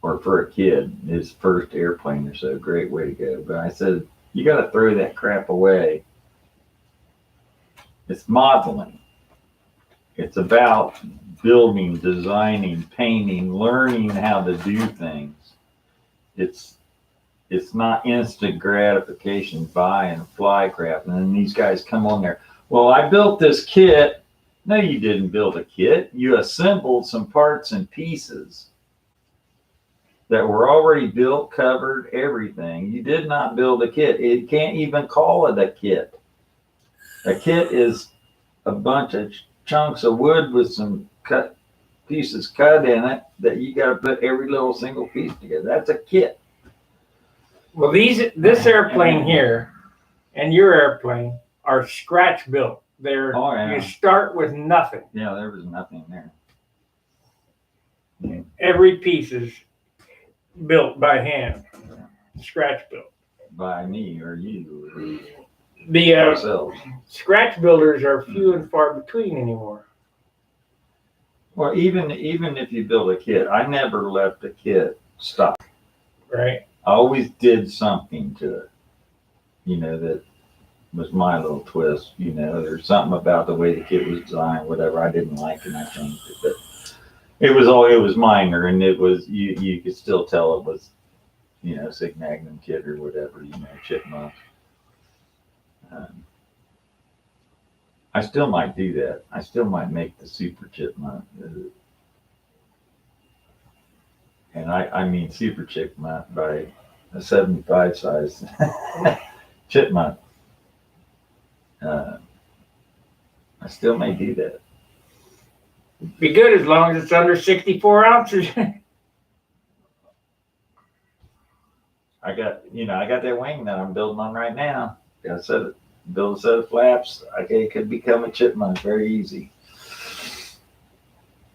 Or for a kid, his first airplane or so, great way to go. But I said, you got to throw that crap away. It's modeling. It's about building, designing, painting, learning how to do things. It's not instant gratification, buy and fly crap. And then these guys come on there. Well, I built this kit. No, you didn't build a kit. You assembled some parts and pieces that were already built, covered, everything. You did not build a kit. You can't even call it a kit. A kit is a bunch of chunks of wood with some pieces cut in it that you got to put every little single piece together. That's a kit. Well, this airplane here and your airplane are scratch built. You start with nothing. Yeah, there was nothing there. Yeah. Every piece is built by hand, scratch built by me or you or the ourselves. Scratch builders are few and far between anymore. Well, even if you build a kit, I never left a kit stock. Right. I always did something to it. That was my little twist. There's something about the way the kit was designed, whatever I didn't like, and I changed it. But it was minor, and it was you could still tell it was, Sig Magnum kit or whatever, chipmunk. I still might do that. I still might make the super chipmunk. And I mean super chipmunk by a 75 size chipmunk. I still may do that. Be good as long as it's under 64 ounces. I got that wing that I'm building on right now. Build a set of flaps. It could become a chipmunk very easy.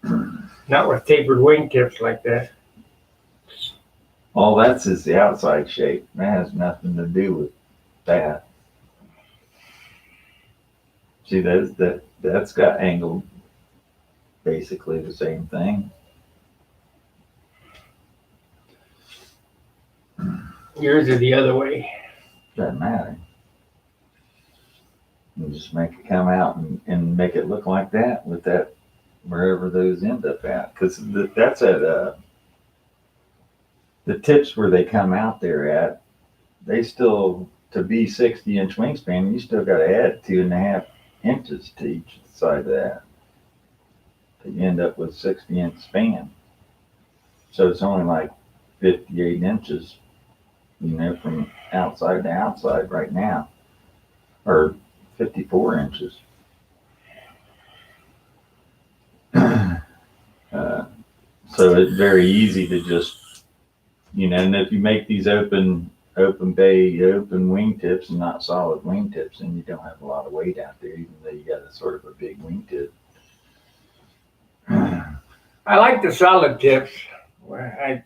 Not with tapered wingtips like that. All that's is the outside shape. That has nothing to do with that. See, that's got angled, basically the same thing. Yours are the other way. Doesn't matter. You just make it come out and make it look like that with that wherever those end up at. Because that's at the tips where they come out there at. They still, to be 60-inch wingspan, you still got to add 2.5 inches to each side of that. So you end up with 60-inch span. So it's only like 58 inches, from outside to outside right now, or 54 inches. So it's very easy to just, and if you make these open wingtips and not solid wingtips, then you don't have a lot of weight out there, even though you got a sort of a big wingtip. I like the solid tips where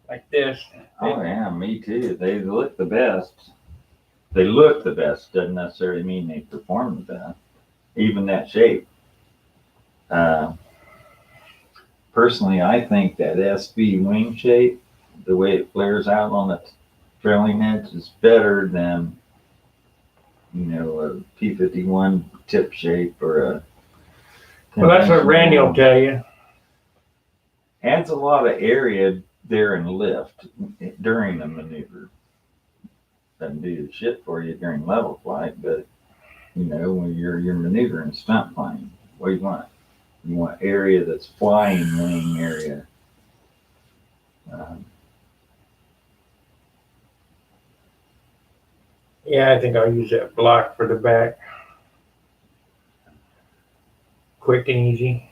like this. Oh yeah, me too. They look the best. they look the best doesn't necessarily mean they perform the best. Even that shape. Personally, I think that SB wing shape, the way it flares out on the trailing edge, is better than a P-51 tip shape or a. Well, that's what Randy will tell you. Adds a lot of area there and lift during a maneuver. Doesn't do the shit for you during level flight, but when you're maneuvering stunt plane, what do you want? You want area that's flying wing area. Yeah, I think I'll use that block for the back. Quick and easy.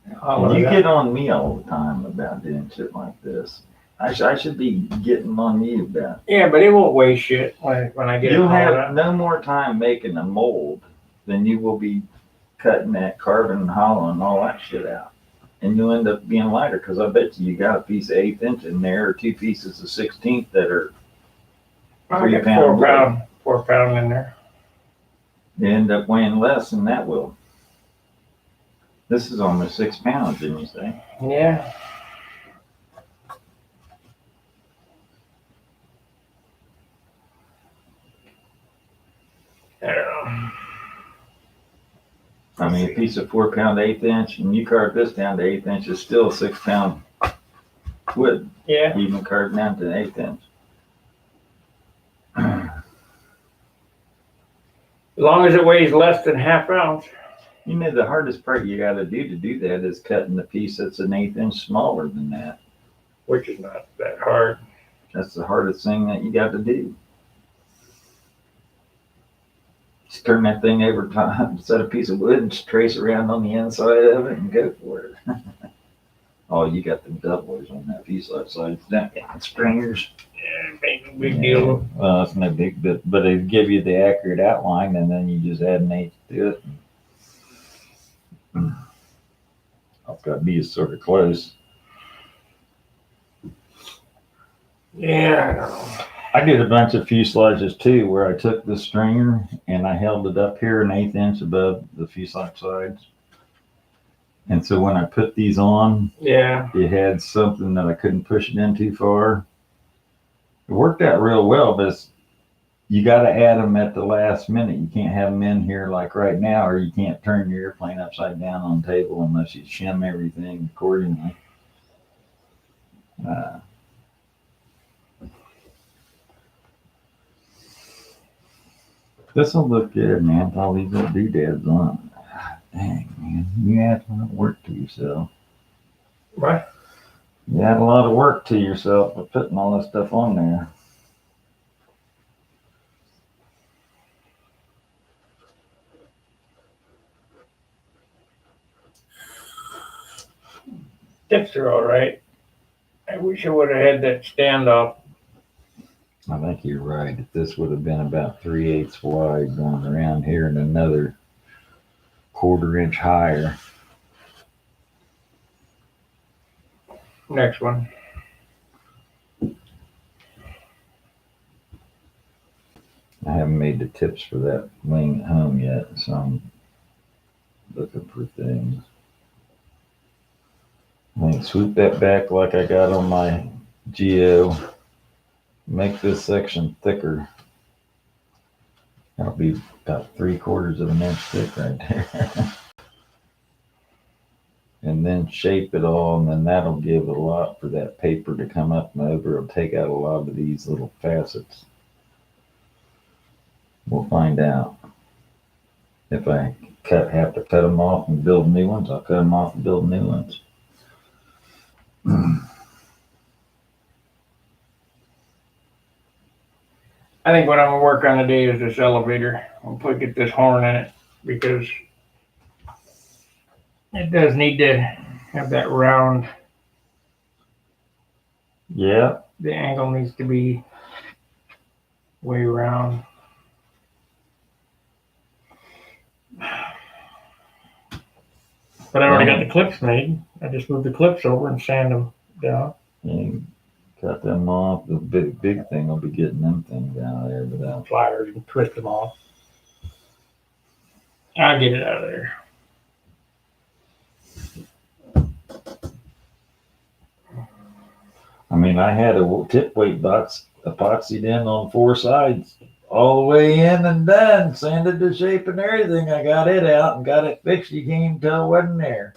You get on me all the time about doing shit like this. I should be getting on you about it. Yeah, but it won't weigh shit when I get You'll it hauled have up. no more time making a mold than you will be cutting that carbon and hollow and all that shit out. And you'll end up being lighter because I bet you got a piece of 1/8 inch in there or 2 pieces of 1/16 that are I 3 got pound. 4 pound in there. They end up weighing less than that will. This is almost 6 pounds, didn't you say? Yeah. I don't know. I mean, a piece of 4 pound 1/8 inch, and you carve this down to 1/8 inch, is still 6 pound wood. Yeah. Even carved down to an 1/8 inch. As long as it weighs less than 1/2 ounce. The hardest part you got to do that is cutting the piece that's an 1/8 inch smaller than that. Which is not that hard. That's the hardest thing that you got to do. Just turn that thing over time, set a piece of wood and just trace around on the inside of it and go for it. Oh, you got the doublers on that piece left side. Stringers. Yeah, big deal. Well, it's no big bit, but they give you the accurate outline and then you just add an eighth to it. I've got to be sort of close. Yeah, I know. I did a bunch of fuselages too, where I took the stringer and I held it up here an 1/8 inch above the fuselage sides. And so when I put these on, Yeah, it had something that I couldn't push it in too far. It worked out real well, but you got to add them at the last minute. You can't have them in here like right now, or you can't turn your airplane upside down on the table unless you shim everything accordingly. This will look good, man, with all these little doodads on it. Dang, man, you add a lot of work to yourself. what? You add a lot of work to yourself for putting all this stuff on there. Tips are all right. I wish I would have had that standoff. I think you're right. If this would have been about 3/8 wide going around here and another 1/4 inch higher. Next one. I haven't made the tips for that wing at home yet, so I'm looking for things. I think swoop that back like I got on my Geo. Make this section thicker. That'll be about 3/4 of an inch thick right there. And then shape it all, and then that'll give a lot for that paper to come up and over. It'll take out a lot of these little facets. We'll find out. If I have to cut them off and build new ones, I'll cut them off and build new ones. I think what I'm gonna work on today is this elevator. I'll get this horn in it because it does need to have that round. Yeah. The angle needs to be way round. But I already got the clips made. I just moved the clips over and sand them Yeah. And cut them off. The big thing will be getting them things out of there without. Pliers and twist them off. I'll get it out of there. I mean, I had a tip weight box epoxied in on 4 sides, all the way in and done, sanded to shape and everything. I got it out and got it fixed. You can't tell it wasn't there.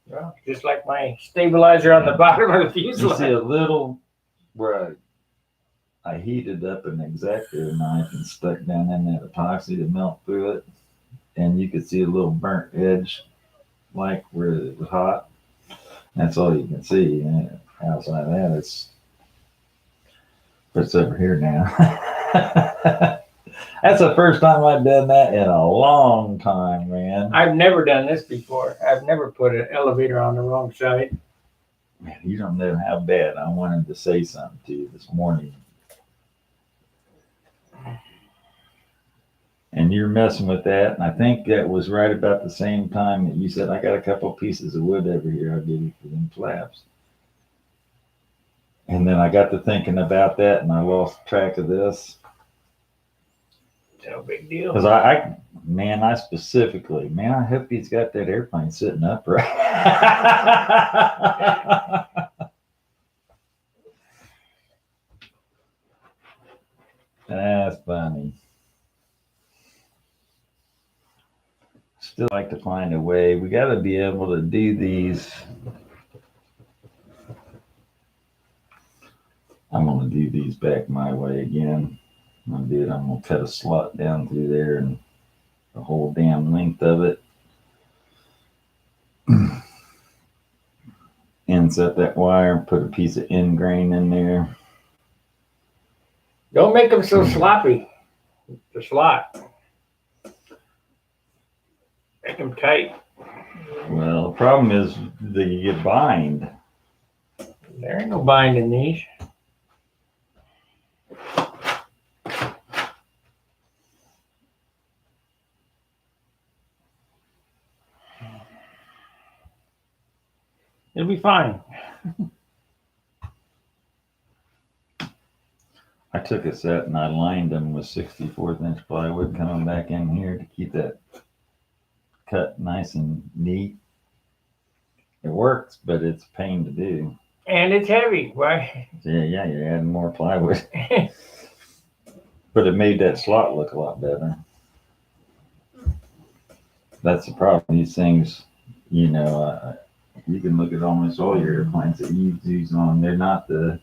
Well, just like my stabilizer on the bottom of the You fuselage. see a little where I heated up an X-Acto knife and stuck down in that epoxy to melt through it, and you could see a little burnt edge, like where it was hot. That's all you can see. And outside of that, it's over here now. That's the first time I've done that in a long time, man. I've never done this before. I've never put an elevator on the wrong side. Man, you don't know how bad I wanted to say something to you this morning. And you're messing with that, and I think that was right about the same time that you said, I got a couple pieces of wood over here I'll give you for them flaps. And then I got to thinking about that, and I lost track of this. No big deal. Because I specifically, I hope he's got that airplane sitting upright. That's funny. Still like to find a way. We got to be able to do these. I'm going to do these back my way again. I'm going to cut a slot down through there and the whole damn length of it. Inset that wire, put a piece of end grain in there. Don't make them so sloppy. The slot. Make them tight. Well, the problem is that you get bind. There ain't no bind in these. It'll be fine. I took a set and I lined them with 64th inch plywood coming back in here to keep that cut nice and neat. It works, but it's a pain to do. And it's heavy. Why? Yeah, you're adding more plywood. But it made that slot look a lot better. That's the problem. These things, you can look at almost all your airplanes that you use on. They're not the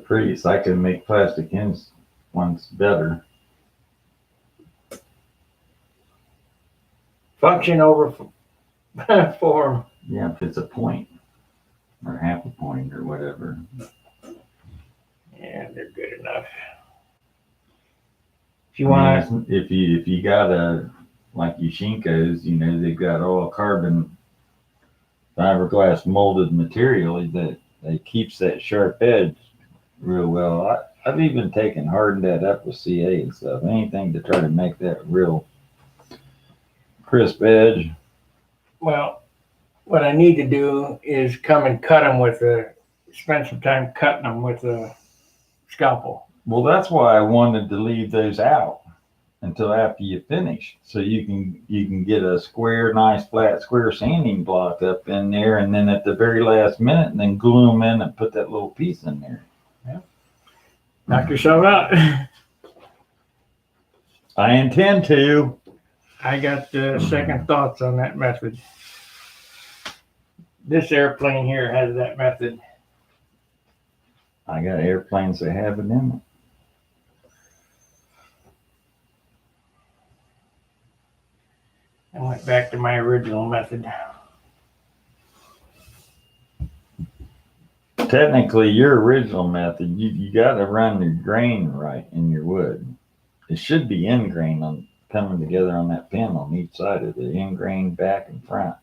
prettiest. I can make plastic ends ones better. Function over form. Yeah, if it's a point or half a point or whatever. Yeah, they're good enough. If you want, if you got like Yushinko's, they've got all carbon fiberglass molded material that keeps that sharp edge real well. I've even hardened that up with CA and stuff. Anything to try to make that real crisp edge. well, what I need to do is come and cut them spend some time cutting them with a scalpel. Well, that's why I wanted to leave those out until after you finish, so you can get a nice flat square sanding block up in there, and then at the very last minute, and then glue them in and put that little piece in there. Yeah. Knock yourself out. I intend to. I got second thoughts on that method. This airplane here has that method. I got airplanes that have it in it. I went back to my original method. Technically, your original method, you got to run the grain right in your wood. It should be end grain coming together on that pin on each side of the end grain back and front.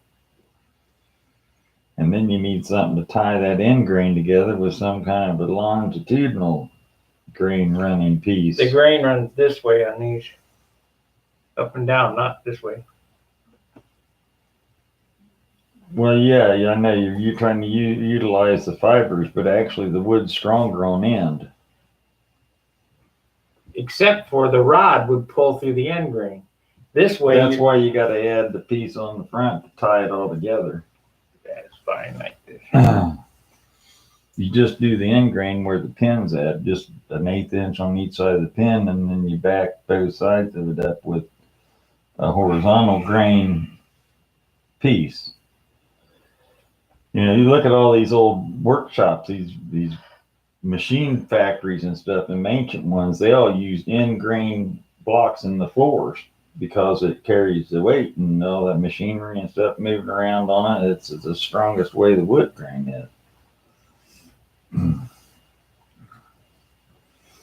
And then you need something to tie that end grain together with some kind of a longitudinal grain running piece. The grain runs this way on these. Up and down, not this way. Well, yeah, I know you're trying to utilize the fibers, but actually the wood's stronger on end. Except for the rod would pull through the end grain. This way, That's why you got to add the piece on the front to tie it all together. That's fine like this. You just do the end grain where the pin's at, just an 1/8 inch on each side of the pin, and then you back both sides of it up with a horizontal grain piece. You know, you look at all these old workshops, these machine factories and stuff, and ancient ones, they all used end grain blocks in the floors because it carries the weight and all that machinery and stuff moving around on it. It's the strongest way the wood grain is.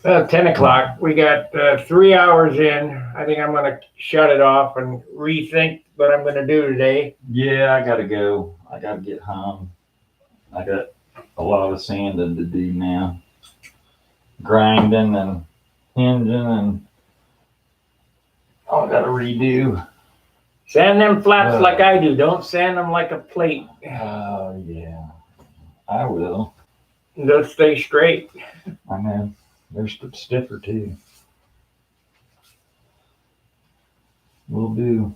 10 o'clock. We got 3 hours in. I think I'm going to shut it off and rethink what I'm going to do today. Yeah, I gotta go. I gotta get home. I got a lot of sanding to do now. Grinding and hinging and I gotta redo. Sand them flaps like I do. Don't sand them like a plate. Oh yeah, I will. They'll stay straight. I know. They're stiffer too. Will do.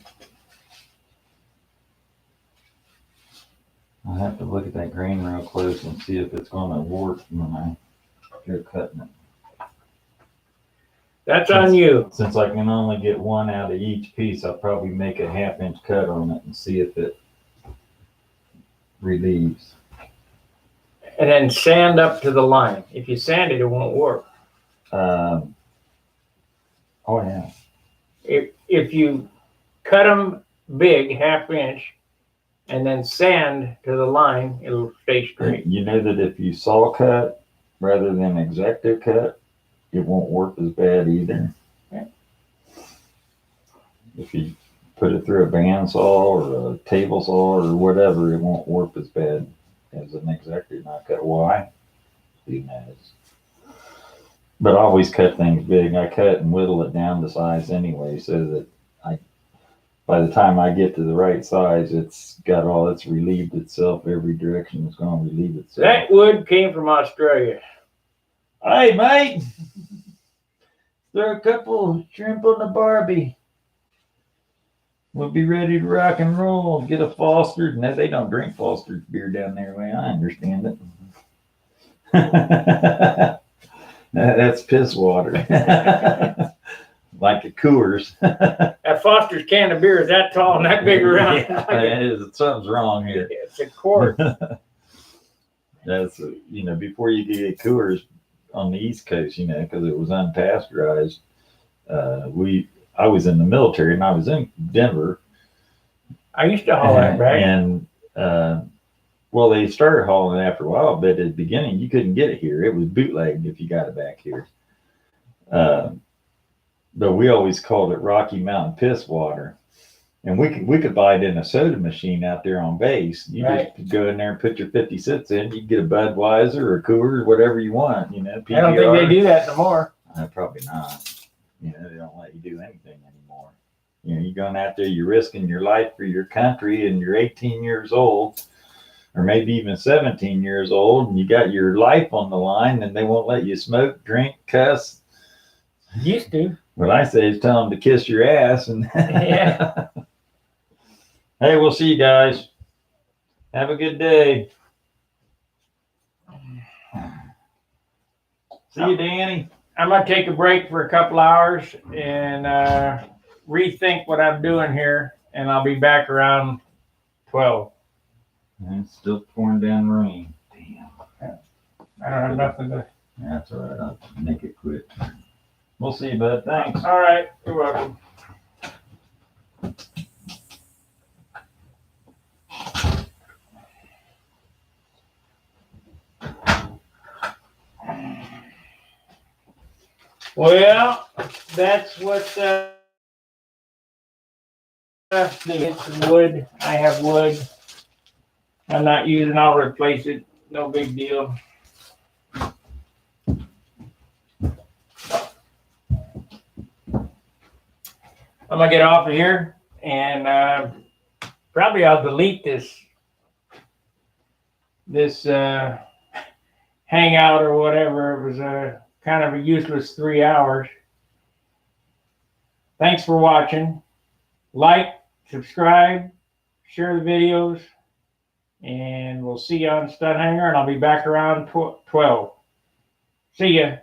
I'll have to look at that grain real close and see if it's gonna warp when I go cutting it. That's on you. Since I can only get one out of each piece, I'll probably make a 1/2 inch cut on it and see if it relieves. And then sand up to the line. If you sand it, it won't work. Oh yeah. If you cut them big, 1/2 inch, and then sand to the line, it'll stay straight. You know that if you saw cut rather than X-Acto cut, it won't work as bad either. Okay. If you put it through a bandsaw or a table saw or whatever, it won't warp as bad as an X-Acto not cut. Why? Who knows? But I always cut things big. I cut and whittle it down to size anyway, so that by the time I get to the right size, it's relieved itself every direction. It's going to relieve itself. That wood came from Australia. Hey, mate, throw a couple shrimp on the Barbie. We'll be ready to rock and roll. Get a Foster's. No, they don't drink Foster's beer down there. Way I understand it. That's piss water. Like a Coors. That Foster's can of beer is that tall and that big around. Yeah, it is. Something's wrong here. It's a quart. That's, before you get Coors on the East Coast, because it was unpasteurized. I was in the military and I was in Denver. I used to haul that, right? And, well, they started hauling it after a while, but at the beginning, you couldn't get it here. It was bootlegged if you got it back here. But we always called it Rocky Mountain piss water. And we could buy it in a soda machine out there on base. You just go in there and put your 50 cents in. You get a Budweiser or a Coors, whatever you want, PBR. I don't think they do that no more. Probably not. They don't let you do anything anymore. You're going out there, you're risking your life for your country, and you're 18 years old, or maybe even 17 years old, and you got your life on the line, and they won't let you smoke, drink, cuss. Used to. What I say is tell them to kiss your ass. And Yeah. Hey, we'll see you guys. Have a good day. See you, Danny. I'm going to take a break for a couple hours and rethink what I'm doing here, and I'll be back around 12. And it's still pouring down rain. Damn. I don't have nothing to... That's all right. I'll make it quick. We'll see you, bud. Thanks. All right. You're welcome. Well, that's what get some wood. I have wood. I'm not using. I'll replace it. No big deal. I'm gonna get off of here and probably I'll delete this this Hangout or whatever. It was a kind of a useless 3 hours. Thanks for watching. Like, subscribe, share the videos, and we'll see you on Stunt Hanger, and I'll be back around 12. See ya.